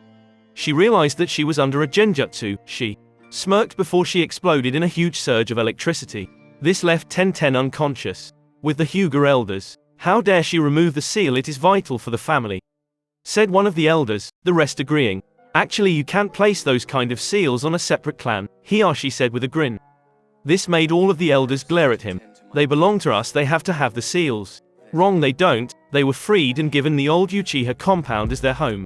She realized that she was under a genjutsu. She smirked before she exploded in a huge surge of electricity. This left 10-10 unconscious. With the Hyuga elders, how dare she remove the seal? It is vital for the family, said one of the elders, the rest agreeing. Actually, you can't place those kind of seals on a separate clan, Hiyashi said with a grin. This made all of the elders glare at him. They belong to us, they have to have the seals. Wrong, they don't. They were freed and given the old Uchiha compound as their home.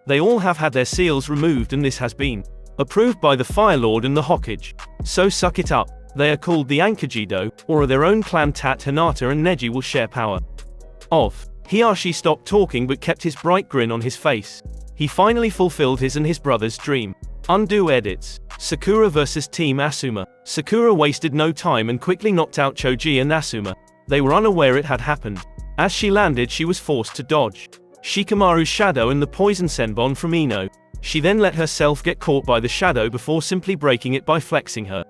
They all have had their seals removed, and this has been approved by the Fire Lord and the Hokage. So suck it up. They are called the Ankajido, or are their own clan. Tat Hinata and Neji will share power. Hiyashi stopped talking but kept his bright grin on his face. He finally fulfilled his and his brother's dream. Undo edits. Sakura vs Team Asuma. Sakura wasted no time and quickly knocked out Choji and Asuma. They were unaware it had happened. As she landed, she was forced to dodge Shikamaru's shadow and the poison senbon from Ino. She then let herself get caught by the shadow before simply breaking it by flexing her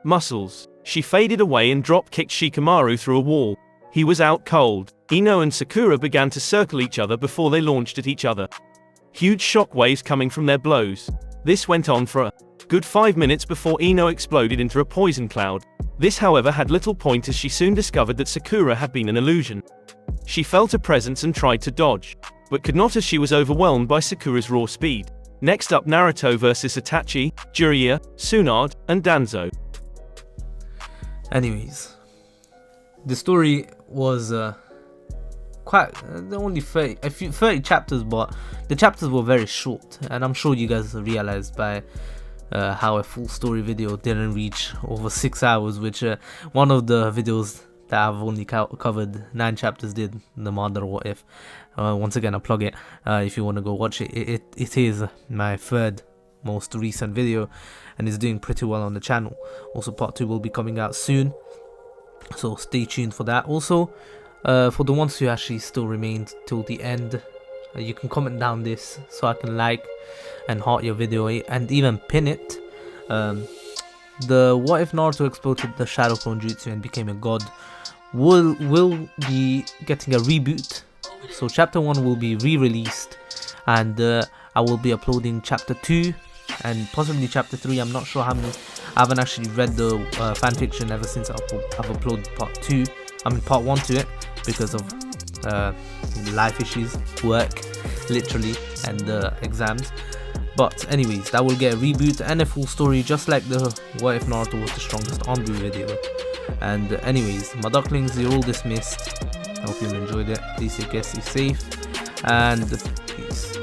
muscles. She faded away and drop-kicked Shikamaru through a wall. He was out cold. Ino and Sakura began to circle each other before they launched at each other. Huge shock waves coming from their blows. This went on for a good 5 minutes before Ino exploded into a poison cloud. This however had little point as she soon discovered that Sakura had been an illusion. She felt a presence and tried to dodge, but could not as she was overwhelmed by Sakura's raw speed. Next up, Naruto vs Itachi, Jiraiya, Tsunade, and Danzo. Anyways, the story was quite only 30 chapters, but the chapters were very short, and I'm sure you guys realized by how a full story video didn't reach over 6 hours, which one of the videos that I've only covered 9 chapters did, the Mother What If. Once again, I plug it if you want to go watch it. It is my third most recent video, and it's doing pretty well on the channel. Also, part 2 will be coming out soon, so stay tuned for that. Also, for the ones who actually still remained till the end, you can comment down this so I can like and heart your video and even pin it. The What If Naruto exploded the Shadow Clone Jutsu and became a god will be getting a reboot. So chapter 1 will be re-released, and I will be uploading chapter 2 and possibly chapter 3. I'm not sure how many. I haven't actually read the fanfiction ever since I've uploaded part 1 to it, because of life issues, work, literally, and exams. But anyways, that will get a reboot and a full story, just like the What If Naruto was the strongest Anbu video. And anyways, my ducklings, you're all dismissed. I hope you enjoyed it. Please stay safe, and peace.